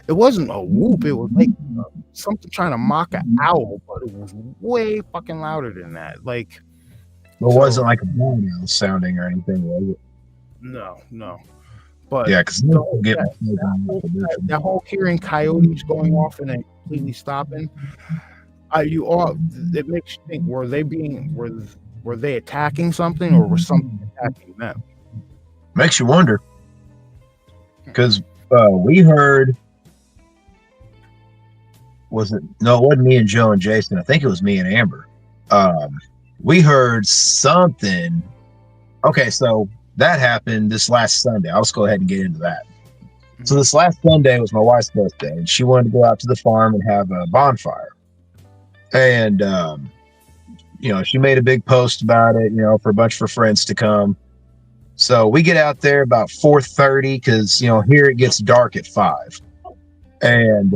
It wasn't a whoop. It was like something trying to mock an owl, but it was way fucking louder than that. Like, it wasn't like a barn owl sounding or anything, was it? No. But yeah, because that whole hearing coyotes going off and then completely stopping. It makes you think: were they attacking something, or was something attacking them? Makes you wonder, because we heard. It wasn't me and Joe and Jason. I think it was me and Amber. We heard something. Okay, so that happened this last Sunday. I'll just go ahead and get into that. So this last Sunday was my wife's birthday, and she wanted to go out to the farm and have a bonfire. And, she made a big post about it, for a bunch of her friends to come. So we get out there about 4:30 because, here it gets dark at 5. And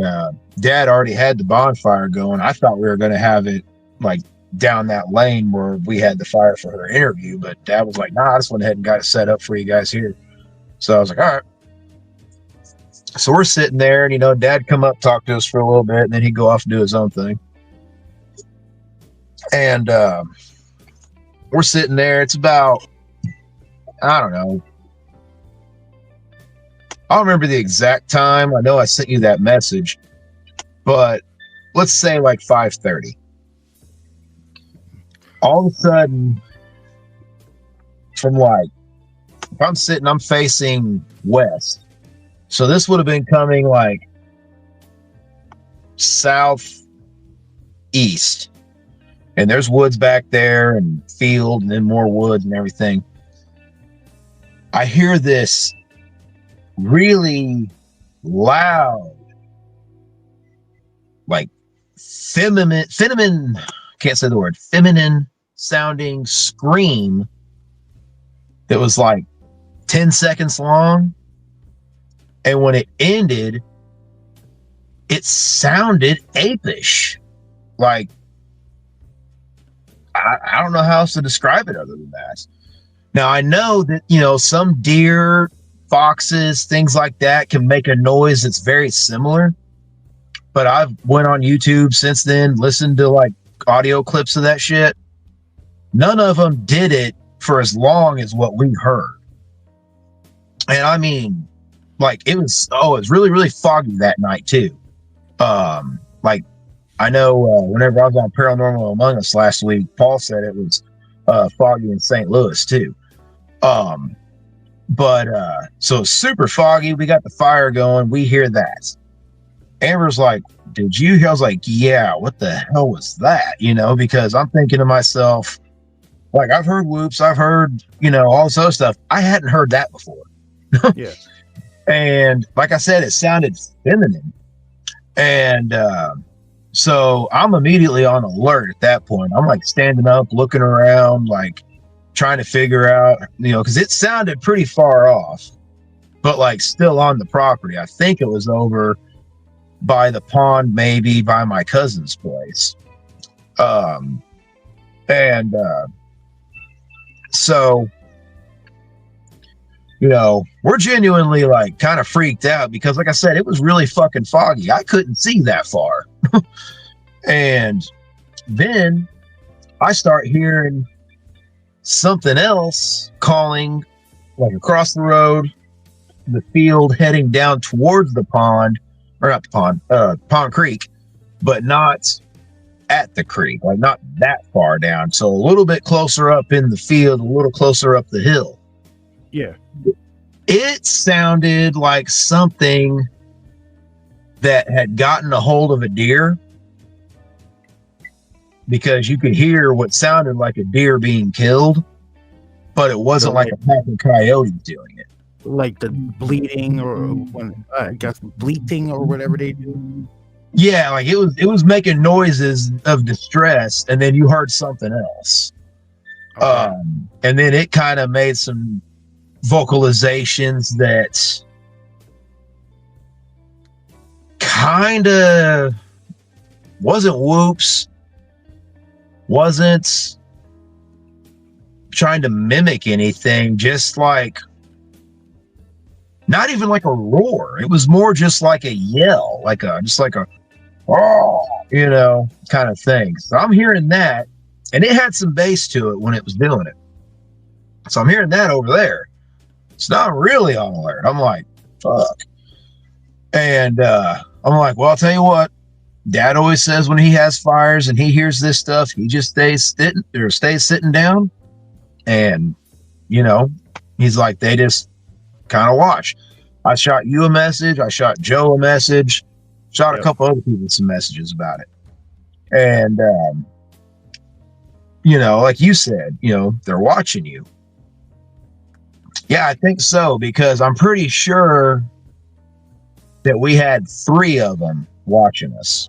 Dad already had the bonfire going. I thought we were going to have it like down that lane where we had the fire for her interview. But Dad was like, nah, I just went ahead and got it set up for you guys here. So I was like, all right. So we're sitting there and, Dad come up, talk to us for a little bit, and then he'd go off and do his own thing. And we're sitting there. It's about, I don't know. I don't remember the exact time. I know I sent you that message, but let's say like 5:30. All of a sudden, from like, if I'm facing west. So this would have been coming like southeast. And there's woods back there and field and then more woods and everything. I hear this really loud, like feminine, can't say the word, feminine sounding scream that was like 10 seconds long. And when it ended, it sounded apish. Like, I don't know how else to describe it other than that. Now, I know that, some deer, foxes, things like that can make a noise that's very similar. But I've went on YouTube since then, listened to like audio clips of that shit. None of them did it for as long as what we heard. And I mean, like it was really, really foggy that night too. Like, I know whenever I was on Paranormal Among Us last week, Paul said it was foggy in St. Louis too. But so it's super foggy. We got the fire going. We hear that. Amber's like, did you hear? I was like, yeah, what the hell was that? Because I'm thinking to myself, like, I've heard whoops. I've heard, all this other stuff. I hadn't heard that before. Yeah. And like I said, it sounded feminine. And so I'm immediately on alert at that point. I'm like standing up, looking around, like trying to figure out, because it sounded pretty far off, but like still on the property. I think it was over by the pond, maybe by my cousin's place. So, we're genuinely like kind of freaked out because, like I said, it was really fucking foggy. I couldn't see that far. And then I start hearing something else calling like across the road, the field heading down towards the pond, or not the pond, Pond Creek, but not at the creek, like not that far down. So a little bit closer up in the field, a little closer up the hill. Yeah. It sounded like something that had gotten a hold of a deer, because you could hear what sounded like a deer being killed, but it wasn't like a pack of coyotes doing it. Like the bleeding, or when I guess bleating or whatever they do. Yeah, like it was making noises of distress, and then you heard something else. Okay. And then it kind of made some vocalizations that kind of wasn't whoops, wasn't trying to mimic anything, just like not even like a roar. It was more just like a yell, just like a oh, kind of thing. So I'm hearing that, and it had some bass to it when it was doing it. So I'm hearing that over there. It's not really on alert. I'm like, fuck. And I'm like, well, I'll tell you what. Dad always says when he has fires and he hears this stuff, he just stays sitting down. And, he's like, they just kind of watch. I shot you a message. I shot Joe a message. Shot a couple other people some messages about it. And, like you said, they're watching you. Yeah, I think so, because I'm pretty sure that we had 3 of them watching us,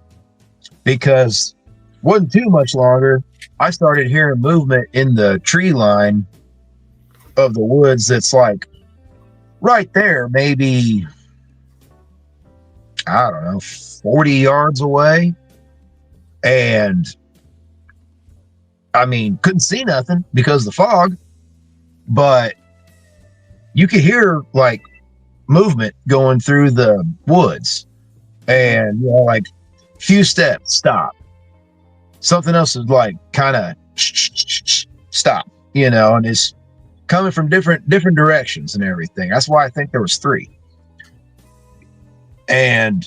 because wasn't too much longer. I started hearing movement in the tree line of the woods that's like right there, maybe, I don't know, 40 yards away. And I mean, couldn't see nothing because of the fog, but you could hear like movement going through the woods, and like few steps, stop. Something else is like kind of stop, and it's coming from different directions and everything. That's why I think there was 3. And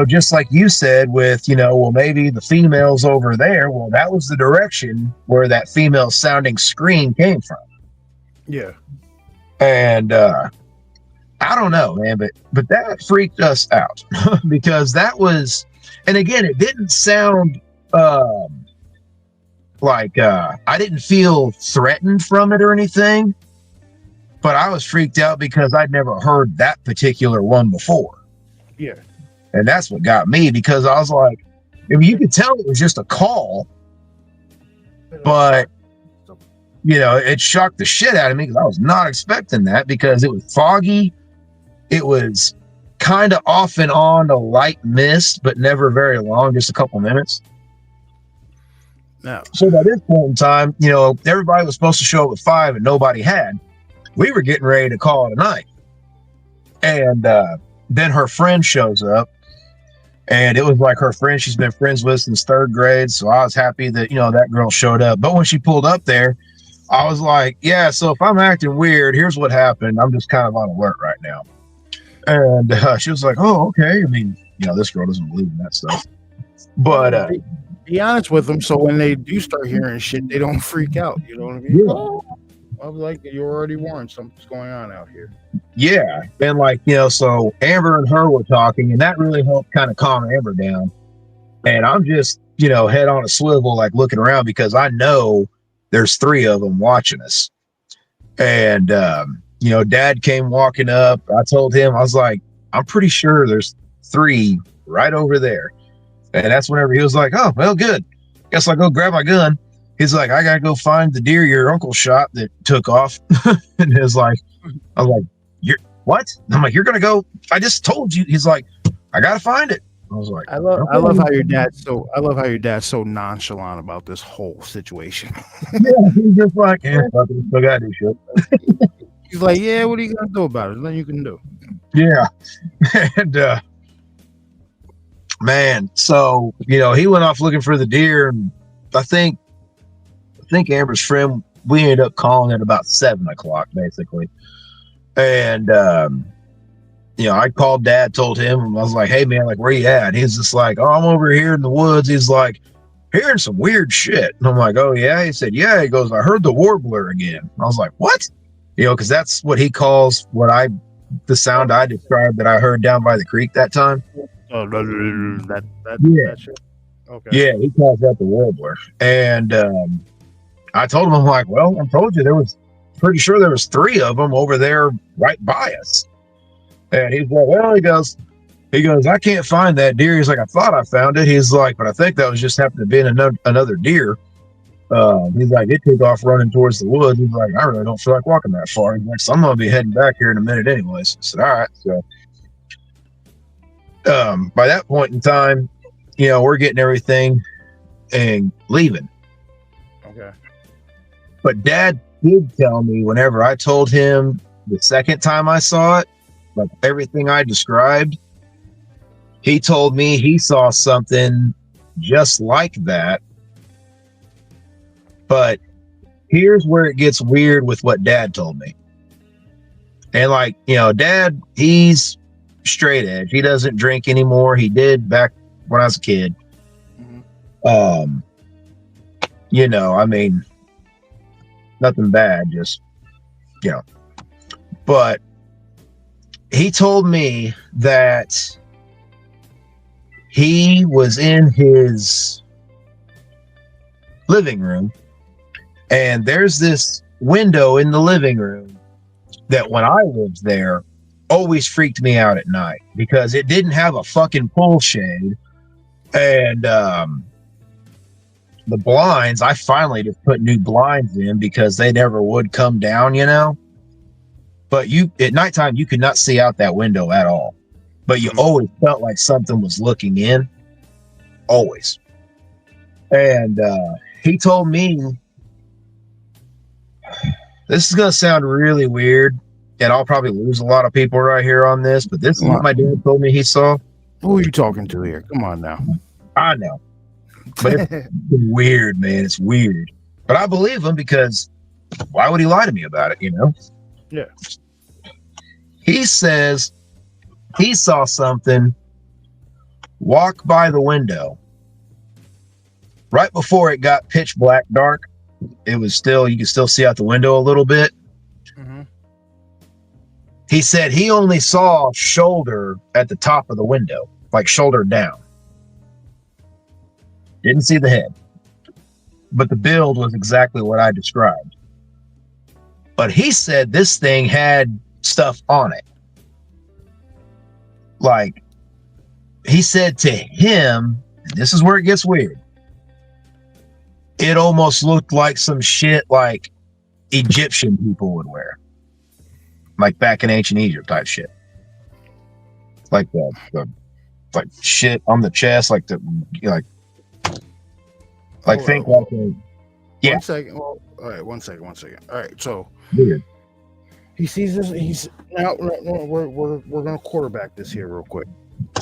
just like you said with, well, maybe the female's over there. Well, that was the direction where that female sounding scream came from. Yeah. And I don't know, man, but that freaked us out because that was, and again, it didn't sound like I didn't feel threatened from it or anything, but I was freaked out because I'd never heard that particular one before. Yeah. And that's what got me, because I was like, I mean, you could tell it was just a call, but it shocked the shit out of me because I was not expecting that, because it was foggy. It was kind of off and on a light mist, but never very long, just a couple minutes. No. So by this point in time, everybody was supposed to show up at 5 and nobody had. We were getting ready to call it a night. And then her friend shows up, and it was like her friend she's been friends with since 3rd grade. So I was happy that, that girl showed up. But when she pulled up there, I was like, yeah, so if I'm acting weird, here's what happened. I'm just kind of on alert right now. And she was like, oh, okay. I mean, this girl doesn't believe in that stuff. But be honest with them, so when they do start hearing shit, they don't freak out. You know what I mean? Yeah. I was like, you're already warned something's going on out here. Yeah. And like, so Amber and her were talking, and that really helped kind of calm Amber down. And I'm just, head on a swivel, like looking around, because I know there's 3 of them watching us. And, Dad came walking up. I told him, I was like, I'm pretty sure there's 3 right over there. And that's whenever he was like, oh, well, good. Guess I'll go grab my gun. He's like, I got to go find the deer your uncle shot that took off. And I was like, you're what? I'm like, you're going to go. I just told you. He's like, I got to find it. I was like, I love how your dad's so nonchalant about this whole situation. Yeah, he's just like, still got this shit. He's like, yeah, what are you gonna do about it? There's nothing you can do. Yeah. And man, so he went off looking for the deer, and I think Amber's friend, we ended up calling at about 7:00 basically. And I called Dad, told him, and I was like, hey man, like, where you at? He's just like, oh, I'm over here in the woods. He's like, hearing some weird shit. And I'm like, oh yeah? He said, yeah. He goes, I heard the warbler again. And I was like, what? Because that's what he calls the sound I described that I heard down by the creek that time. Oh, that Yeah. shit. Okay. Yeah, he calls that the warbler. And I told him, I'm like, well, I told you pretty sure there was 3 of them over there right by us. And he's like, well, he goes, I can't find that deer. He's like, I thought I found it. He's like, but I think that was just happened to be another deer. He's like, it took off running towards the woods. He's like, I really don't feel like walking that far. He's like, so I'm going to be heading back here in a minute anyways. I said, all right. So by that point in time, we're getting everything and leaving. Okay. But Dad did tell me whenever I told him the second time I saw it, like everything I described, he told me he saw something just like that. But here's where it gets weird with what Dad told me. And Dad, he's straight edge. He doesn't drink anymore. He did back when I was a kid. Mm-hmm. I mean, nothing bad, just, but he told me that he was in his living room and there's this window in the living room that when I lived there always freaked me out at night because it didn't have a fucking pull shade. And the blinds, I finally just put new blinds in because they never would come down, But at nighttime, you could not see out that window at all. But you always felt like something was looking in. Always. And he told me, this is going to sound really weird, and I'll probably lose a lot of people right here on this, but this is what my dad told me he saw. Who are you talking to here? Come on now. I know. But it's weird, man. It's weird. But I believe him because why would he lie to me about it, Yeah. He says he saw something walk by the window right before it got pitch black dark. It was still, you could still see out the window a little bit. Mm-hmm. He said he only saw shoulder at the top of the window, like shoulder down. Didn't see the head. But the build was exactly what I described. But he said this thing had stuff on it. Like, he said to him, and this is where it gets weird, it almost looked like some shit like Egyptian people would wear. Like back in ancient Egypt type shit. Like the like shit on the chest, like think like a, yeah. 1 second. Well, all right, 1 second. All right, so weird. he sees this. He's now we're gonna quarterback this here real quick.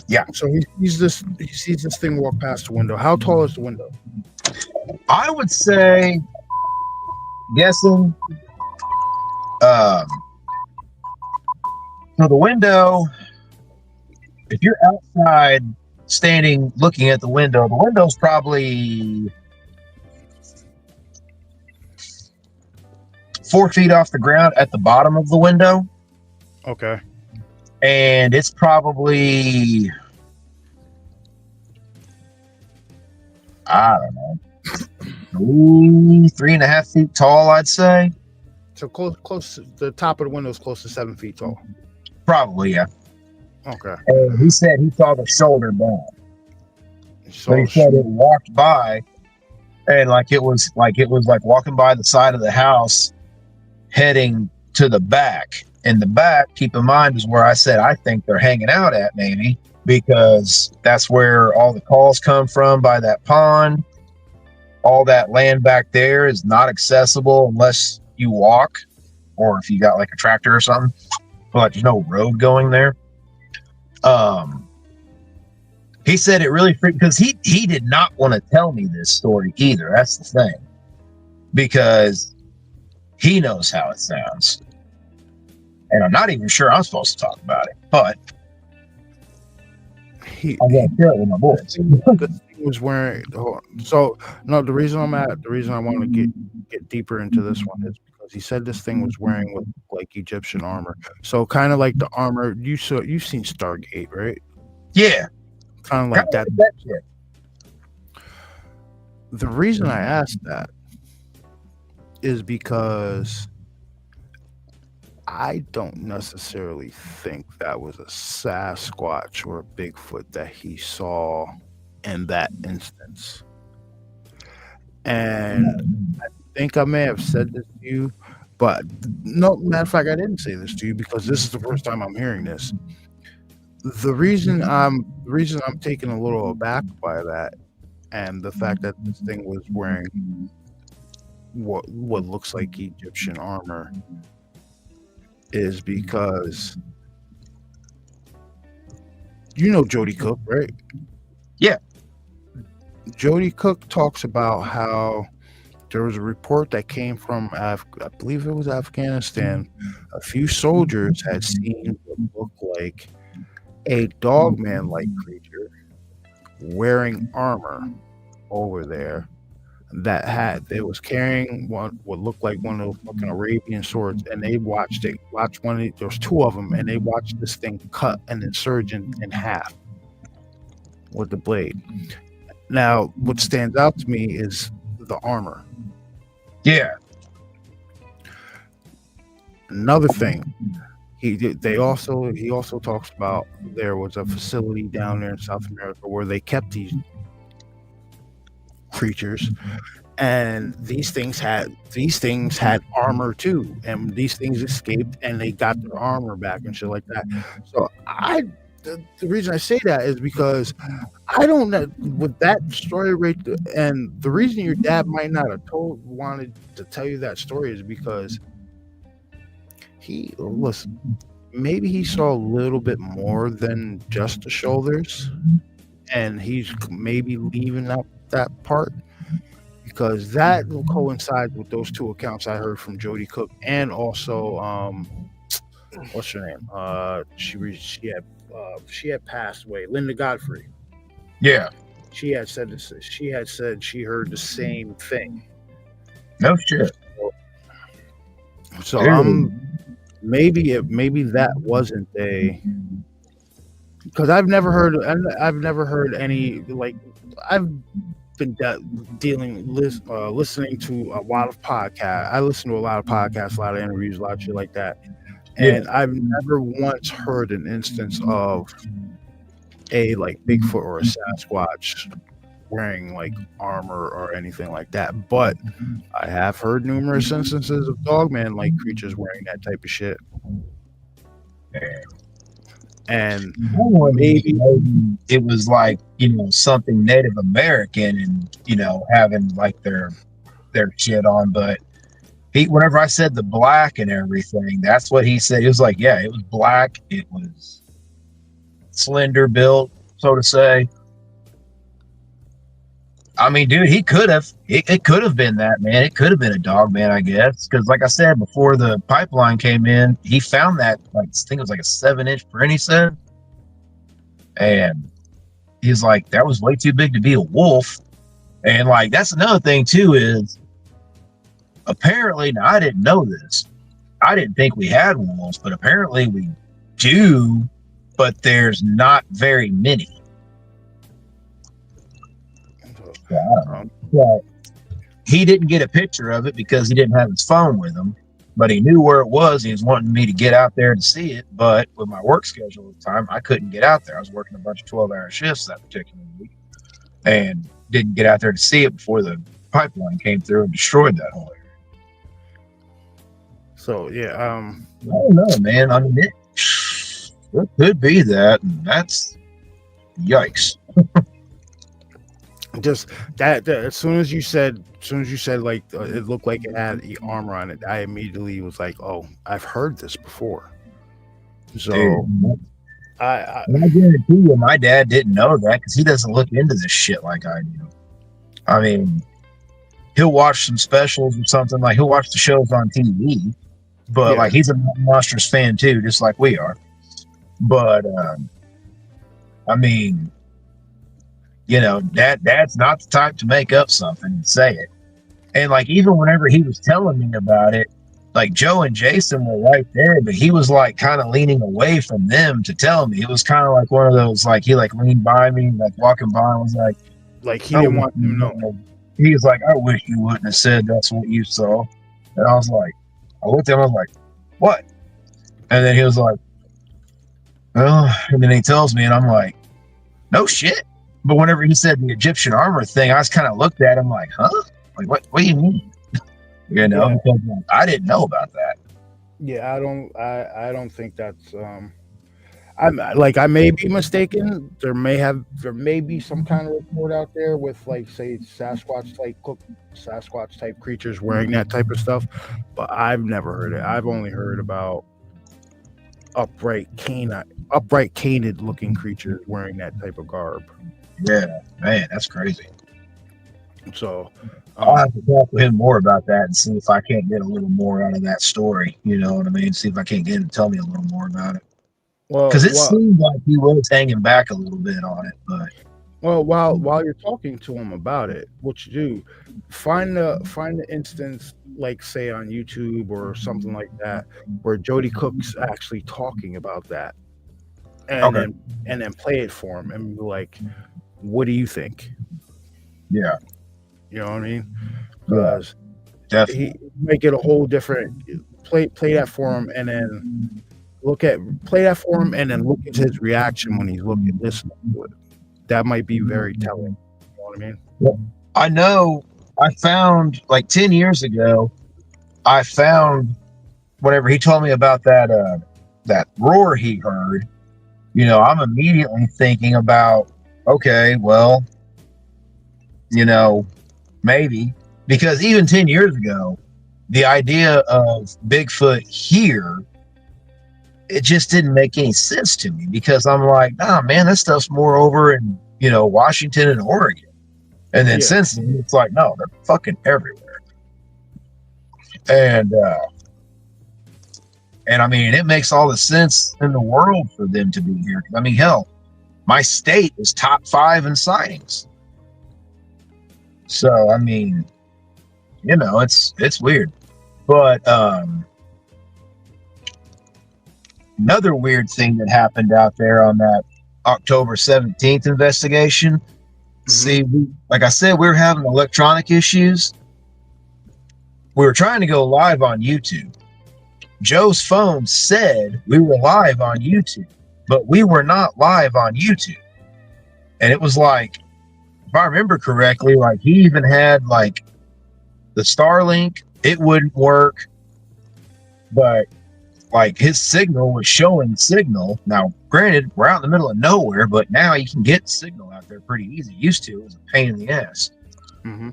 Yeah. So he sees this thing walk past the window. How tall is the window? I would say, guessing, so the window, if you're outside standing looking at the window's probably 4 feet off the ground at the bottom of the window. Okay. And it's probably, I don't know, 3.5 feet tall, I'd say. So close. The top of the window is close to 7 feet tall. Probably, yeah. Okay. And he said he saw the shoulder down. But he said it walked by, and it was like walking by the side of the house, heading to the back. And the back, keep in mind, is where I said I think they're hanging out at, maybe, because that's where all the calls come from, by that pond. All that land back there is not accessible unless you walk, or if you got like a tractor or something. But there's no road going there. He said it really freaked, because he did not want to tell me this story either. That's the thing, because he knows how it sounds, and I'm not even sure I'm supposed to talk about it. But I'm gonna share it with my boys. He was wearing. So no, the reason I want to get deeper into this one is because he said this thing was wearing with like Egyptian armor. So kind of like the armor you've seen Stargate, right? Yeah. kind of like that. That shit. The reason I asked that is because I don't necessarily think that was a Sasquatch or a Bigfoot that he saw in that instance. And I think I may have said this to you, but no, matter of fact, I didn't say this to you because this is the first time I'm hearing this. The reason I'm taken a little aback by that, and the fact that this thing was wearing what looks like Egyptian armor, is because you know Jody Cook, right? Yeah. Jody Cook talks about how there was a report that came from I believe it was Afghanistan. A few soldiers had seen what looked like a dogman-like creature wearing armor over there that was carrying what looked like one of those fucking Arabian swords, and they watched there's two of them, and they watched this thing cut and then surge in half with the blade. Now, what stands out to me is the armor. Yeah. Another thing, he also talks about there was a facility down there in South America where they kept these creatures, and these things had armor too, and these things escaped and they got their armor back and shit like that. So the reason I say that is because I don't know with that story right there, and the reason your dad might not have wanted to tell you that story is because maybe he saw a little bit more than just the shoulders, and he's maybe leaving out that part, because that will coincide with those two accounts I heard from Jody Cook, and also what's her name? She had passed away, Linda Godfrey. Yeah. She had said she heard the same thing. No shit. So maybe that wasn't because I've never heard any, like, I've been listening to a lot of podcasts. I listen to a lot of podcasts, a lot of interviews, a lot of shit like that. And I've never once heard an instance of a like Bigfoot or a Sasquatch wearing like armor or anything like that. But I have heard numerous instances of dogman like creatures wearing that type of shit. And maybe it was like, something Native American and, having like their shit on. But whenever I said the black and everything, that's what he said. He was like, yeah, it was black. It was slender built, so to say. I mean, dude, it could have been that, man. It could have been a dog man, I guess. Because like I said, before the pipeline came in, he found that, like, I think it was like a 7-inch print, he said. And he's like, that was way too big to be a wolf. And like, that's another thing too, is apparently, now I didn't know this. I didn't think we had wolves, but apparently we do, but there's not very many. But he didn't get a picture of it because he didn't have his phone with him, but he knew where it was. He was wanting me to get out there and see it, but with my work schedule at the time, I couldn't get out there. I was working a bunch of 12-hour shifts that particular week and didn't get out there to see it before the pipeline came through and destroyed that whole area. So yeah, I don't know, man. I mean, it could be that, and that's yikes. just that as soon as you said like it looked like it had the armor on it, I immediately was like, oh, I've heard this before. So dude, I guarantee you my dad didn't know that because he doesn't look into this shit like I do. I mean, he'll watch some specials or something, like he'll watch the shows on TV, but like he's a Monsters fan too, just like we are. But I mean, dad's not the type to make up something and say it. And like, even whenever he was telling me about it, like Joe and Jason were right there, but he was like kind of leaning away from them to tell me. It was kind of like one of those, like he like leaned by me, like walking by and was like he didn't want you to know. He was like, I wish you wouldn't have said that's what you saw. And I was like, I looked at him, I was like, what? And then he was like, oh, and then he tells me, and I'm like, no shit. But whenever he said the Egyptian armor thing, I was kind of looked at him like, huh? Like, what do you mean? You know, because I didn't know about that. Yeah, I don't think that's I may be mistaken. There may be some kind of report out there with like say Sasquatch type creatures wearing that type of stuff, but I've never heard it. I've only heard about upright canid looking creatures wearing that type of garb. Yeah, man, that's crazy. So I'll have to talk to him more about that and see if I can't get a little more out of that story. You know what I mean? See if I can't get him to tell me a little more about it. Well, because it seemed like he was hanging back a little bit on it, but while you're talking to him about it, what you do, find the instance, like say on YouTube or something like that, where Jody Cook's actually talking about that, and then play it for him and be like, what do you think? Yeah, you know what I mean? Because definitely he might get a whole different play that for him, and then play that for him, and then look at his reaction when he's listening to it. That might be very telling. You know what I mean? Well, I know. I found like 10 years ago. I found whenever he told me about that roar he heard. You know, I'm immediately thinking about, okay, well, you know, maybe because even 10 years ago, the idea of Bigfoot here, it just didn't make any sense to me because I'm like, nah, man, that stuff's more over in, you know, Washington and Oregon. And then since then, it's like, no, they're fucking everywhere. And I mean, it makes all the sense in the world for them to be here. I mean, hell, my state is top 5 in sightings. So, I mean, you know, it's weird. But another weird thing that happened out there on that October 17th investigation. See, like I said, we were having electronic issues. We were trying to go live on YouTube. Joe's phone said we were live on YouTube, but we were not live on YouTube. And it was like, if I remember correctly, like he even had like the Starlink, it wouldn't work, but like his signal was showing signal. Now, granted, we're out in the middle of nowhere, but now you can get signal out there pretty easy. Used to, it was a pain in the ass. Mm-hmm.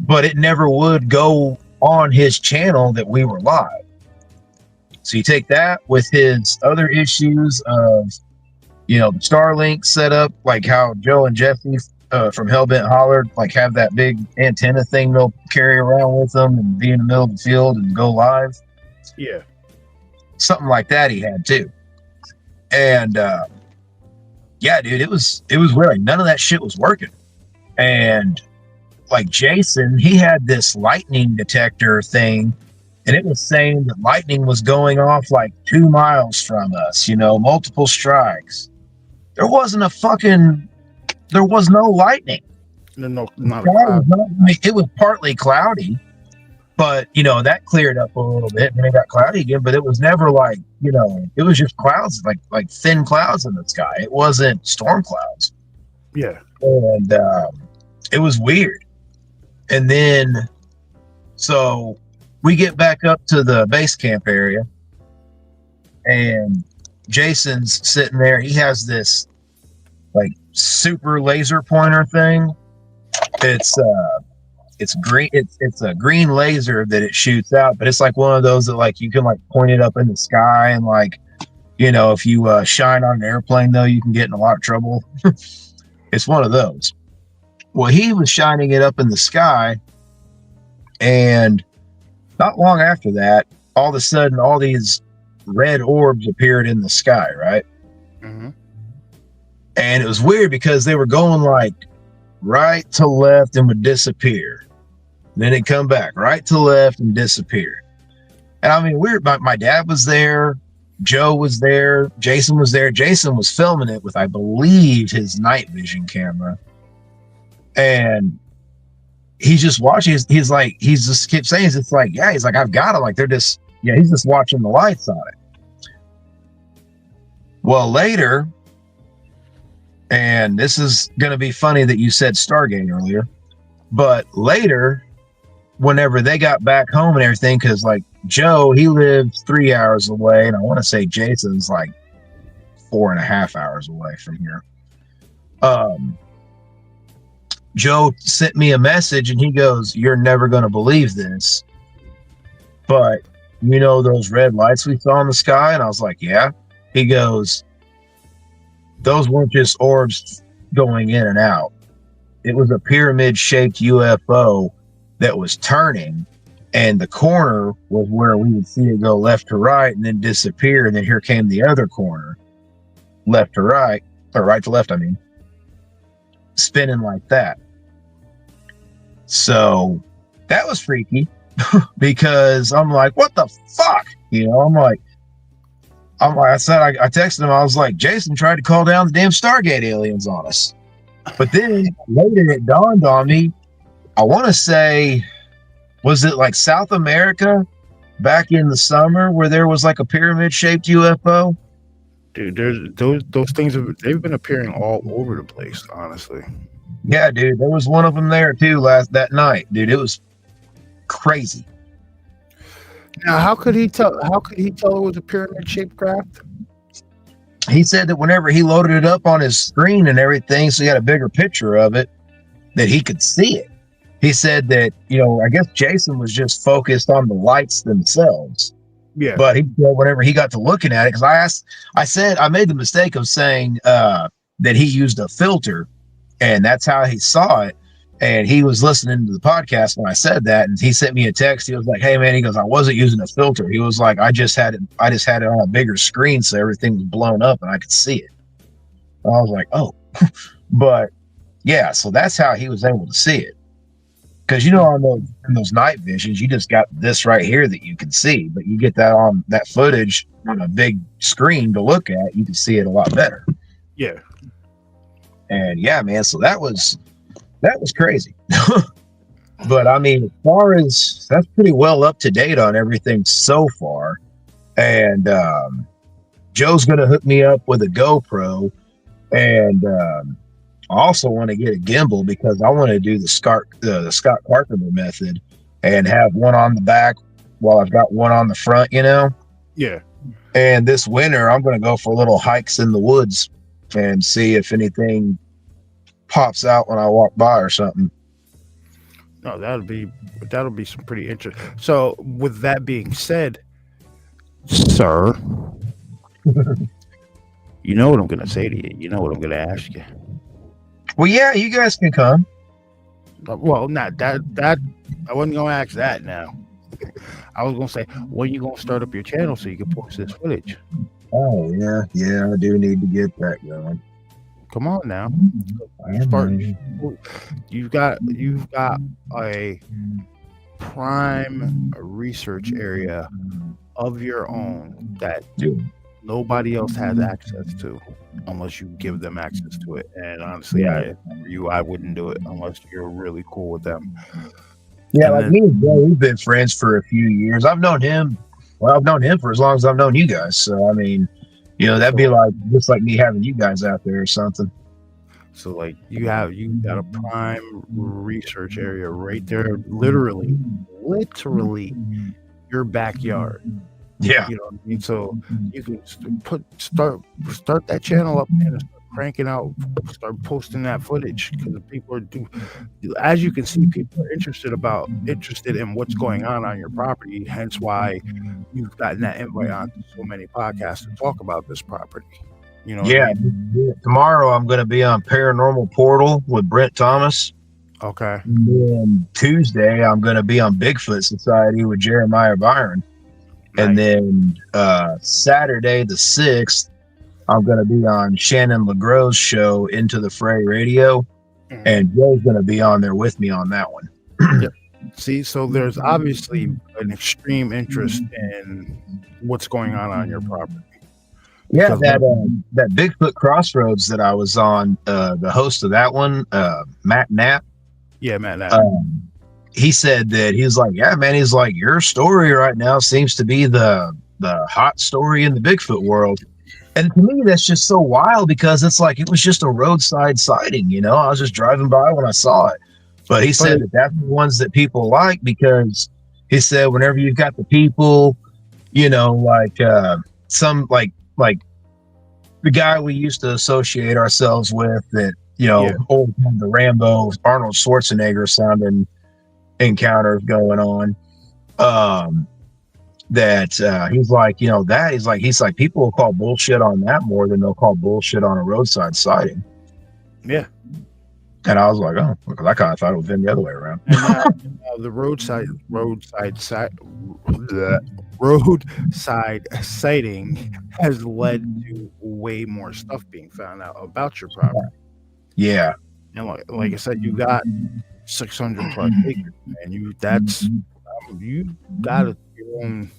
But it never would go on his channel that we were live. So you take that with his other issues of, you know, the Starlink setup, like how Joe and Jesse from Hellbent Holler, like have that big antenna thing they'll carry around with them and be in the middle of the field and go live. Yeah. Something like that he had too. And yeah, dude, it was weird. Like, none of that shit was working. And like Jason, he had this lightning detector thing, and it was saying that lightning was going off like 2 miles from us, you know, multiple strikes. There was no lightning. It was partly cloudy, but you know, that cleared up a little bit and it got cloudy again, but it was never like, you know, it was just clouds, like thin clouds in the sky. It wasn't storm clouds. Yeah. And it was weird. And then, so we get back up to the base camp area, and Jason's sitting there. He has this like super laser pointer thing. It's green. It's a green laser that it shoots out, but it's like one of those that like you can like point it up in the sky, and like, you know, if you shine on an airplane though, you can get in a lot of trouble. It's one of those. Well, he was shining it up in the sky, and not long after that, all of a sudden, all these red orbs appeared in the sky, right? Mm-hmm. And it was weird because they were going like right to left and would disappear. Then it'd come back right to left and disappear. And I mean, my dad was there, Joe was there, Jason was there. Jason was filming it with, I believe, his night vision camera. And he's just watching. He's like, he's just kept saying, it's like, yeah, he's like, I've got it. Like, they're just, yeah, he's just watching the lights on it. Well, later, and this is going to be funny that you said Stargate earlier, but later, whenever they got back home and everything, because like Joe, he lived 3 hours away, and I want to say Jason's like 4.5 hours away from here. Joe sent me a message and he goes, "You're never going to believe this, but you know those red lights we saw in the sky?" And I was like, "Yeah." He goes, "Those weren't just orbs going in and out. It was a pyramid-shaped UFO that was turning, and the corner was where we would see it go left to right and then disappear, and then here came the other corner, left to right, or right to left, I mean, spinning like that." So that was freaky because I'm like, what the fuck? You know, I said, I texted him, I was like, Jason tried to call down the damn Stargate aliens on us. But then later it dawned on me, I want to say, was it like South America back in the summer where there was like a pyramid shaped UFO? Dude, there's those things they've been appearing all over the place, honestly. Yeah, dude, there was one of them there too that night, dude. It was crazy. Now, how could he tell it was a pyramid-shaped craft? He said that whenever he loaded it up on his screen and everything, so he had a bigger picture of it, that he could see it. He said that, you know, I guess Jason was just focused on the lights themselves. Yeah. But he, whenever he got to looking at it, because I made the mistake of saying that he used a filter, and that's how he saw it. And he was listening to the podcast when I said that, and he sent me a text. He was like, "Hey man," he goes, "I wasn't using a filter." He was like, I just had it on a bigger screen, so everything was blown up and I could see it." And I was like, "Oh," but yeah, so that's how he was able to see it. Because you know, on those night visions, you just got this right here that you can see, but you get that on that footage on a big screen to look at, you can see it a lot better. Yeah. And yeah, man, so that was crazy. But I mean, as far as that's pretty well up to date on everything so far. And Joe's gonna hook me up with a GoPro, and I also want to get a gimbal because I want to do the Scott Carpenter method and have one on the back while I've got one on the front, you know? Yeah. And this winter, I'm going to go for little hikes in the woods and see if anything pops out when I walk by or something. No, that'll be some pretty interesting. So, with that being said, sir, you know what I'm going to say to you. You know what I'm going to ask you. Well, yeah, you guys can come. Well, not that. I wasn't going to ask that now. I was going to say, when you going to start up your channel so you can post this footage? Oh, yeah, I do need to get that going. Come on now. You've got a prime research area of your own that nobody else has access to unless you give them access to it. And honestly, I wouldn't do it unless you're really cool with them. Yeah, me and Joe, we've been friends for a few years. I've known him for as long as I've known you guys. So I mean, you know, that'd be like just like me having you guys out there or something. So like you got a prime research area right there, literally your backyard. Yeah, you know what I mean. So you can start that channel up and start cranking out, start posting that footage because people as you can see, people are interested in what's going on your property. Hence why you've gotten that invite on so many podcasts to talk about this property. You know. Yeah. I mean? Tomorrow I'm going to be on Paranormal Portal with Brent Thomas. Okay. And then Tuesday I'm going to be on Bigfoot Society with Jeremiah Byron. Nice. And then Saturday the 6th, I'm going to be on Shannon LeGros' show, Into the Fray Radio, and Joe's going to be on there with me on that one. See, so there's obviously an extreme interest in what's going on your property. Yeah, Because- that Bigfoot Crossroads that I was on, the host of that one, Matt Knapp, Yeah, man. he said that he was like, yeah, man, he's like, your story right now seems to be the hot story in the Bigfoot world. And to me, that's just so wild because it's like it was just a roadside sighting, you know. I was just driving by when I saw it. But he said that that's the ones that people like because he said whenever you've got the people, you know, like some like the guy we used to associate ourselves with that, you know, old the Rambo Arnold Schwarzenegger sounding encounters going on. That he's like, you know, that he's like people will call bullshit on that more than they'll call bullshit on a roadside sighting. Yeah. And I was like, oh, because I kind of thought it would have been the other way around. And the roadside sighting has led to way more stuff being found out about your property. Yeah. And like I said, you got 600 plus acres, and you got your own.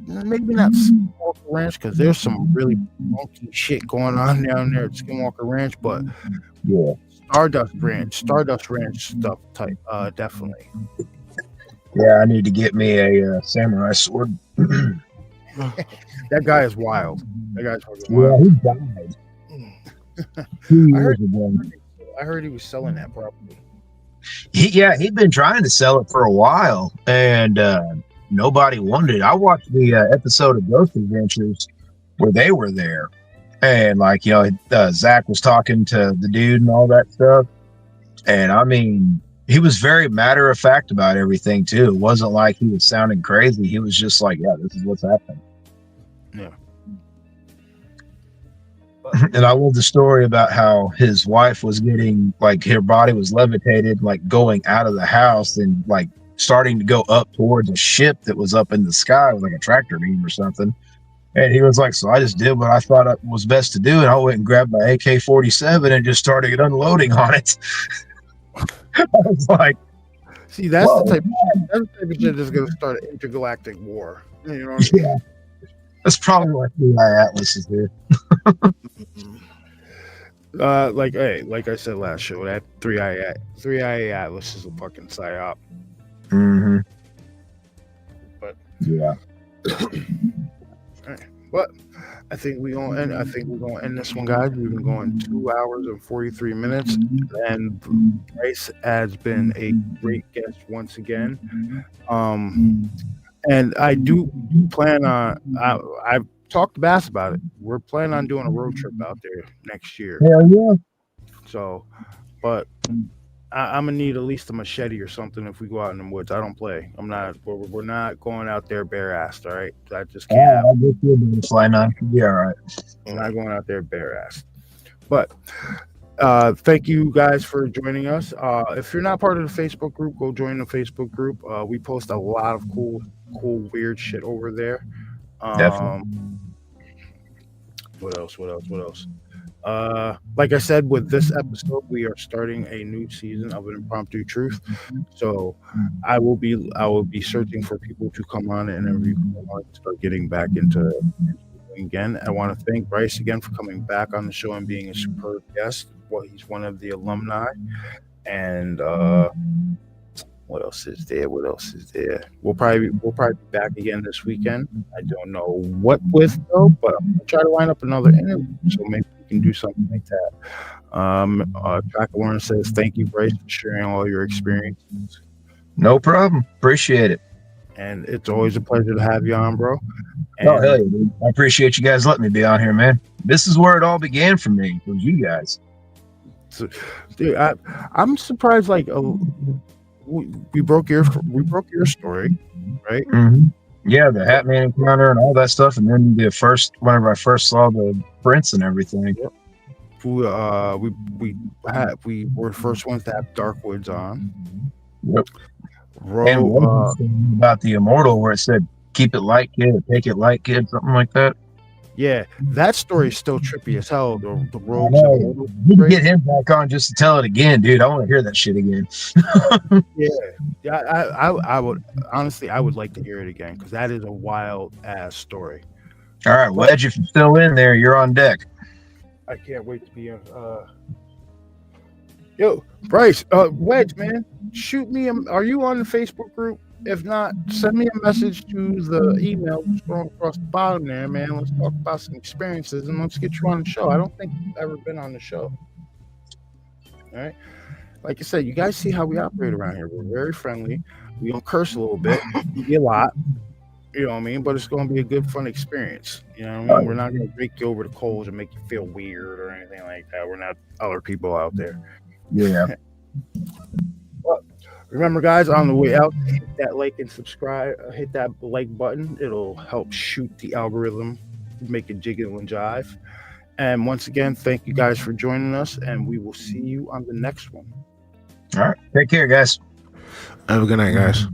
Maybe not Skinwalker Ranch because there's some really funky shit going on down there at Skinwalker Ranch, but yeah, Stardust Ranch stuff type, definitely. Yeah, I need to get me a samurai sword. That guy is wild. That guy's fucking wild. Yeah, he died 2 years ago. I heard he was selling that property. He'd been trying to sell it for a while, and nobody wanted it. I watched the episode of Ghost Adventures where they were there, and like, you know, Zach was talking to the dude and all that stuff, and I mean, he was very matter of fact about everything too. It wasn't like he was sounding crazy. He was just like, yeah, this is what's happening. Yeah. And I love the story about how his wife was getting, like, her body was levitated, like going out of the house and like starting to go up towards a ship that was up in the sky with like a tractor beam or something. And he was like, so I just did what I thought it was best to do. And I went and grabbed my AK-47 and just started unloading on it. I was like, see, that's the type of shit that's going to start an intergalactic war. You know what I mean? Yeah. That's probably what the Atlas is there. Like I said last show, that 3i Atlas is a fucking psyop. Mm-hmm. But yeah. But I think we're gonna end this one, guys. We've been going 2 hours and 43 minutes, and Bryce has been a great guest once again. And I do plan on. I've talked to Bass about it. We're planning on doing a road trip out there next year. Hell yeah. So, but I'm gonna need at least a machete or something if we go out in the woods. I don't play. We're not going out there bare-assed. All right, I just can't. Yeah, I'll get you a butterfly knife. Yeah, all right. I'm not going out there bare-assed. But thank you guys for joining us. If you're not part of the Facebook group, go join the Facebook group. We post a lot of cool, weird shit over there. Definitely. What else? Like I said, with this episode, we are starting a new season of an Impromptu Truth. So I will be searching for people to come on and interview and start getting back into again. I want to thank Bryce again for coming back on the show and being a superb guest. Well, he's one of the alumni. And what else is there? We'll probably be back again this weekend. I don't know what with though, but I'm gonna try to line up another interview, so maybe we can do something like that. Track Lauren says, thank you, Bryce, for sharing all your experiences. No problem. Appreciate it. And it's always a pleasure to have you on, bro. And hell yeah, dude. I appreciate you guys letting me be on here, man. This is where it all began for me, was you guys. So, dude, I'm surprised. Like, we broke your story, right? Mm-hmm. Yeah, the Hat Man encounter and all that stuff, and then whenever I first saw the prints and everything. Yep. We were the first ones to have Dark Woods on. Yep. And about the Immortal, where it said "Keep it light, kid," or "Take it light, kid," something like that. Yeah, that story is still trippy as hell. The I rogues know. and motor You can race. get him back on just to tell it again, dude. I want to hear that shit again. Yeah, I would honestly, I would like to hear it again because that is a wild ass story. All right, Wedge, if you're still in there, you're on deck. I can't wait to be on. Yo, Bryce, Wedge, man, shoot me. Are you on the Facebook group? If not, send me a message to the email scrolling across the bottom there, man. Let's talk about some experiences and let's get you on the show. I don't think you've ever been on the show. All right. Like I said, you guys see how we operate around here. We're very friendly. We don't curse a little bit. We get a lot. You know what I mean? But it's going to be a good, fun experience. You know what I mean? We're not going to break you over the coals and make you feel weird or anything like that. We're not other people out there. Yeah. Well, remember, guys, on the way out, hit that like and subscribe. Hit that like button. It'll help shoot the algorithm, make it jiggle and jive. And once again, thank you guys for joining us, and we will see you on the next one. All right. Take care, guys. Have a good night, guys.